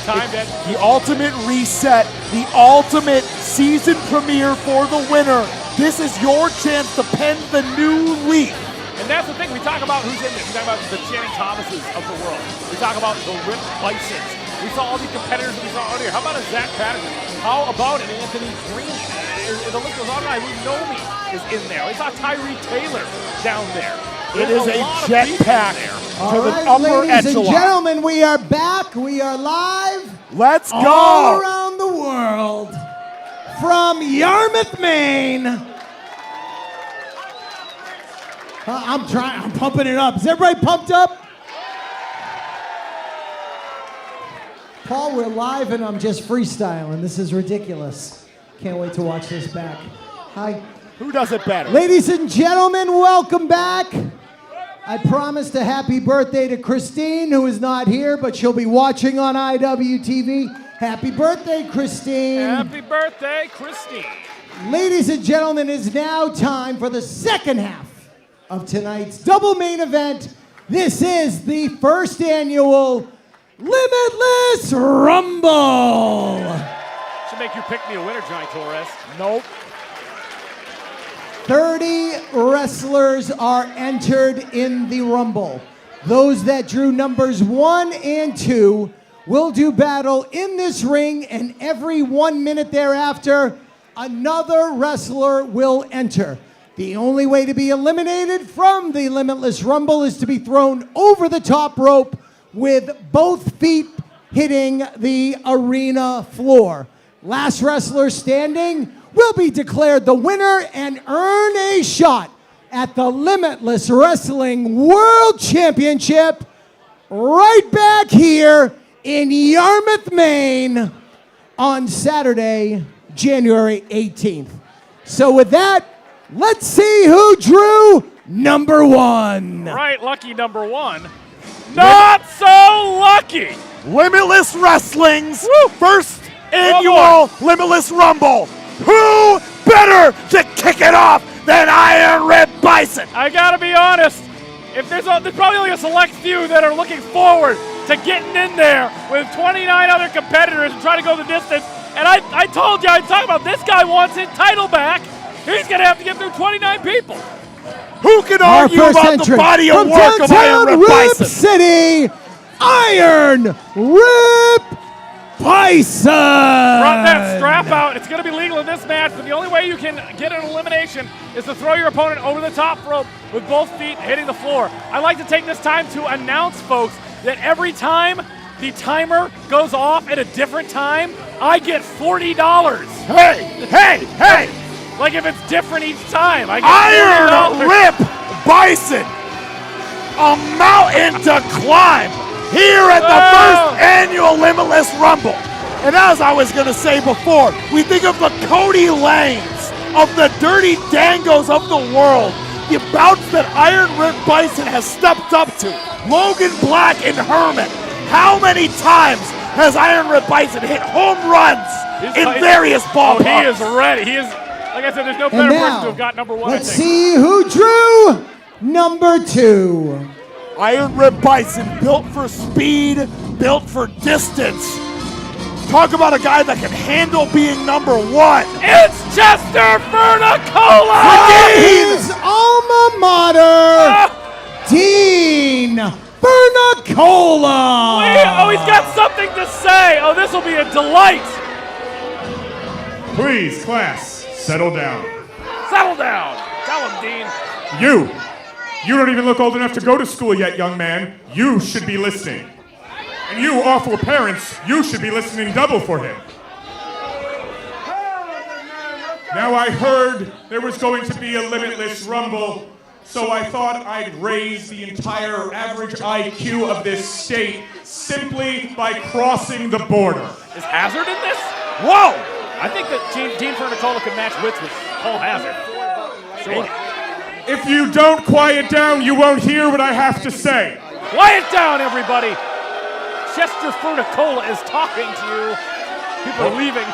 Time that The ultimate reset, the ultimate season premiere for the winner. This is your chance to pen the new leaf. And that's the thing, we talk about who's in this. We talk about the Channing Thomases of the world. We talk about the Rip Bisons. We saw all these competitors that we saw earlier. How about a Zach Patterson? How about an Anthony Green? The list goes on and on. Nomi is in there. We saw Tyree Taylor down there. It is a jetpack to the upper ladies echelon. and gentlemen, we are back. We are live. Let's go. All around the world. From Yarmouth, Maine. I'm pumping it up. Is everybody pumped up? Paul, we're live and I'm just freestyling. This is ridiculous. Can't wait to watch this back. Hi. Who does it better? Ladies and gentlemen, welcome back. I promised a happy birthday to Christine, who is not here, but she'll be watching on IWTV. Happy birthday, Christine. Happy birthday, Christine. Ladies and gentlemen, it is now time for the second half of tonight's double main event. This is the first annual Limitless Rumble. Should make you pick me a winner, Johnny Torres. Nope. 30 wrestlers are entered in the Rumble. Those that drew numbers 1 and 2 will do battle in this ring, and every 1 minute thereafter, another wrestler will enter. The only way to be eliminated from the Limitless Rumble is to be thrown over the top rope with both feet hitting the arena floor. Last wrestler standing will be declared the winner and earn a shot at the Limitless Wrestling World Championship right back here in Yarmouth, Maine on Saturday, January 18th. So with that, let's see who drew number 1. Right, lucky number 1. Not so lucky. Limitless Wrestling's Woo! first annual Limitless Rumble. Who better to kick it off than Iron Rip Bison? I gotta be honest. If there's probably only a select few that are looking forward to getting in there with 29 other competitors and trying to go the distance. And I told you, I'd talk about this guy wants his title back. He's gonna have to get through 29 people. Who can Our argue first about the entrant body of from work of Iron downtown Rip Rip Bison? City, Iron Rip Bison. Brought that strap out. It's going to be legal in this match, but the only way you can get an elimination is to throw your opponent over the top rope with both feet hitting the floor. I like to take this time to announce, folks, that every time the timer goes off at a different time, I get $40. Hey! Like if it's different each time. I get Iron $40. Rip Bison, a mountain to climb here at the first annual Limitless Rumble. And as I was going to say before, we think of the Cody Lanes, of the Dirty Dangos of the world, the bouts that Iron Rip Bison has stepped up to. Logan Black and Herman. How many times has Iron Rip Bison hit home runs in various ballparks? Oh, he is ready. He is, like I said, there's no better person to have got number 1. Let's see who drew number 2. Iron Rip Bison, built for speed, built for distance. Talk about a guy that can handle being number 1. It's Chester Vernicola! His alma mater, Dean Vernicola. Oh, he's got something to say. Oh, this will be a delight. Please, class, settle down. Settle down. Tell him, Dean. You don't even look old enough to go to school yet, young man. You should be listening. And you awful parents, you should be listening double for him. Now I heard there was going to be a Limitless Rumble, so I thought I'd raise the entire average IQ of this state simply by crossing the border. Is Hazard in this? Whoa! I think that Dean Vernicola could match wits with Cole Hazard. Sure. If you don't quiet down, you won't hear what I have to say. Quiet down, everybody. Chester Vernicola is talking to you. People are leaving.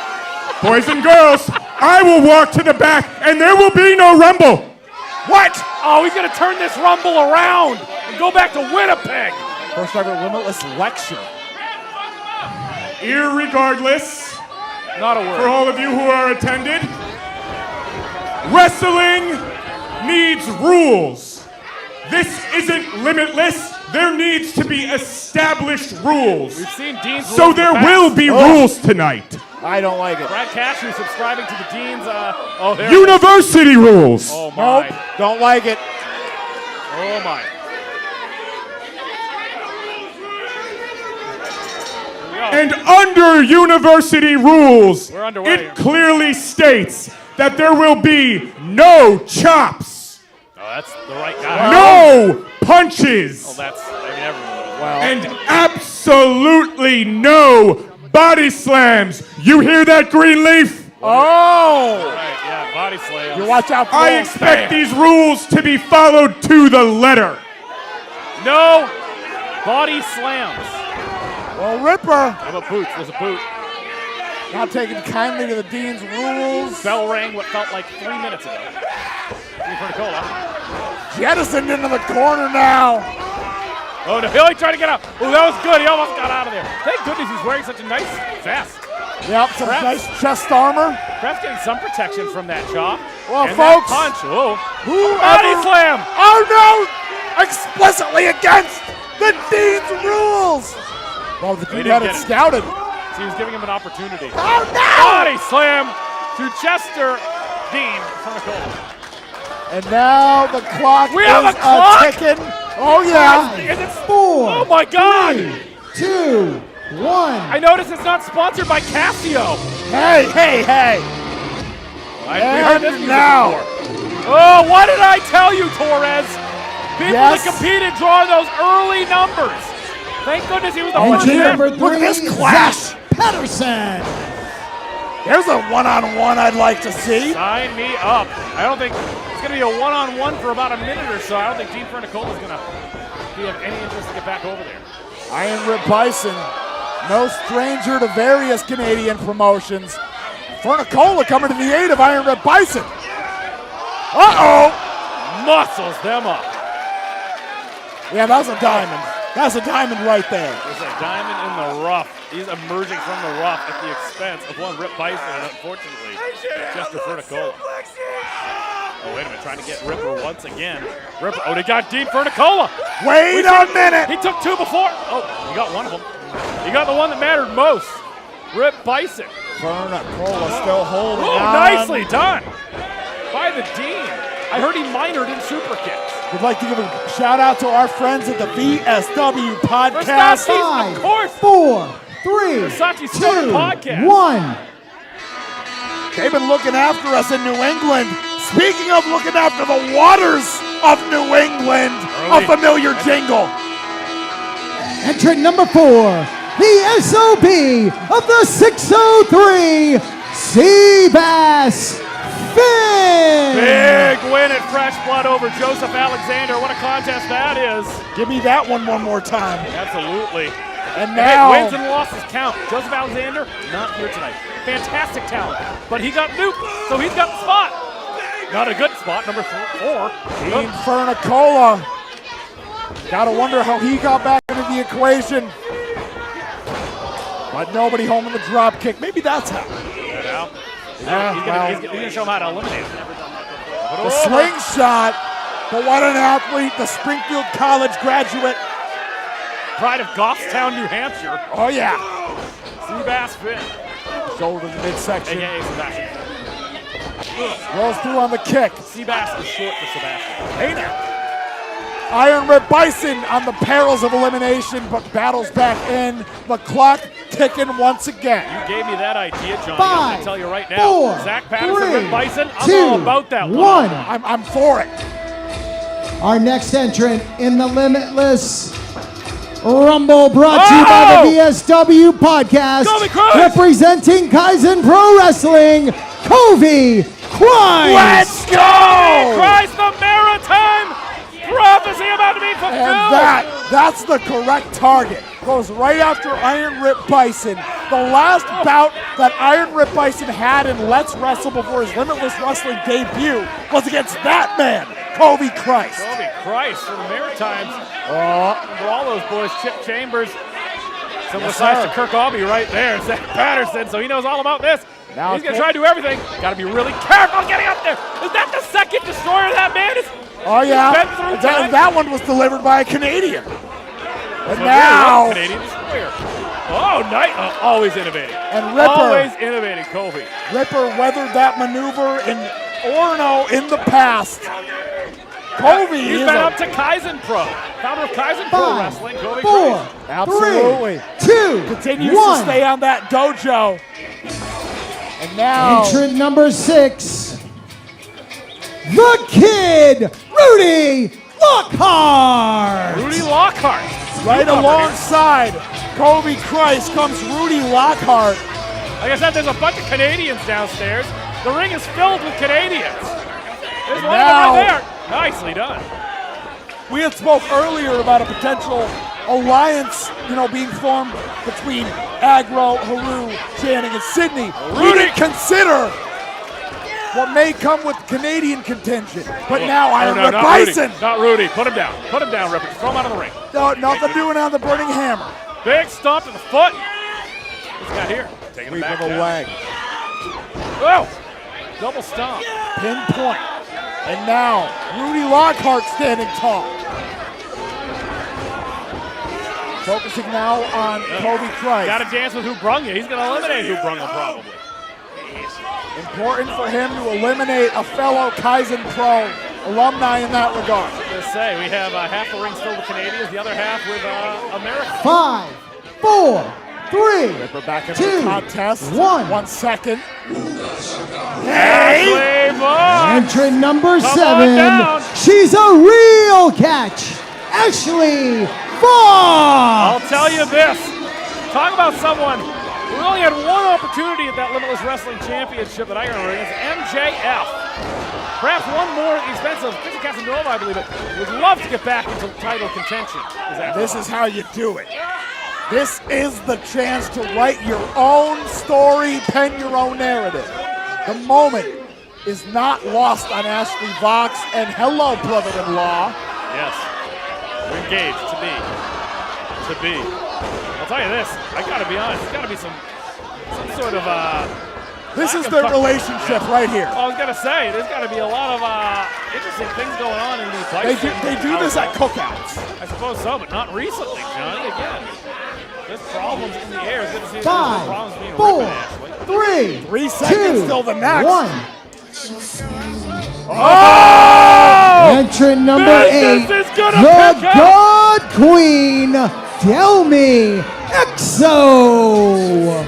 Boys and girls, I will walk to the back, and there will be no Rumble. What? Oh, he's going to turn this Rumble around and go back to Winnipeg. First ever Limitless lecture. Irregardless, Not a word. for all of you who are attended, wrestling needs rules. This isn't limitless. There needs to be established rules. We've seen Dean's So rules in there the past. will be rules tonight. I don't like it. Brad Cashew subscribing to the Dean's. There. University rules. Oh my. Nope, don't like it. Oh my. Here we go. And under university rules, We're underway here. it clearly states that there will be no chops, Oh, that's the right guy. no punches, Oh, that's everyone. Well, and absolutely no body slams. You hear that, Greenleaf? oh! Right, yeah, body slam. You watch out for I those. expect these rules to be followed to the letter. No body slams. Well, Ripper, How about boots? There's a boot. not taking kindly to the Dean's rules. Bell rang what felt like 3 minutes ago. Dean Vernicola. jettisoned into the corner now. Oh, no, Billy trying to get up. Oh, that was good. He almost got out of there. Thank goodness he's wearing such a nice vest. Yep, some nice chest armor. Perhaps getting some protection from that chop. Well, and folks, that punch. Oh, whoever, body slam. Oh no! Explicitly against the Dean's rules. Well, the Dean had it scouted. So he was giving him an opportunity. Oh no! Body slam to Chester Dean Furnicola. And now the clock We is have a clock? ticking. Oh yeah. Is it 4, Oh my God! 3, 2, 1. I noticed it's not sponsored by Casio. Hey, hey, hey. We heard this music now. before. Oh, what did I tell you, Torres? People that competed drawing those early numbers. Thank goodness he was the first Entry number man. 3, Look at this clash. Zach Patterson. There's a one-on-one I'd like to see. Sign me up. I don't think it's going to be a one-on-one for about a minute or so. I don't think Dean Furnicola is going to be of any interest to get back over there. Iron Rip Bison, no stranger to various Canadian promotions. Furnicola coming to the aid of Iron Rip Bison. Uh-oh. Muscles them up. Yeah, that's a diamond. That's a diamond right there. There's a diamond in the rough. He's emerging from the rough at the expense of one Rip Bison, and unfortunately, Chester Furnicola. Oh, wait a minute, trying to get Ripper once again. Ripper, oh, they got Dean Furnicola. Wait a minute. He took two before. Oh, he got one of them. He got the one that mattered most. Rip Bison. Furnicola still holding on. Nicely done by the Dean. I heard he minored in super kicks. We'd like to give a shout out to our friends at the VSW podcast. Versace's, of course. 4, 3, Versace's 2, podcast. 1. They've been looking after us in New England. Speaking of looking after the waters of New England, a familiar jingle. Entrant number 4, the SOB of the 603, Seabass Finn. Big win at Fresh Blood over Joseph Alexander. What a contest that is. Give me that one more time. Absolutely. And now, wins and losses count. Joseph Alexander, not here tonight. Fantastic talent, but he got nuked, so he's got the spot. Not a good spot, number 4. Dean Furnicola. Gotta wonder how he got back into the equation. But nobody home in the drop kick. Maybe that's how. He's going to show him how to eliminate him. Never done that before. The slingshot. But what an athlete, the Springfield College graduate. Pride of Goffstown, New Hampshire. Oh, yeah. Seabass Finn. Shoulder to the midsection. AKA Sebastian. Rolls through on the kick. Seabass is short for Sebastian. Hey now. Iron Rip Bison on the perils of elimination, but battles back in. The clock ticking once again. You gave me that idea, Johnny. 5, I'm going to tell you right now. 4, Zach Patterson, 3, Rip Bison, I'm 2, all about that 1. I'm for it. Our next entrant in the Limitless Rumble, brought to you by the VSW podcast, representing Kaizen Pro Wrestling, Covey Christ. Let's go! Christ, the maritime prophecy about to be fulfilled. And that's the correct target. Goes right after Iron Rip Bison. The last bout that Iron Rip Bison had in Let's Wrestle before his Limitless Wrestling debut was against that man, Covey Christ. Covey Christ for the Maritimes. For all those boys, Chip Chambers. Similar size to Kirk Aubie right there. Zach Patterson, so he knows all about this. Now he's going to try to do everything. Got to be really careful getting up there. Is that the second destroyer that man is? Oh, yeah. That one was delivered by a Canadian. And now. Canadian destroyer. Oh, nice. Always innovating. And Ripper. Always innovating, Covey. Ripper weathered that maneuver in Orono in the past. Covey He's been up to Kaizen Pro. Founder of Kaizen Pro Wrestling, Covey 4, Christ. Absolutely. 3, 2, Continues 1. to stay on that dojo. And now. Entrant number 6, the Kid, Rudy Lockhart. Rudy Lockhart. Right alongside Covey Christ comes Rudy Lockhart. Like I said, there's a bunch of Canadians downstairs. The ring is filled with Canadians. There's one of them right there. Nicely done. We had spoke earlier about a potential alliance, being formed between Agro, Haru, Channing, and Sydney. We didn't consider what may come with Canadian contingent. But now Iron Rip not Bison. Rudy. Not Rudy. Put him down. Put him down, Ripper. Throw him out of the ring. No, nothing doing on the Burning Hammer. Big stomp to the foot. What's he got here? Taking him back Sweep of a down. leg. Oh! Double stomp. Pinpoint. And now, Rudy Lockhart standing tall. Focusing now on Kobe Christ. Got to dance with who brung you. He's going to eliminate who brung him probably. Important for him to eliminate a fellow Kaizen Pro alumni in that regard. Let's say we have half the ring filled with Canadians, the other half with Americans. 5, 4, 3, Ripper back into 2, the contest. 1. 1 second. Ashley Vaughn. Entrant number Come on 7. down. She's a real catch. Ashley Vaughn. I'll tell you this. Talk about someone who only had one opportunity at that Limitless Wrestling Championship that I remember. It's MJF. Perhaps one more expensive. This is Casanova, I believe it. Would love to get back into title contention. This is how you do it. This is the chance to write your own story, pen your own narrative. The moment is not lost on Ashley Vox, and hello, brother-in-law. Yes. We're engaged, to be. I'll tell you this, I gotta be honest, there's gotta be some sort of This is their relationship right here. I was gonna say, there's gotta be a lot of interesting things going on in these fights. They do this at cookouts. I suppose so, but not recently, Johnny. Again, there's problems in the air. It's good to see there's 5, problems being 4, Ashley. 3, 3 seconds 2, till the next. 1. Oh! Entrant number 8, Business is gonna the pick up. God Queen, Delmi Exo.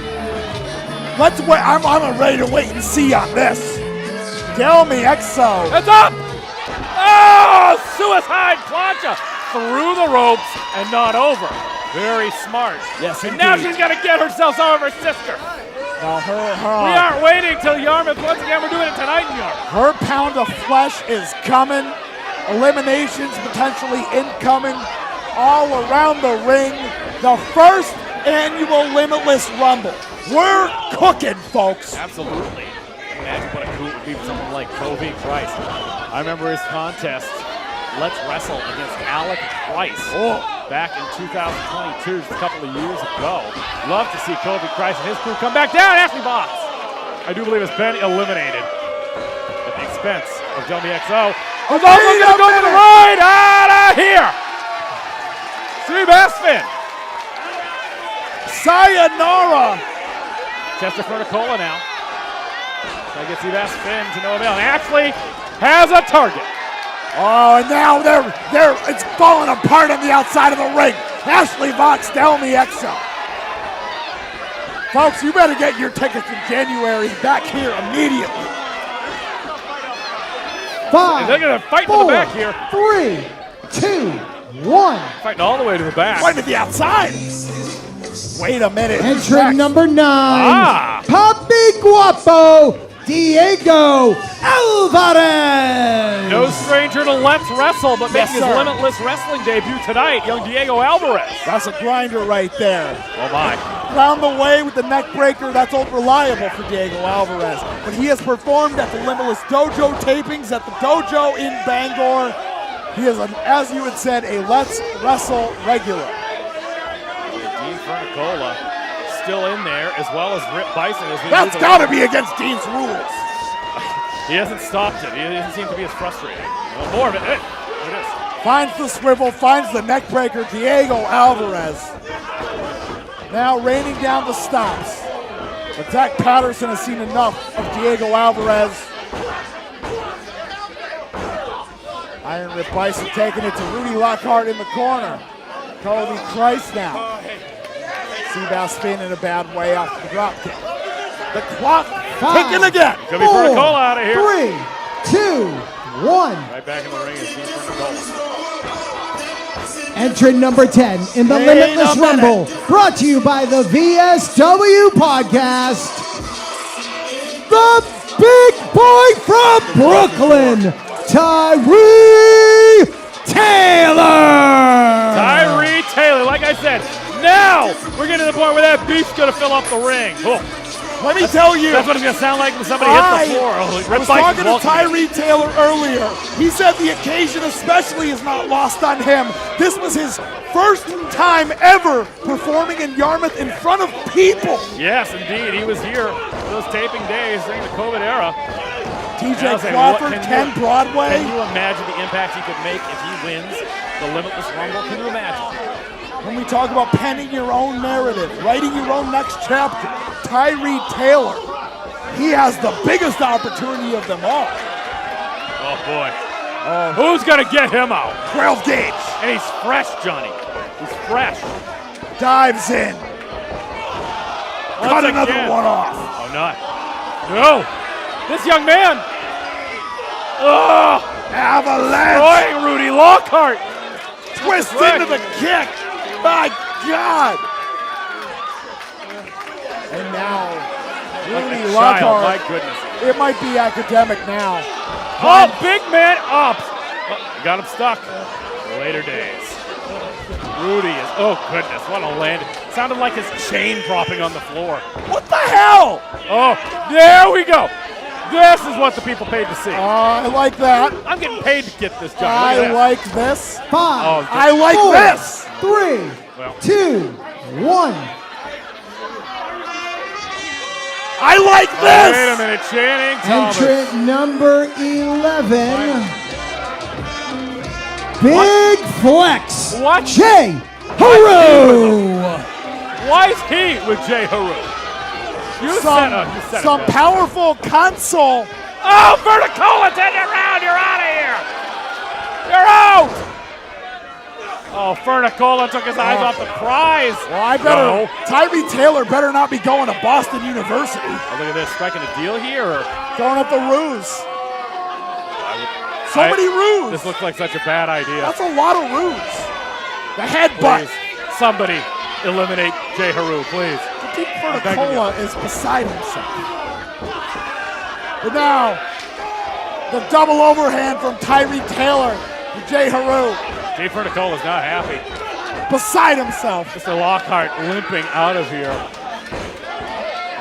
Let's wait. I'm ready to wait and see on this. Delmi Exo. It's up! Oh! Suicide plancha through the ropes and not over. Very smart. Yes, and now indeed. she's gonna get herself some of her sister. Now We aren't waiting till Yarmouth. Once again, we're doing it tonight in Yarmouth. her pound of flesh is coming. Eliminations potentially incoming all around the ring. The first annual Limitless Rumble. We're cooking, folks. Absolutely. Imagine what a coup it would be for someone like Kobe Christ. I remember his contest, Let's Wrestle against Alec Price. Back in 2022, just a couple of years ago. Love to see Kobe Christ and his crew come back down. Ashley Vox, I do believe, has been eliminated at the expense of Delmi XO. Who's also going to go for the ride out of here. Steve Aspen. Sayonara. Chester Fernicola now. Trying to get Steve Aspen to no avail. And Ashley has a target. Oh, and now it's falling apart on the outside of the ring. Ashley Vox, Delmi Exo. Folks, you better get your tickets in January back here immediately. 5, They're going to fight to the 4, back here. 3, 2, 1. Fighting all the way to the back. Right to the outside. Wait a minute. Entrant Next. number 9, Ah. Papi Guapo, Diego Alvarez. No stranger to Let's Wrestle, but Yes, making his sir. Limitless Wrestling debut tonight, young Diego Alvarez. That's a grinder right there. Oh my. Round the way with the neck breaker, that's unreliable for Diego Alvarez. But he has performed at the Limitless Dojo tapings at the dojo in Bangor. He is, as you had said, a Let's Wrestle regular. Dean Fernicola still in there, as well as Rip Bison. As we That's move got to along. be against Dean's rules. He hasn't stopped it. He doesn't seem to be as frustrated. Well, more of it. There it is. Finds the swivel, finds the neck breaker, Diego Alvarez. Now raining down the stops. But Zach Patterson has seen enough of Diego Alvarez. Iron Rip Bison taking it to Rudy Lockhart in the corner. Kobe Christ now. Seabass spin in a bad way off the drop kick. The clock 5, ticking again. Could be Fernicola out of here. 3, 2, 1. Right back in the ring is Dean Fernicola. Entrant number 10 in the Wait Limitless a minute. Rumble, brought to you by the VSW Podcast. The big boy from Brooklyn, Tyree Taylor. Tyree Taylor, like I said, now we're getting to the point where that beef's going to fill up the ring. Oh, Let me tell you. That's what it's going to sound like when somebody hits the floor. I was talking to Tyree Taylor earlier. He said the occasion especially is not lost on him. This was his first time ever performing in Yarmouth in front of people. Yes, indeed. He was here those taping days during the COVID era. TJ Crawford, Ken Broadway. Can you imagine the impact he could make if he wins the Limitless Rumble? Can you imagine? When we talk about penning your own narrative, writing your own next chapter, Tyree Taylor, he has the biggest opportunity of them all. Oh, boy. Who's going to get him out? 12 gauge. And he's fresh, Johnny. He's fresh. Dives in. Cut another one off. Oh, not. No. This young man. Oh. Avalanche. Destroying Rudy Lockhart. Twist into the kick. My God. And now, Rudy Lockhart. My goodness. It might be academic now. Oh, big man up. Oh, got him stuck. Later days. Rudy is, oh goodness, what a land. Sounded like his chain dropping on the floor. What the hell? Oh, there we go. This is what the people paid to see. I like that. I'm getting paid to get this, John. I like this. 5, I like 4, this. 3, 2, 1. I like this. Wait a minute, Channing Thomas. Entrant number 11. Big flex. What? Jay Haru. Why is he with Jay Haru? You said Some powerful console. Oh, Verticola, turn you around. You're out of here. You're out. Oh, Verticola took his eyes off the prize. Well, I better. Tyree Taylor better not be going to Boston University. Oh, look at this, striking a deal here. Or? Throwing up the ruse. So many ruse. This looks like such a bad idea. That's a lot of ruse. The headbutt. Please, somebody eliminate Jay Haru, please. Deep Verticola is beside himself. But now, the double overhand from Tyree Taylor to Jay Haru. Jay Verticola is not happy. Beside himself. Mr. Lockhart limping out of here.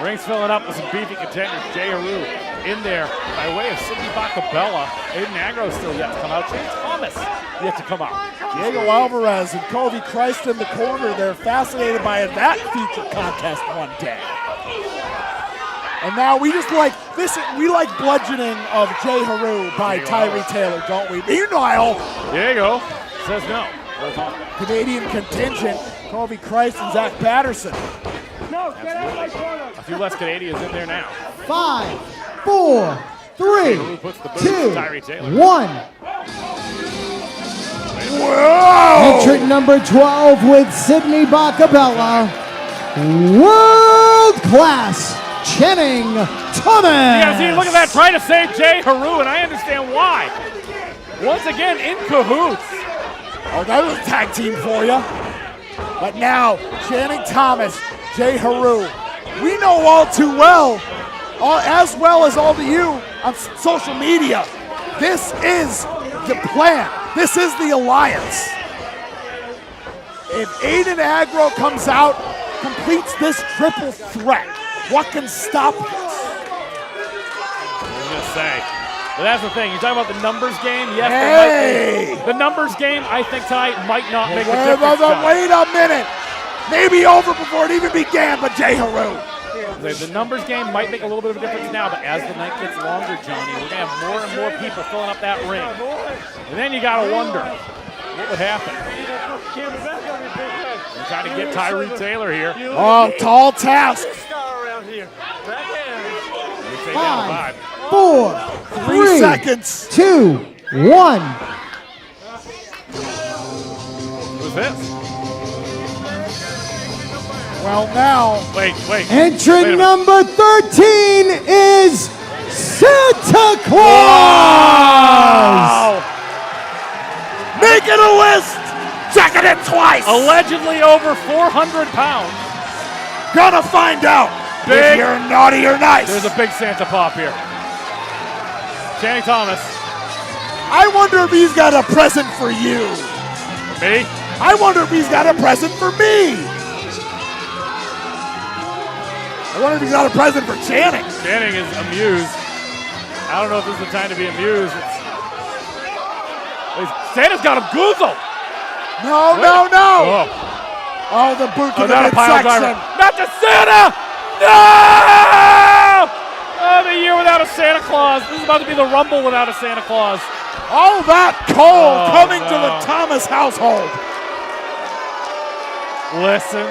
Ring's filling up with some beefy contenders. Jay Haru in there by way of Sidney Bacabella. Aiden Agro's still yet to come out. James Thomas yet to come out. Diego Alvarez and Kobe Christ in the corner. They're fascinated by that feature contest one day. And now we just like this. We like bludgeoning of Jay Haru by Tyree Taylor, don't we? Meanwhile, Diego says no. Canadian contingent, Kobe Christ and Zach Patterson. No, get out of my corner. A few less Canadians in there now. 5, 4, 3, 2, 1. Whoa! Entrant number 12 with Sidney Bacabella. World class Channing Thomas. Yeah, see, look at that, trying to save Jay Haru, and I understand why. Once again, in cahoots. Oh, that was a tag team for you. But now, Channing Thomas, Jay Haru. We know all too well, as well as all of you on social media, this is the plan. This is the alliance. If Aiden Agro comes out, completes this triple threat, what can stop this? I was going to say. But that's the thing. You're talking about the numbers game? Yes, hey! The numbers game, I think tonight might not make a difference. Wait a minute. Maybe over before it even began, but Jay Haru. The numbers game might make a little bit of a difference now, but as the night gets longer, Johnny, we're going to have more and more people filling up that ring. And then you got to wonder, what would happen? We're trying to get Tyree Taylor here. Oh, tall task. 5, 4, 3 seconds. 2, 1. Who's this? Well, now. Wait. Entrant number 13 is Santa Claus. Wow. Making a list. Checking it twice. Allegedly over 400 pounds. Gonna find out Big. if you're naughty or nice. There's a big Santa pop here. Channing Thomas. I wonder if he's got a present for you. Me? I wonder if he's got a present for me. I wonder if he's got a present for Channing. Channing is amused. I don't know if this is the time to be amused. Santa's got him goozled. No. Oh, the boot to the not a pile driver. midsection. Not to Santa! No! Oh, the year without a Santa Claus. This is about to be the Rumble without a Santa Claus. All that coal coming to the Thomas household. Listen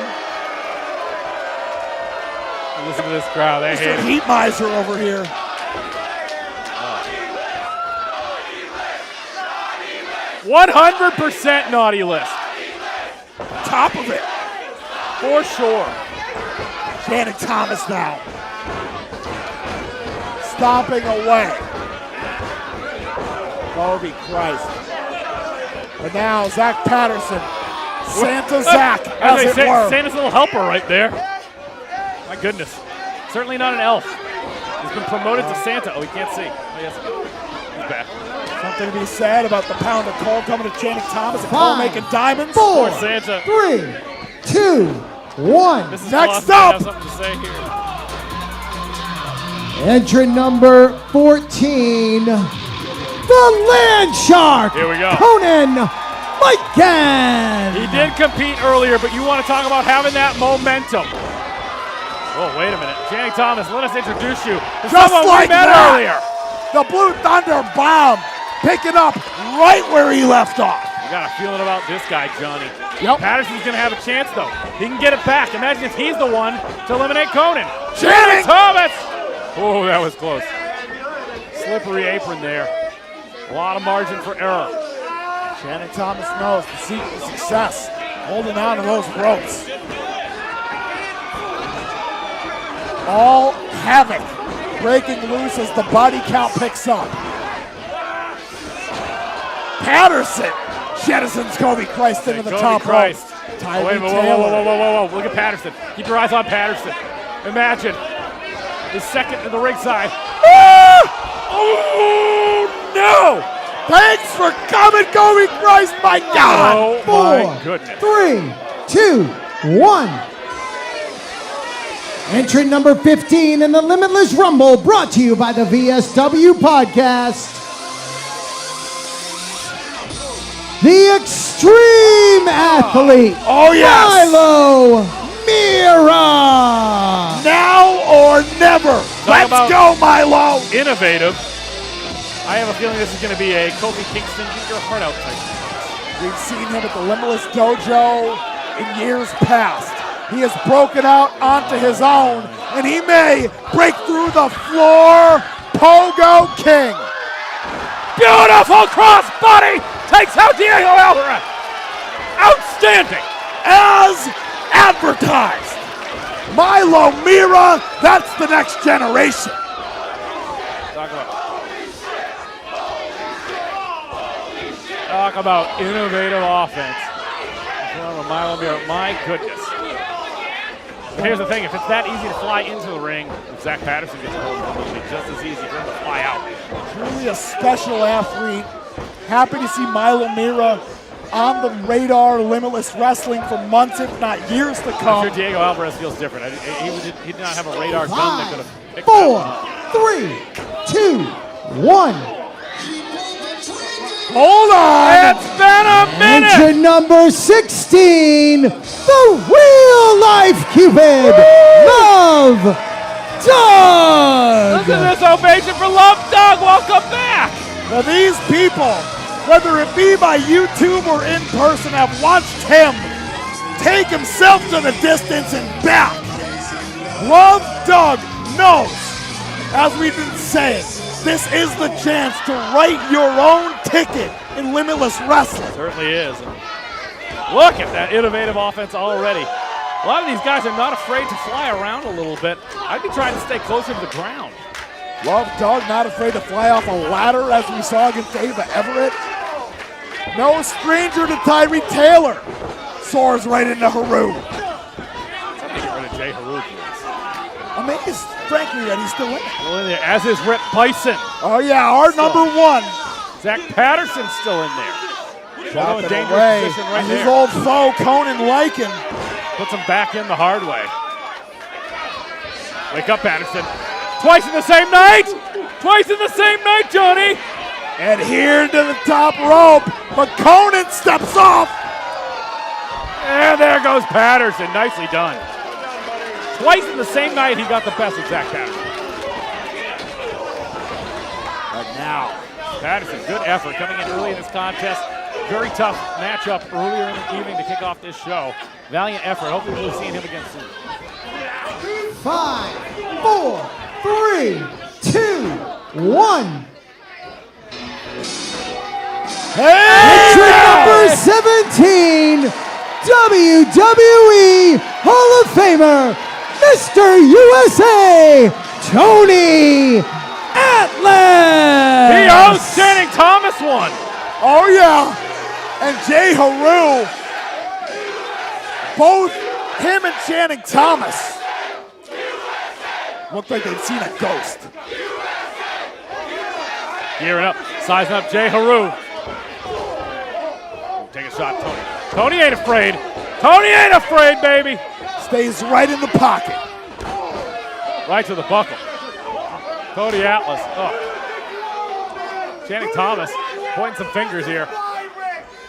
to this crowd. They hate Mr. it. Heat Miser over here. %100% naughty list. Top of it. For sure. Channing Thomas now. Stomping away. Kobe Christ. And now Zach Patterson. Santa Zach, as it were. Santa's little helper right there. My goodness. Certainly not an elf. He's been promoted to Santa. Oh, he can't see. Oh, yes. He's back. Something to be said about the pound of coal coming to Channing Thomas and Cole making diamonds. 4, Poor Santa. 3, 2, 1. This is Next awesome. I up. have something to say here. Entrant number 14, the Land Shark. Here we go. Conan Lycan. He did compete earlier, but you want to talk about having that momentum. Oh, wait a minute. Channing Thomas, let us introduce you to Just someone like we met that. earlier. The Blue Thunder bomb picking up right where he left off. You got a feeling about this guy, Johnny. Yep. Patterson's going to have a chance, though. He can get it back. Imagine if he's the one to eliminate Conan. Channing Thomas! Oh, that was close. Slippery apron there. A lot of margin for error. Channing Thomas knows the secret to success. Holding on to those ropes. All havoc breaking loose as the body count picks up. Patterson jettisons Kobe Christ into the Kobe top Christ. rope. Oh, wait a minute, whoa. Look at Patterson. Keep your eyes on Patterson. Imagine his second to the ringside. Ah! Oh, no! Thanks for coming, Kobe Christ, my God! Oh, 4, my goodness. 3, 2, 1. Entrant number 15 in the Limitless Rumble, brought to you by the VSW Podcast. The Extreme Athlete, Oh, yes! Milo Mira. Now or never. Let's about- go, Milo! Innovative. I have a feeling this is going to be a Kofi Kingston get your heart out type. We've seen him at the Limitless Dojo in years past. He has broken out onto his own, and he may break through the floor. Pogo King. Beautiful crossbody takes out Diego Alvarez. Outstanding. As advertised. Milo Mira, that's the next generation. Talk about innovative offense. Milo Mira, my goodness. But here's the thing, if it's that easy to fly into the ring, if Zach Patterson gets a hold of it, it'll be just as easy for him to fly out. Truly a special athlete. Happy to see Milo Mira on the radar, Limitless Wrestling for months, if not years to I'm come. sure Diego Alvarez feels different. He did not have a radar gun that could have picked 4, that 3, 2, 1. Hold on! It's been a minute! Entrant number 16, the real life Cupid, Love Doug. Listen to this ovation for Love Doug. Welcome back. Now these people, whether it be by YouTube or in person, have watched him take himself to the distance and back. Love Doug knows, as we've been saying, this is the chance to write your own ticket in Limitless Wrestling. Certainly is. Look at that innovative offense already. A lot of these guys are not afraid to fly around a little bit. I'd be trying to stay closer to the ground. Love Doug not afraid to fly off a ladder as we saw against Ava Everett. No stranger to Tyree Taylor. Soars right into Haru. Somebody get rid of Jay Haru, please. Amazed, frankly, that he's still in it. Still in there, as is Rip Bison. Oh yeah, our number one. Zach Patterson's still in there. Chopping Dangerous away. position right And his there. old foe, Conan Lycan. Puts him back in the hard way. Wake up, Patterson. Twice in the same night! Twice in the same night, Johnny! And here to the top rope, McConan steps off. And there goes Patterson. Nicely done. Twice in the same night, he got the best of Zach Patterson. But now, Patterson, good effort coming in early in this contest. Very tough matchup earlier in the evening to kick off this show. Valiant effort. Hopefully we'll see him again soon. 5, 4, 3, 2, 1. Entry number 17, WWE Hall of Famer, Mr. USA, Tony Atlas. He owes Channing Thomas one. oh yeah, and Jay Haru, both him and Channing Thomas looked like they'd seen a ghost. Gearing up, sizing up Jay Haru. Take a shot, Tony. Tony ain't afraid. Tony ain't afraid, baby. Stays right in the pocket. Right to the buckle. Tony Atlas. Oh. Channing Thomas pointing some fingers here.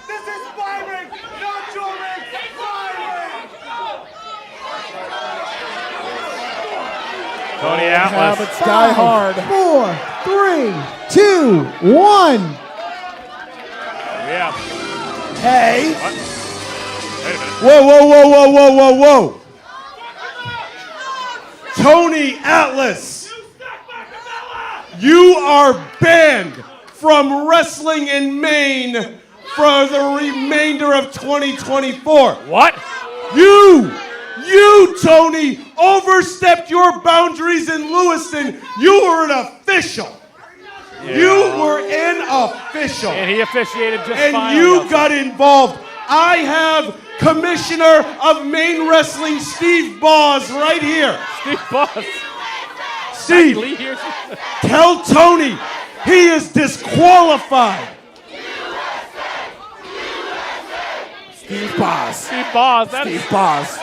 This is my ring, not your ring. Tony Atlas. Habits die hard. 4, 3, 2, 1. Yeah. Hey. What? Wait a minute. Whoa, whoa, whoa, whoa, whoa, whoa, whoa. Tony Atlas, you are banned from wrestling in Maine for the remainder of 2024. What? You, Tony, overstepped your boundaries in Lewiston. You were an official. Yeah. You were an official. And he officiated just And fine. you got involved. I have Commissioner of Maine Wrestling Steve Boz right here. Steve Boss. Steve, Lee here. tell Tony he is disqualified. Steve Boz. Steve Boss. That's Steve Boz.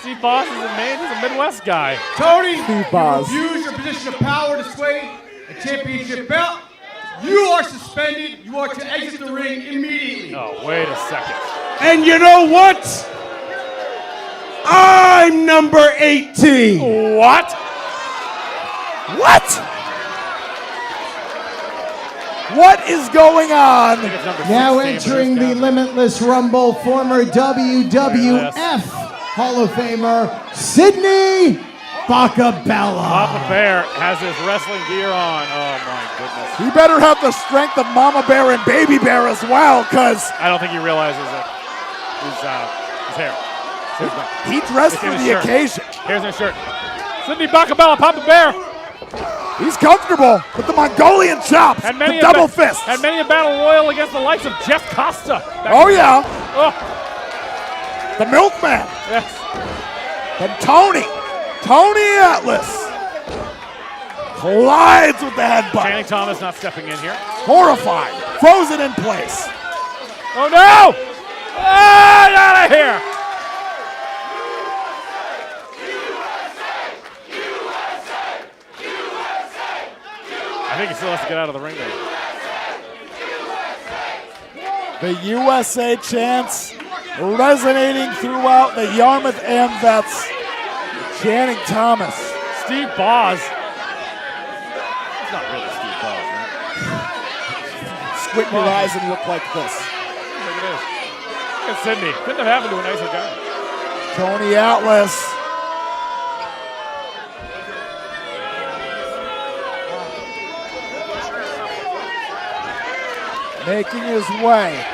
Steve Boss is in Maine. He's a Midwest guy. Tony, Steve Boz. you abuse your position of power to sway a championship belt. You are suspended. You are to exit the ring immediately. Oh, wait a second. And you know what? I'm number 18. What? What? What is going on? It's number Now 16, but entering this the guy- Limitless Rumble, former WWF Hall of Famer, Sydney Bacabella. Papa Bear has his wrestling gear on. Oh, my goodness. He better have the strength of Mama Bear and Baby Bear as well, because I don't think he realizes it. His hair. he dressed It's for in his the shirt. occasion. Here's his shirt. Sydney Bacabella, Papa Bear. He's comfortable with the Mongolian chops, Had many the double fists. Had many a battle royal against the likes of Jeff Costa. back Oh in the day. yeah, Oh, the milkman. yes. And Tony Atlas collides with the headbutt. Channing Thomas not stepping in here. Horrified, frozen in place. Oh, no! Ah, out of here! I think he still has to get out of the ring there. The USA chants resonating throughout the Yarmouth AmVets. Channing Thomas. Steve Boz. It's not really Steve Boz, right? Squint your eyes and look like this. Look at this. Look at Sydney. Couldn't have happened to a nicer guy. Tony Atlas. Making his way.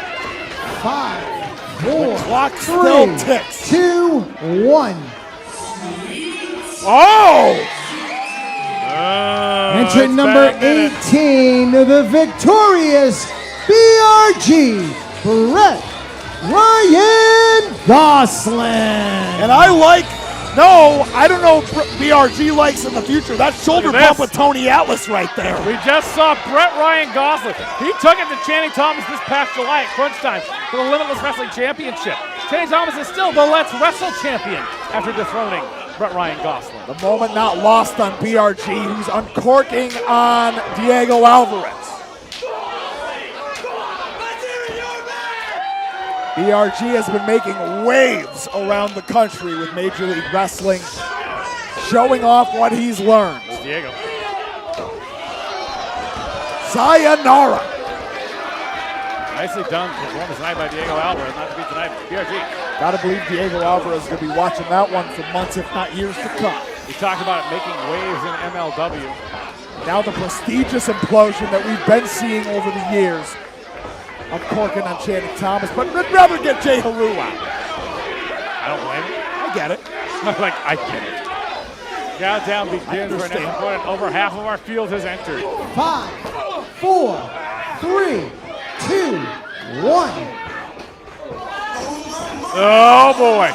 5, 4, Clock still 3, ticks. 2, 1. Oh! Entrant it's number been a minute. 18, the victorious BRG, Brett Ryan Gosselin. And I don't know if BRG likes in the future. That shoulder Look at bump this. with Tony Atlas right there. We just saw Brett Ryan Gosselin. He took it to Channing Thomas this past July at Crunch Time for the Limitless Wrestling Championship. Channing Thomas is still the Let's Wrestle champion after dethroning Brett Ryan Gosselin. The moment not lost on BRG, who's uncorking on Diego Alvarez. BRG has been making waves around the country with Major League Wrestling, showing off what he's learned. There's Diego. Sayonara. Nicely done performance tonight by Diego Alvarez, not to be tonight BRG. Gotta believe Diego Alvarez is gonna be watching that one for months, if not years to come. We talked about it making waves in MLW. Now the prestigious implosion that we've been seeing over the years. Uncorking on Channing Thomas, but I'd rather get Jay Haru out. I don't blame him. I get it. Like, I get it. Countdown begins for an next opponent. Over half of our field has entered. 5, 4, 3, 2, 1. Oh boy.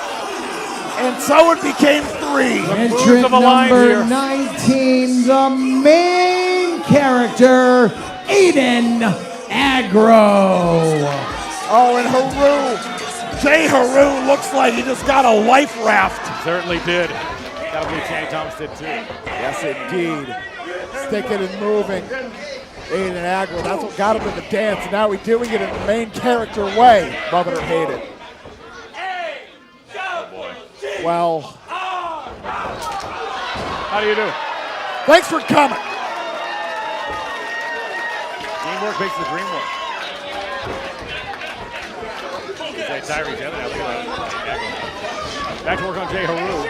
And so it became 3. Entrant of a line number here. 19, the main character, Aiden Agro. Oh, and Haru. Jay Haru looks like he just got a life raft. Certainly did. Gotta believe Channing Thomas did too. Yes, indeed. Sticking and moving. Aiden Agro, that's what got him in the dance. And now he's doing it in the main character way. Love it or hate it. Well, How do you do? thanks for coming. Teamwork makes the dream work. Tyree Taylor now, look at that. Back to work on Jay Haru.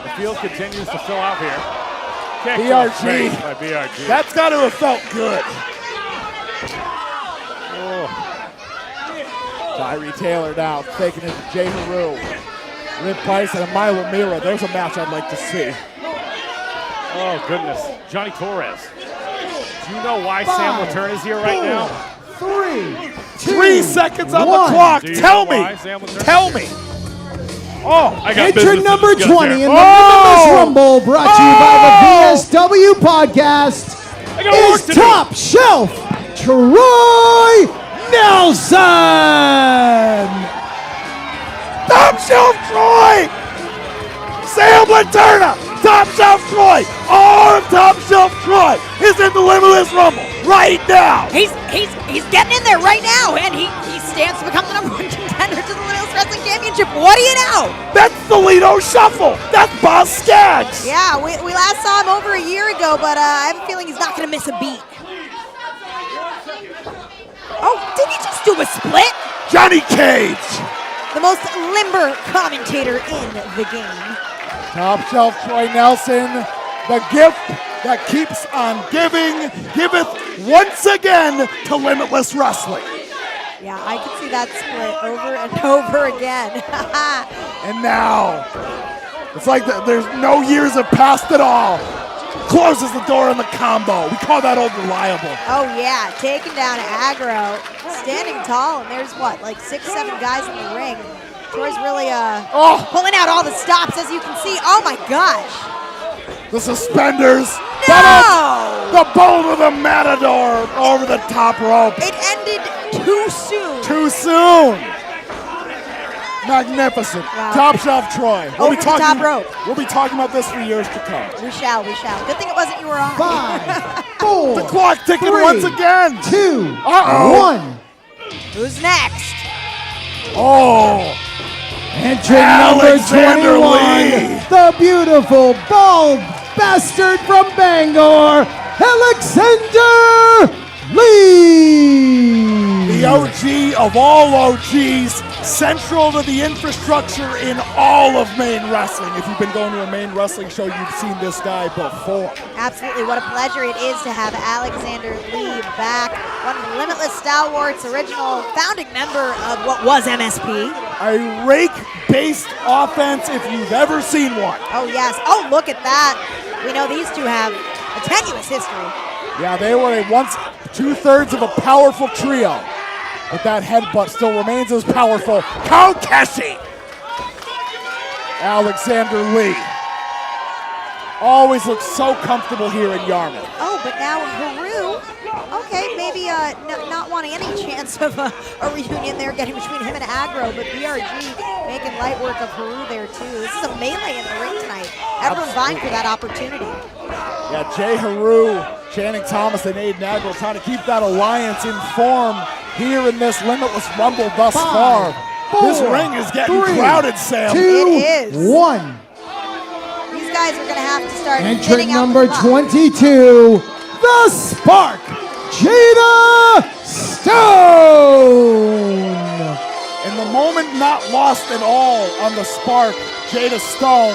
The field continues to fill out here. Kick to the BRG. face by BRG. That's got to have felt good. Oh. Tyree Taylor now taking it to Jay Haru. Rip Price and Milo Mira. There's a match I'd like to see. Oh, goodness. Johnny Torres. Do you know why Sam Latuerne is here right now? 3, 2, 3 seconds on the 1. clock. Do you Tell know me. why Sam Latuerne? Tell me. Oh, I got Entrant business to number discuss 20 here. in the Limitless Rumble, brought to you by the VSW podcast, I got work is to do. Top Shelf Troy Nelson. Top Shelf Troy! Sam Latuerne! Top Shelf Troy! All of Top Shelf Troy is in the Limitless Rumble right now! He's getting in there right now, and he stands to become the number 1 contender to the Limitless Wrestling Championship. What do you know? That's the Lido Shuffle! That's Boss Skaggs! Yeah, we last saw him over a year ago, but I have a feeling he's not going to miss a beat. Oh, did he just do a split? Johnny Cage! The most limber commentator in the game. Top Shelf Troy Nelson, the gift that keeps on giving, giveth once again to Limitless Wrestling. Yeah, I can see that split over and over again. And now, it's like there's no years have passed at all. Closes the door on the combo. We call that old reliable. Oh yeah, taking down Agro, standing tall, and there's what, like 6, 7 guys in the ring. Troy's really pulling out all the stops, as you can see. Oh my gosh. The suspenders. No! The bolt of the Matador over the top rope. It ended too soon. Too soon. Magnificent. Wow. Top Shelf Troy. Over the top rope. We'll be talking about this for years to come. We shall. Good thing it wasn't you or I. 5, 4, The clock ticking 3, once again. 2, Uh-oh. 1. Who's next? Oh. Entrant Alexander number 21, Lee. the beautiful bald bastard from Bangor, Alexander Lee. The OG of all OGs, central to the infrastructure in all of Maine Wrestling. If you've been going to a Maine Wrestling show, you've seen this guy before. Absolutely. What a pleasure it is to have Alexander Lee back. One of the Limitless Stalwarts, original founding member of what was MSP. A rake-based offense if you've ever seen one. Oh, yes. Oh, look at that. We know these two have a tenuous history. Yeah, they were once 2/3 of a powerful trio. But that headbutt still remains as powerful. Kaukeshi! Alexander Lee. always looks so comfortable here in Yarmouth. Oh, but now Haru, okay, maybe not wanting any chance of a reunion there getting between him and Aggro, but BRG making light work of Haru there too. This is a melee in the ring tonight. Everyone vying for that opportunity. Yeah, Jay Haru, Channing Thomas, and Aiden Aggro trying to keep that alliance in form here in this Limitless Rumble thus far. This ring is getting crowded, Sam. It is. 1. These guys are going to have to start Entrant hitting out number the clock. 22, The Spark, Jada Stone. In the moment not lost at all on the Spark, Jada Stone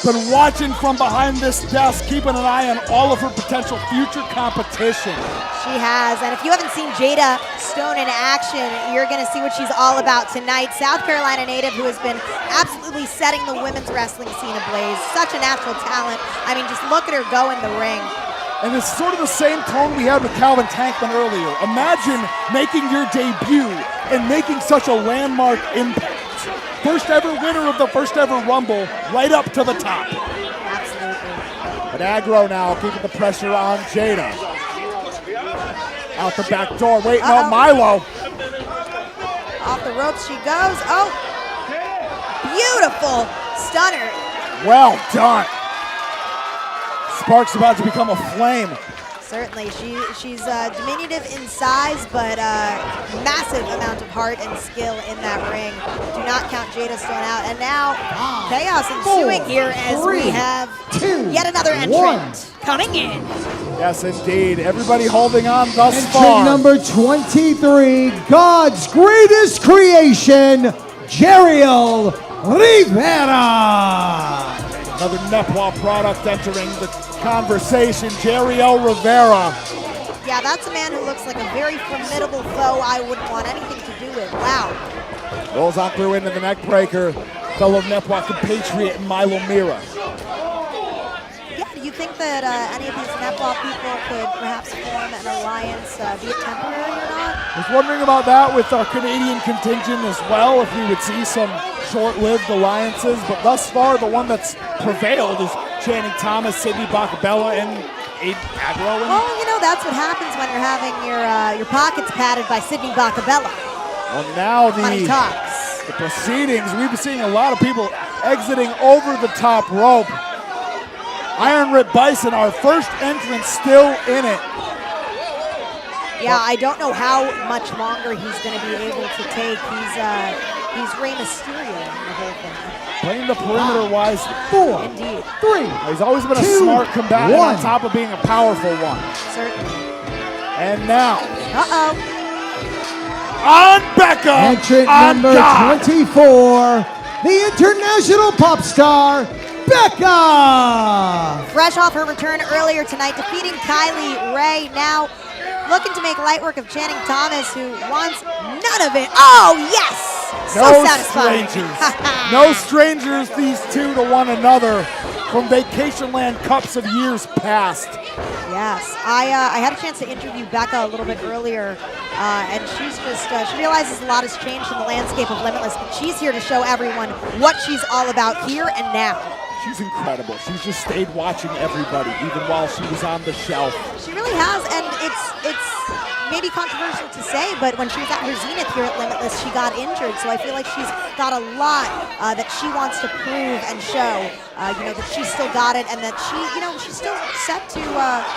been watching from behind this desk, keeping an eye on all of her potential future competition. She has, and if you haven't seen Jada Stone in action, you're going to see what she's all about tonight. South Carolina native who has been absolutely setting the women's wrestling scene ablaze. Such a natural talent. I mean, just look at her go in the ring. And it's sort of the same tone we had with Calvin Tankman earlier. Imagine making your debut and making such a landmark impact. First ever winner of the first ever Rumble, right up to the top. Absolutely. But Aggro now keeping the pressure on Jada. Out the back door. Wait, no, Milo. Off the ropes she goes. Oh, beautiful stunner. Well done. Spark's about to become a flame. Certainly, she's diminutive in size, but massive amount of heart and skill in that ring. Do not count Jada Stone out. And now, chaos ensuing here as we have yet another entrant coming in. Yes, indeed. Everybody holding on thus Entrant far. number 23, God's greatest creation, Jeriel Rivera. Another Nepal product entering the conversation, Jeriel Rivera. Yeah, that's a man who looks like a very formidable foe I wouldn't want anything to do with. Wow. Rolls on through into the neck breaker. Fellow Nepal compatriot Milo Mira. Yeah, do you think that any of these Nepal people could perhaps form an alliance, be it temporary or not? I was wondering about that with our Canadian contingent as well, if we would see some short-lived alliances, but thus far the one that's prevailed is Channing Thomas, Sydney Bacabella, and Aiden Aggro. Well, you know, that's what happens when you're having your pockets padded by Sydney Bacabella. Well, now Money talks. the proceedings, we've been seeing a lot of people exiting over the top rope. Iron Rip Bison, our first entrant, still in it. Yeah, I don't know how much longer he's going to be able to take. He's Rey Mysterio in the whole thing. Playing the perimeter wise. 4, Indeed. 3. He's always been a 2, smart combatant 1. on top of being a powerful one. Certainly. And now, Uh-oh. on Becca, Entrant on number God. 24, the international pop star, Becca. Fresh off her return earlier tonight, defeating Kylie Ray. Now looking to make light work of Channing Thomas, who wants none of it. Oh, yes! So No satisfying. strangers. No strangers, these two to one another from Vacation Land Cups of years past. Yes, I had a chance to interview Becca a little bit earlier, and she's just, she realizes a lot has changed in the landscape of Limitless, but she's here to show everyone what she's all about here and now. She's incredible. She's just stayed watching everybody, even while she was on the shelf. She really has, and it's maybe controversial to say, but when she was at her zenith here at Limitless, she got injured, so I feel like she's got a lot that she wants to prove and show, you know, that she's still got it, and that she, you know, she's still set to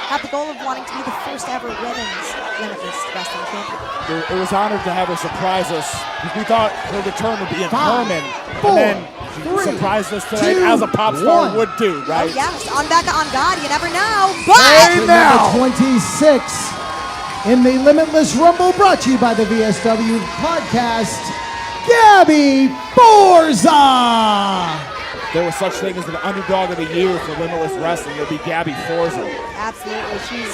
have the goal of wanting to be the first ever women's Limitless wrestling champion. It was honored to have her surprise us. We thought her return would be in 5, Herman, 4, and then she 3, surprised us tonight 2, as a pop star 1. would do, right? Oh, yes, on Becca, on God, you never know, but... Hey, now. Number 26 in the Limitless Rumble, brought to you by the VSW podcast, Gabby Forza. If there was such thing as the underdog of the year for Limitless Wrestling, it would be Gabby Forza. Absolutely, she's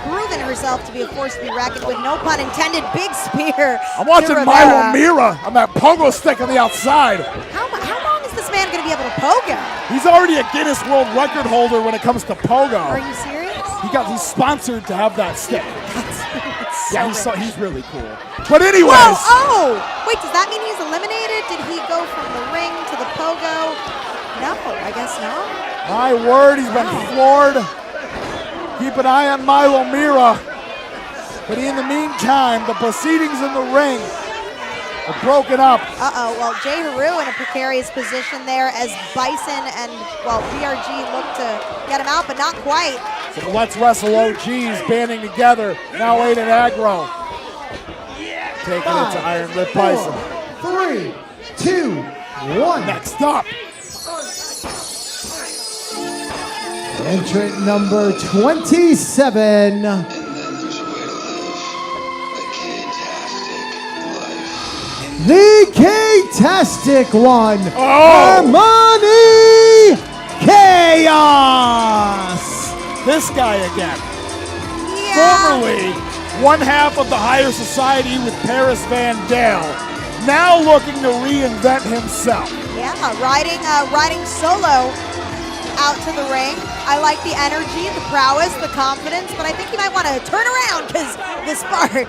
proven herself to be a force to be reckoned with, no pun intended. Big spear. I'm watching to Milo Rivera. Mira on that pogo stick on the outside. How long is this man going to be able to pogo? He's already a Guinness World Record holder when it comes to pogo. Are you serious? He's sponsored to have that stick. So He's really cool. But anyways, Whoa, oh! Wait, does that mean he's eliminated? Did he go from the ring to the pogo? No, I guess not. My word, he's been floored. Keep an eye on Milo Mira. But in the meantime, the proceedings in the ring are broken up. Well, Jay Haru in a precarious position there as Bison and, well, BRG look to get him out, but not quite. So the Let's Wrestle OGs banding together. Now Aiden Agro taking it to Iron Rip Bison. 3, 2, 1. Next up. Entrant number 27. The K-tastic one. Armani Chaos. This guy again. Yeah. Formerly one half of the higher society with Paris Van Dale. Now looking to reinvent himself. Yeah, riding solo out to the ring. I like the energy, the prowess, the confidence, but I think he might want to turn around because the spark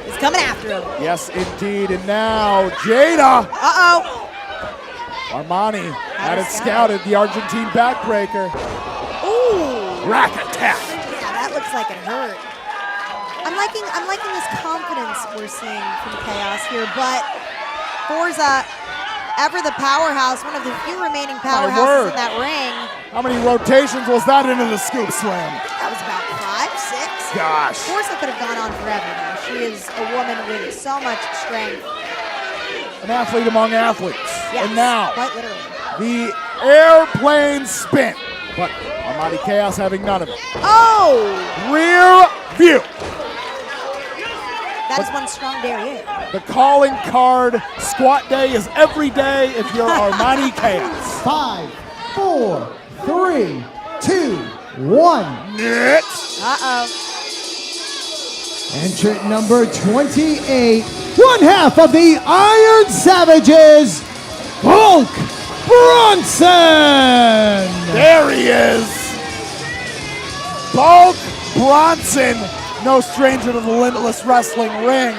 is coming after him. Yes, indeed. And now Jada. Armani had it scouted, the Argentine backbreaker. Ooh. Rack attack. Yeah, that looks like it hurt. I'm liking this confidence we're seeing from Chaos here, but Forza, ever the powerhouse, one of the few remaining powerhouses in that ring. How many rotations was that into the scoop slam? That was about 5, 6. Gosh. Forza could have gone on forever though. She is a woman with so much strength. An athlete among athletes. Yes, And now, quite literally. the airplane spin. But Armani Chaos having none of it. Oh! Rear view. That is one strong derriere. The calling card squat day is every day if you're Armani Chaos. 5, 4, 3, 2, 1. Next. Entrant number 28, one half of the Iron Savages, Bulk Bronson. There he is. Bulk Bronson, no stranger to the Limitless Wrestling ring,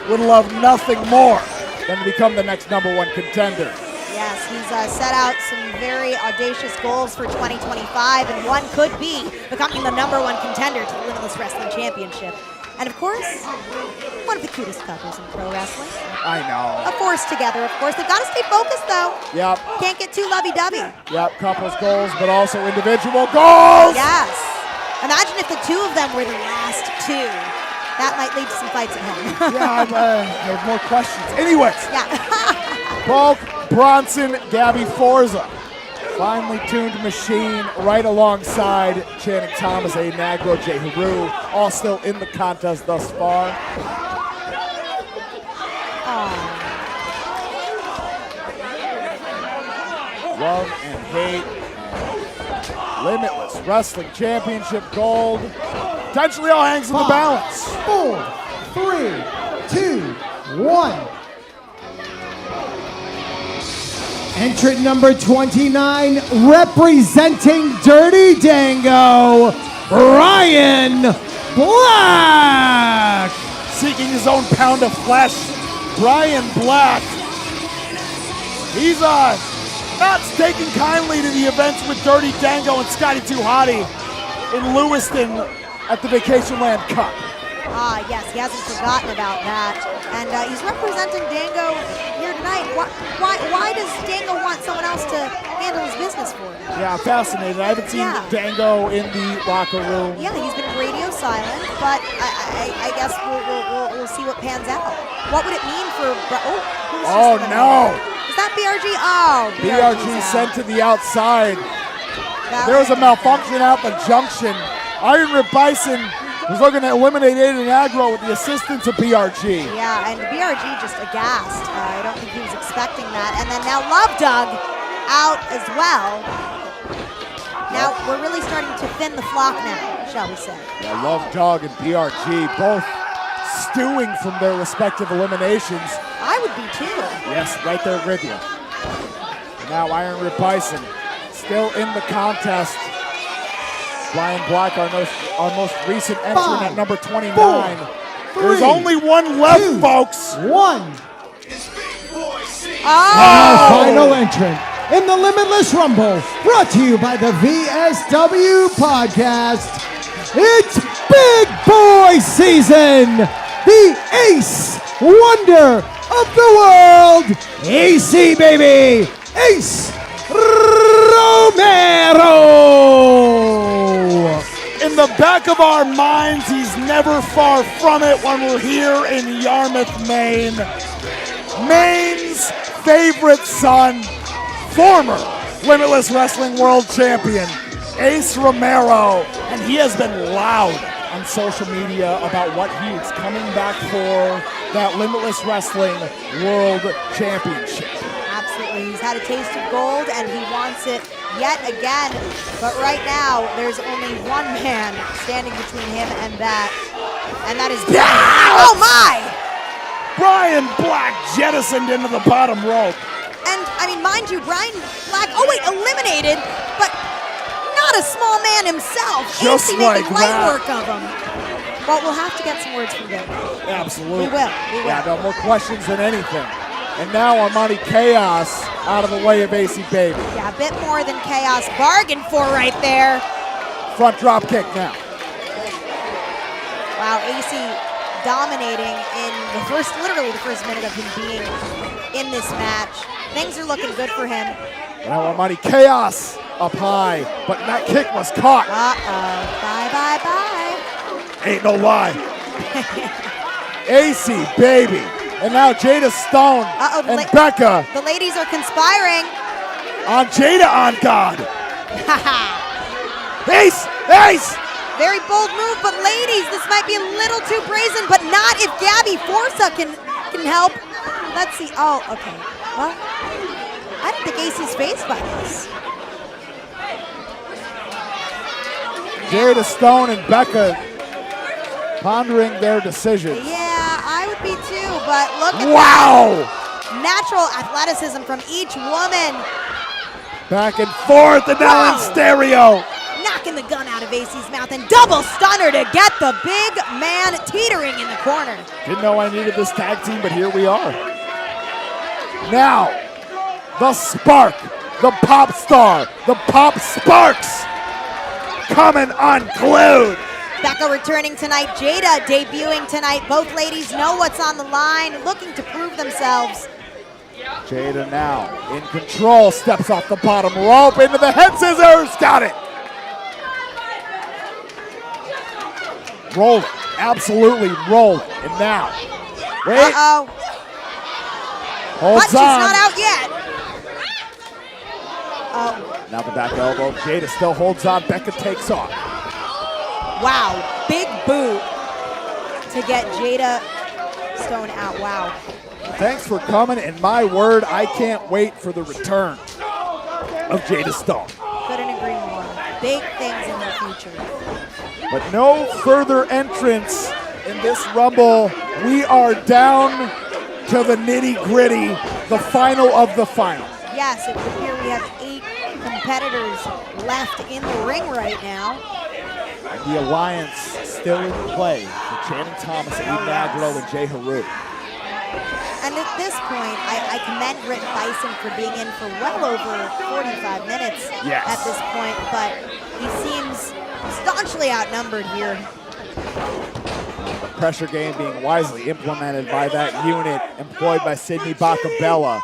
would love nothing more than to become the next #1 contender. Yes, he's set out some very audacious goals for 2025, and one could be becoming the #1 contender to the Limitless Wrestling Championship. And of course, one of the cutest couples in pro wrestling. I know. A force together, of course. They've got to stay focused, though. Yep. Can't get too lovey-dovey. Yep, couples goals, but also individual goals. Yes. Imagine if the two of them were the last two. That might lead to some fights at home. Yeah, I have more questions. Anyways. Yeah. Bulk Bronson, Gabby Forza. Finely tuned machine right alongside Channing Thomas, Aiden Agro, Jay Haru, all still in the contest thus far. Love and hate. Limitless Wrestling Championship gold. Potentially all hangs in the balance. 4, 3, 2, 1. Entrant number 29, representing Dirty Dango, Ryan Black. Seeking his own pound of flesh, Ryan Black. He's not taking kindly to the events with Dirty Dango and Scotty 2 Hottie in Lewiston at the Vacation Land Cup. Yes, he hasn't forgotten about that. And he's representing Dango here tonight. Why does Dango want someone else to handle his business for him? Yeah, fascinated. I haven't seen Dango in the locker room. Yeah, he's been radio silent, but I guess we'll see what pans out. What would it mean for... Oh, no. Is that BRG? Oh, BRG sent to the outside. There was a malfunction at the junction. Iron Rip Bison was looking to eliminate Aiden Agro with the assistance of BRG. Yeah, and BRG just aghast. I don't think he was expecting that. And then now Love Dog out as well. Now we're really starting to thin the flock now, shall we say. Yeah, Love Dog and BRG both stewing from their respective eliminations. I would be too. Yes, right there with you. Now Iron Rip Bison still in the contest. Ryan Black, our most recent entrant at number 29. 4, There's 3, only one left, 2, folks. 1. Oh! Final entrant in the Limitless Rumble, brought to you by the VSW Podcast. It's Big Boy Season! The Ace Wonder of the World, AC baby, Ace Romero! In the back of our minds, he's never far from it when we're here in Yarmouth, Maine. Maine's favorite son, former Limitless Wrestling World Champion, Ace Romero. And he has been loud on social media about what he is coming back for, that Limitless Wrestling World Championship. Absolutely. He's had a taste of gold, and he wants it yet again. But right now, there's only one man standing between him and that is Brian. Oh, my! Brian Black jettisoned into the bottom rope. And, I mean, mind you, Brian Black, eliminated, but not a small man himself. Just AC like making light that. work of him. But we'll have to get some words from them. Absolutely. We will. Yeah, no more questions than anything. And now Armani Chaos out of the way of AC Baby. Yeah, a bit more than Chaos bargained for right there. Front drop kick now. Wow, AC dominating in literally the first minute of him being in this match. Things are looking good for him. Now Armani Chaos up high, but that kick was caught. Bye. Ain't no lie. AC Baby. And now Jada Stone and Becca. The ladies are conspiring. On Jada on God. Ace! Very bold move, but ladies, this might be a little too brazen, but not if Gabby Forza can help. Let's see. Oh, okay. Well, I don't think AC's phased by this. Jada Stone and Becca pondering their decisions. Yeah, I would be too, but look at Wow! that. Natural athleticism from each woman. Back and forth, and now in stereo. Knocking the gun out of AC's mouth and double stunner to get the big man teetering in the corner. Didn't know I needed this tag team, but here we are. Now, the spark, the pop star, the pop sparks coming unglued. Becca returning tonight, Jada debuting tonight. Both ladies know what's on the line, looking to prove themselves. Jada now in control, steps off the bottom rope into the head scissors. Got it. Rolled, absolutely rolled. And now, wait. Uh-oh. Holds Hutch on. is not out yet. Oh. Now the back elbow. Jada still holds on. Becca takes off. Wow, big boot to get Jada Stone out. Wow. Thanks for coming, and my word, I can't wait for the return of Jada Stone. Couldn't agree more. Big things in the future. But no further entrance in this Rumble. We are down to the nitty-gritty, the final of the final. Yes, it would appear we have 8 competitors left in the ring right now. The alliance still in play for Channing Thomas, Eden Agro, and Jay Haru. And at this point, I commend Britt Bison for being in for well over 45 minutes at this point, but he seems staunchly outnumbered here. The pressure game being wisely implemented by that unit employed by Sydney Bacabella.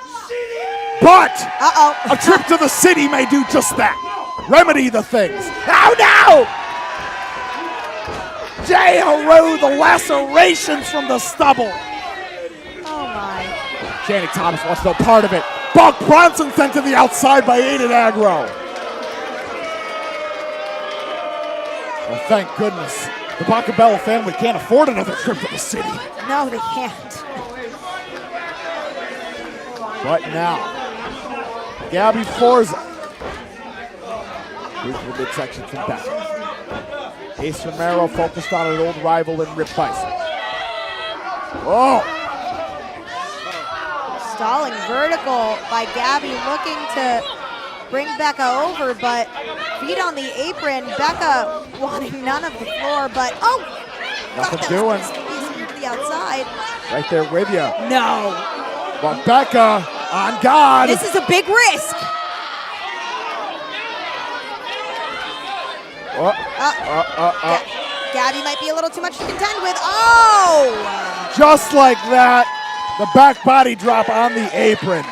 But a trip to the city may do just that. Remedy the things. Oh no! Jay Haru, the lacerations from the stubble. Oh my. Channing Thomas wants no part of it. Buck Bronson sent to the outside by Aiden Agro. Well, thank goodness. The Bacabella family can't afford another trip to the city. No, they can't. But now, Gabby Forza. Here's the midsection from back. Ace Romero focused on an old rival in Rip Bison. Oh! Stalling vertical by Gabby, looking to bring Becca over, but feet on the apron. Becca wanting none of the floor, but nothing doing. He's to the outside. Right there with you. No. But Becca on God. This is a big risk. Gabby might be a little too much to contend with. Oh! Just like that, the back body drop on the apron.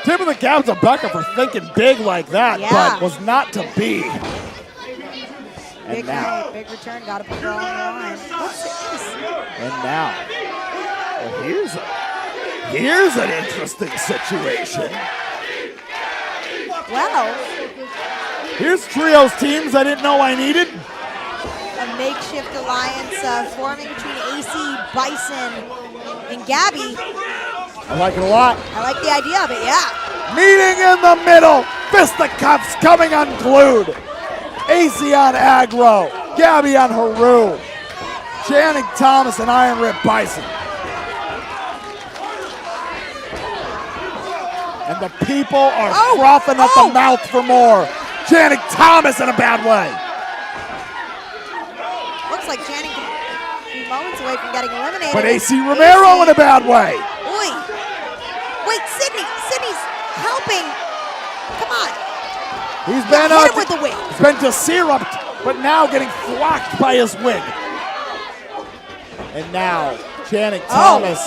Tip of the cap to Becca for thinking big like that, but was not to be. Big night, big return, gotta put it all on the line. What's this? And now, well, here's an interesting situation. Well, here's trios teams I didn't know I needed. A makeshift alliance forming between AC, Bison, and Gabby. I like it a lot. I like the idea of it, yeah. Meeting in the middle, fisticuffs coming unglued. AC on Aggro, Gabby on Haru, Channing Thomas and Iron Rip Bison. And the people are frothing at the mouth for more. Channing Thomas in a bad way. Looks like Channing can be moments away from getting eliminated. But AC Romero in a bad way. Oy. Wait, Sydney's helping. Come on. He's been desiruped, but now getting thwacked by his wig. And now, Channing Thomas.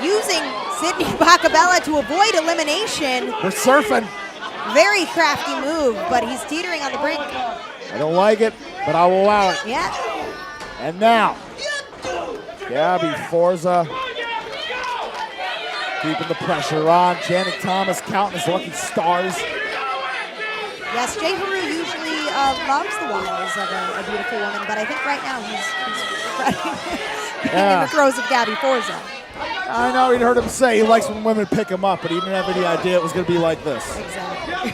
Using Sydney Bacabella to avoid elimination. We're surfing. Very crafty move, but he's teetering on the brink. I don't like it, but I will allow it. Yeah. And now, Gabby Forza keeping the pressure on. Channing Thomas counting his lucky stars. Yes, Jay Haru usually loves the wiles of a beautiful woman, but I think right now he's in the throes of Gabby Forza. I know, he'd heard him say he likes when women pick him up, but he didn't have any idea it was going to be like this. Exactly.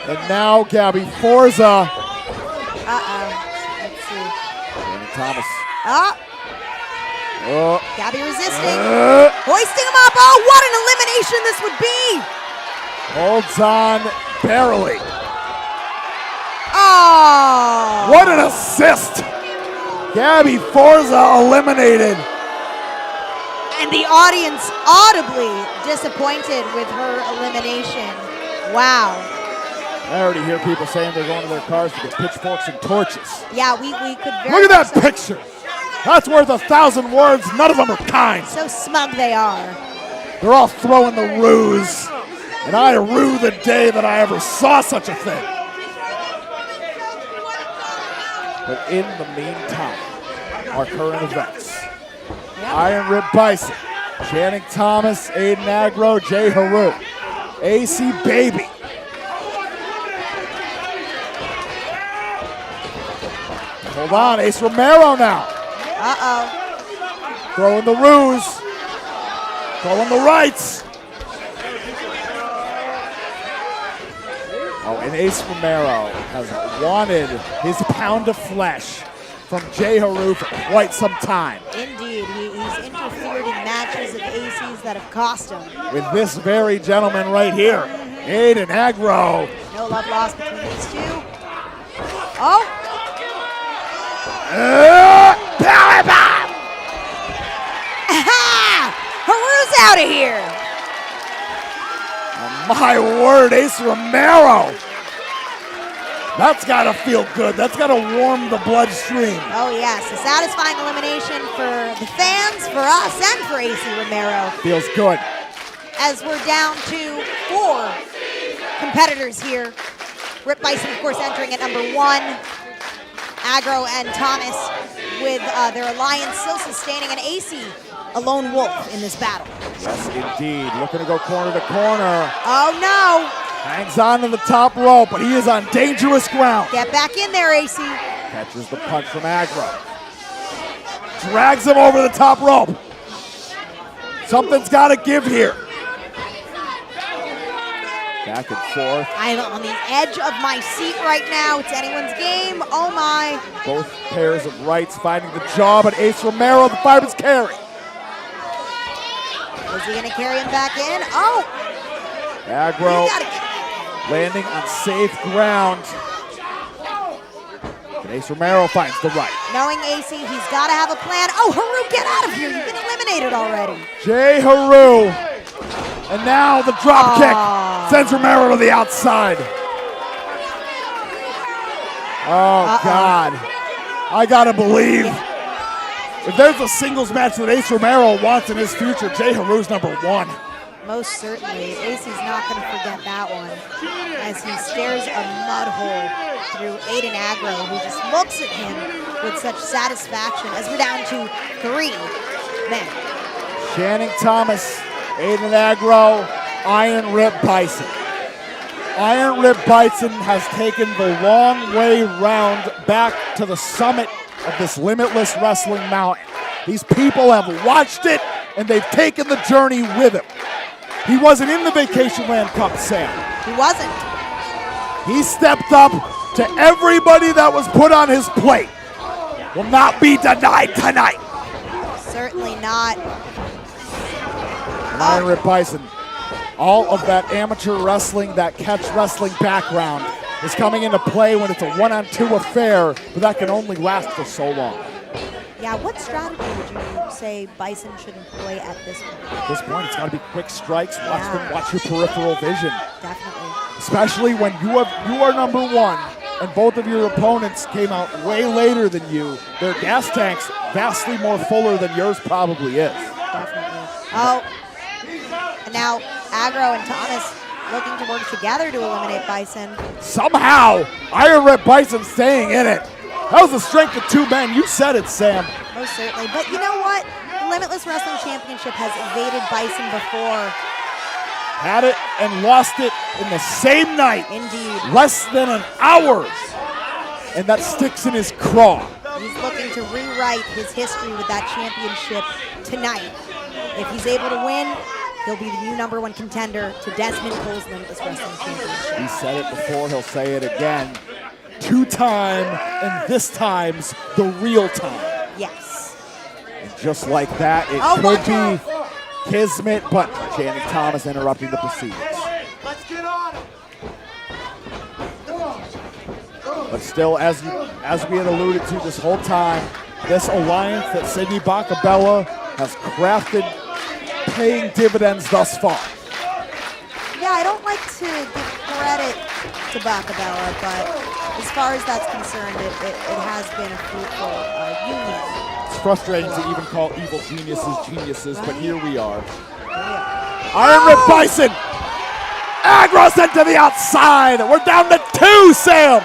And now Gabby Forza. Let's see. Channing Thomas. Gabby resisting. Hoisting him up. Oh, what an elimination this would be. Holds on barely. Oh. What an assist. Gabby Forza eliminated. And the audience audibly disappointed with her elimination. Wow. I already hear people saying they're going to their cars to get pitchforks and torches. Yeah, we could very Look at that picture. That's worth 1,000 words. None of them are kind. So smug they are. They're all throwing the ruse. And I rue the day that I ever saw such a thing. But in the meantime, our current events. Iron Rip Bison, Channing Thomas, Aiden Aggro, Jay Haru, AC Baby. Hold on, Ace Romero now. Throwing the ruse. Throwing the rights. Oh, and Ace Romero has wanted his pound of flesh from Jay Haru for quite some time. Indeed, he's interfered in matches of ACs that have cost him. With this very gentleman right here, Aiden Aggro. No love lost between these two. Oh! Power bomb! Haru's out of here! Oh, my word, Ace Romero. That's gotta feel good. That's gotta warm the bloodstream. Oh yes, a satisfying elimination for the fans, for us, and for AC Romero. Feels good. As we're down to 4 competitors here. Rip Bison, of course, entering at number 1. Aggro and Thomas with their alliance still sustaining an AC, a lone wolf in this battle. Yes, indeed. Looking to go corner to corner. Oh no! Hangs on to the top rope, but he is on dangerous ground. Get back in there, AC. Catches the punch from Aggro. Drags him over the top rope. Something's got to give here. Back and forth. I'm on the edge of my seat right now. It's anyone's game. Oh my. Both pairs of rights finding the jaw, but Ace Romero, the fireman's carry. Is he going to carry him back in? Oh. Aggro landing on safe ground. And Ace Romero finds the right. Knowing AC, he's got to have a plan. Oh, Haru, get out of here. You've been eliminated already. Jay Haru. And now the drop kick sends Romero to the outside. Oh, God. I got to believe. If there's a singles match that Ace Romero wants in his future, Jay Haru's #1. Most certainly. Acey's not going to forget that one as he stares a mud hole through Aiden Agro, who just looks at him with such satisfaction as we're down to 3 men. Channing Thomas, Aiden Agro, Iron Rip Bison. Iron Rip Bison has taken the long way round back to the summit of this Limitless Wrestling mountain. These people have watched it, and they've taken the journey with him. He wasn't in the Vacation Land Cup, Sam. He wasn't. He stepped up to everybody that was put on his plate. Will not be denied tonight. Certainly not. Iron Rip Bison, all of that amateur wrestling, that catch wrestling background is coming into play when it's a 1-on-2 affair, but that can only last for so long. Yeah, what strategy would you say Bison should employ at this point? At this point, it's got to be quick strikes. Watch your peripheral vision. Definitely. Especially when you are #1 and both of your opponents came out way later than you. Their gas tanks vastly more fuller than yours probably is. Definitely. Oh, and now Agro and Thomas looking to work together to eliminate Bison. Somehow, Iron Rip Bison staying in it. That was the strength of 2 men. You said it, Sam. Most certainly. But you know what? The Limitless Wrestling Championship has evaded Bison before. Had it and lost it in the same night. Indeed. Less than an hour. And that sticks in his craw. He's looking to rewrite his history with that championship tonight. If he's able to win, he'll be the new #1 contender to Desmond Cole's Limitless Wrestling Championship. He said it before, he'll say it again. 2-time, and this time's the real time. Yes. And just like that, it could be kismet, but Channing Thomas interrupting the proceedings. Let's get on it. But still, as we had alluded to this whole time, this alliance that Sidney Bacabella has crafted, paying dividends thus far. Yeah, I don't like to give credit to Bacabella, but as far as that's concerned, it has been a fruitful union. It's frustrating to even call evil geniuses geniuses, but here we are. Iron Rip Bison! Agro sent to the outside! We're down to 2, Sam!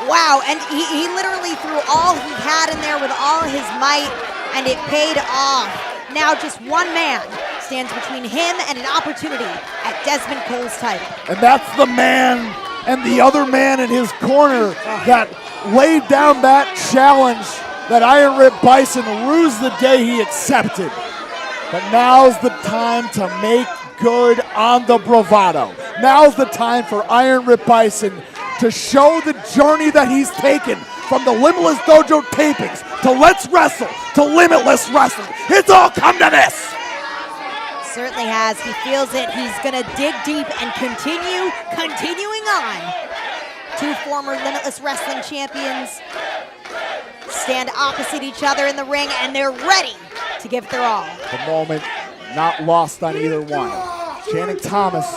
Wow, and he literally threw all he had in there with all his might, and it paid off. Now just 1 man stands between him and an opportunity at Desmond Cole's title. And that's the man and the other man in his corner that laid down that challenge that Iron Rip Bison rused the day he accepted. But now's the time to make good on the bravado. Now's the time for Iron Rip Bison to show the journey that he's taken from the Limitless Dojo tapings to Let's Wrestle to Limitless Wrestling. It's all come to this. Certainly has. He feels it. He's going to dig deep and continuing on. 2 former Limitless Wrestling champions stand opposite each other in the ring, and they're ready to give their all. The moment not lost on either one. Channing Thomas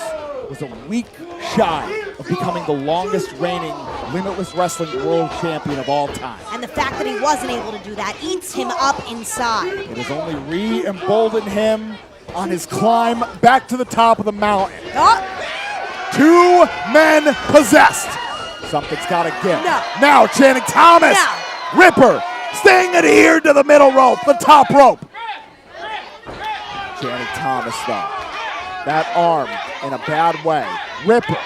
was a week shy of becoming the longest reigning Limitless Wrestling World Champion of all time. And the fact that he wasn't able to do that eats him up inside. It has only re-emboldened him on his climb back to the top of the mountain. 2 men possessed. Something's got to give. No. Now Channing Thomas, No. Ripper, staying adhered to the middle rope, the top rope. Channing Thomas though, that arm in a bad way. Ripper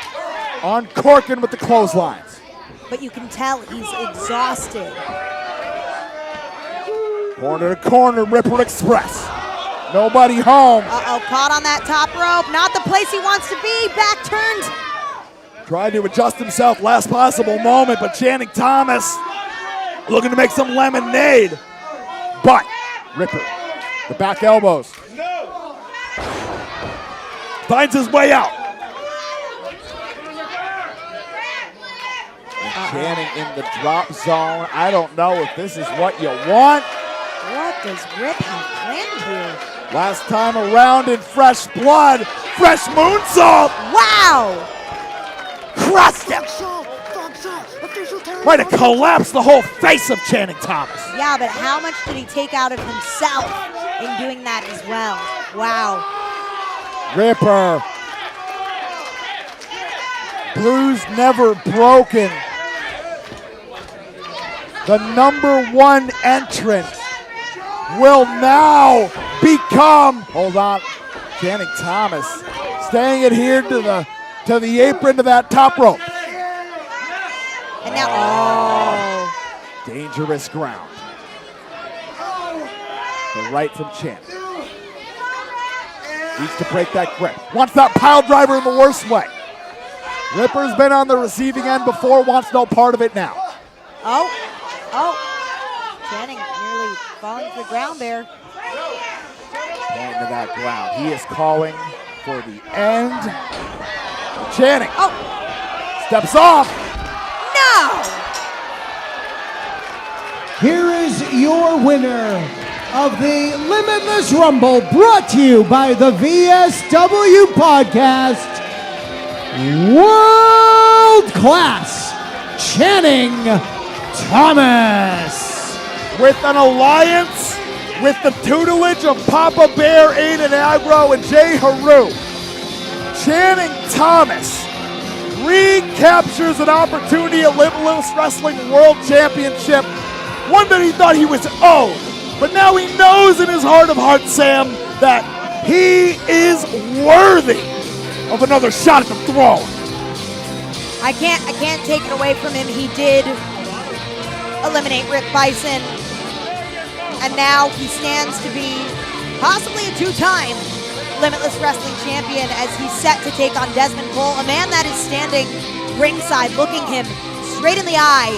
uncorking with the clotheslines. But you can tell he's exhausted. Corner to corner, Ripper Express. Nobody home. Uh-oh, caught on that top rope. Not the place he wants to be. Back turned. Tried to adjust himself last possible moment, but Channing Thomas looking to make some lemonade. But Ripper, the back elbows. Finds his way out. And Channing in the drop zone. I don't know if this is what you want. What does Rip have planned here? Last time around in fresh blood, fresh moonsault. Wow! Crushed him. Right to collapse the whole face of Channing Thomas. Yeah, but how much did he take out of himself in doing that as well? Wow. Ripper. Bruised, never broken. The #1 entrant will now become, hold on, Channing Thomas staying adhered to the apron, to that top rope. And now, oh. Dangerous ground. The right from Channing. Needs to break that grip. Wants that pile driver in the worst way. Ripper's been on the receiving end before, wants no part of it now. Oh. Channing nearly falling to the ground there. Going to that ground. He is calling for the end. Channing. Oh. Steps off. No. Here is your winner of the Limitless Rumble, brought to you by the VSW Podcast. World Class Channing Thomas. With an alliance with the tutelage of Papa Bear, Aiden Agro, and Jay Haru, Channing Thomas recaptures an opportunity at Limitless Wrestling World Championship, one that he thought he was owed. But now he knows in his heart of hearts, Sam, that he is worthy of another shot at the throne. I can't take it away from him. He did eliminate Rick Bison, and now he stands to be possibly a 2-time Limitless Wrestling Champion as he's set to take on Desmond Cole, a man that is standing ringside, looking him straight in the eye,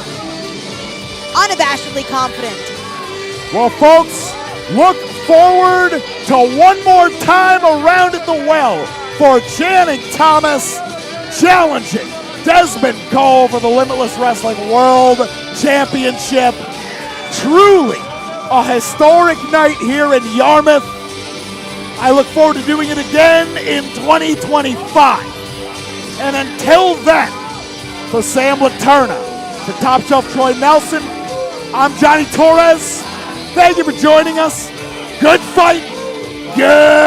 unabashedly confident. Well, folks, look forward to one more time around at the well for Channing Thomas challenging Desmond Cole for the Limitless Wrestling World Championship. Truly a historic night here in Yarmouth. I look forward to doing it again in 2025. And until then, for Sam Laterna, for Top Shelf Troy Nelson, I'm Johnny Torres. Thank you for joining us. Good fight. Good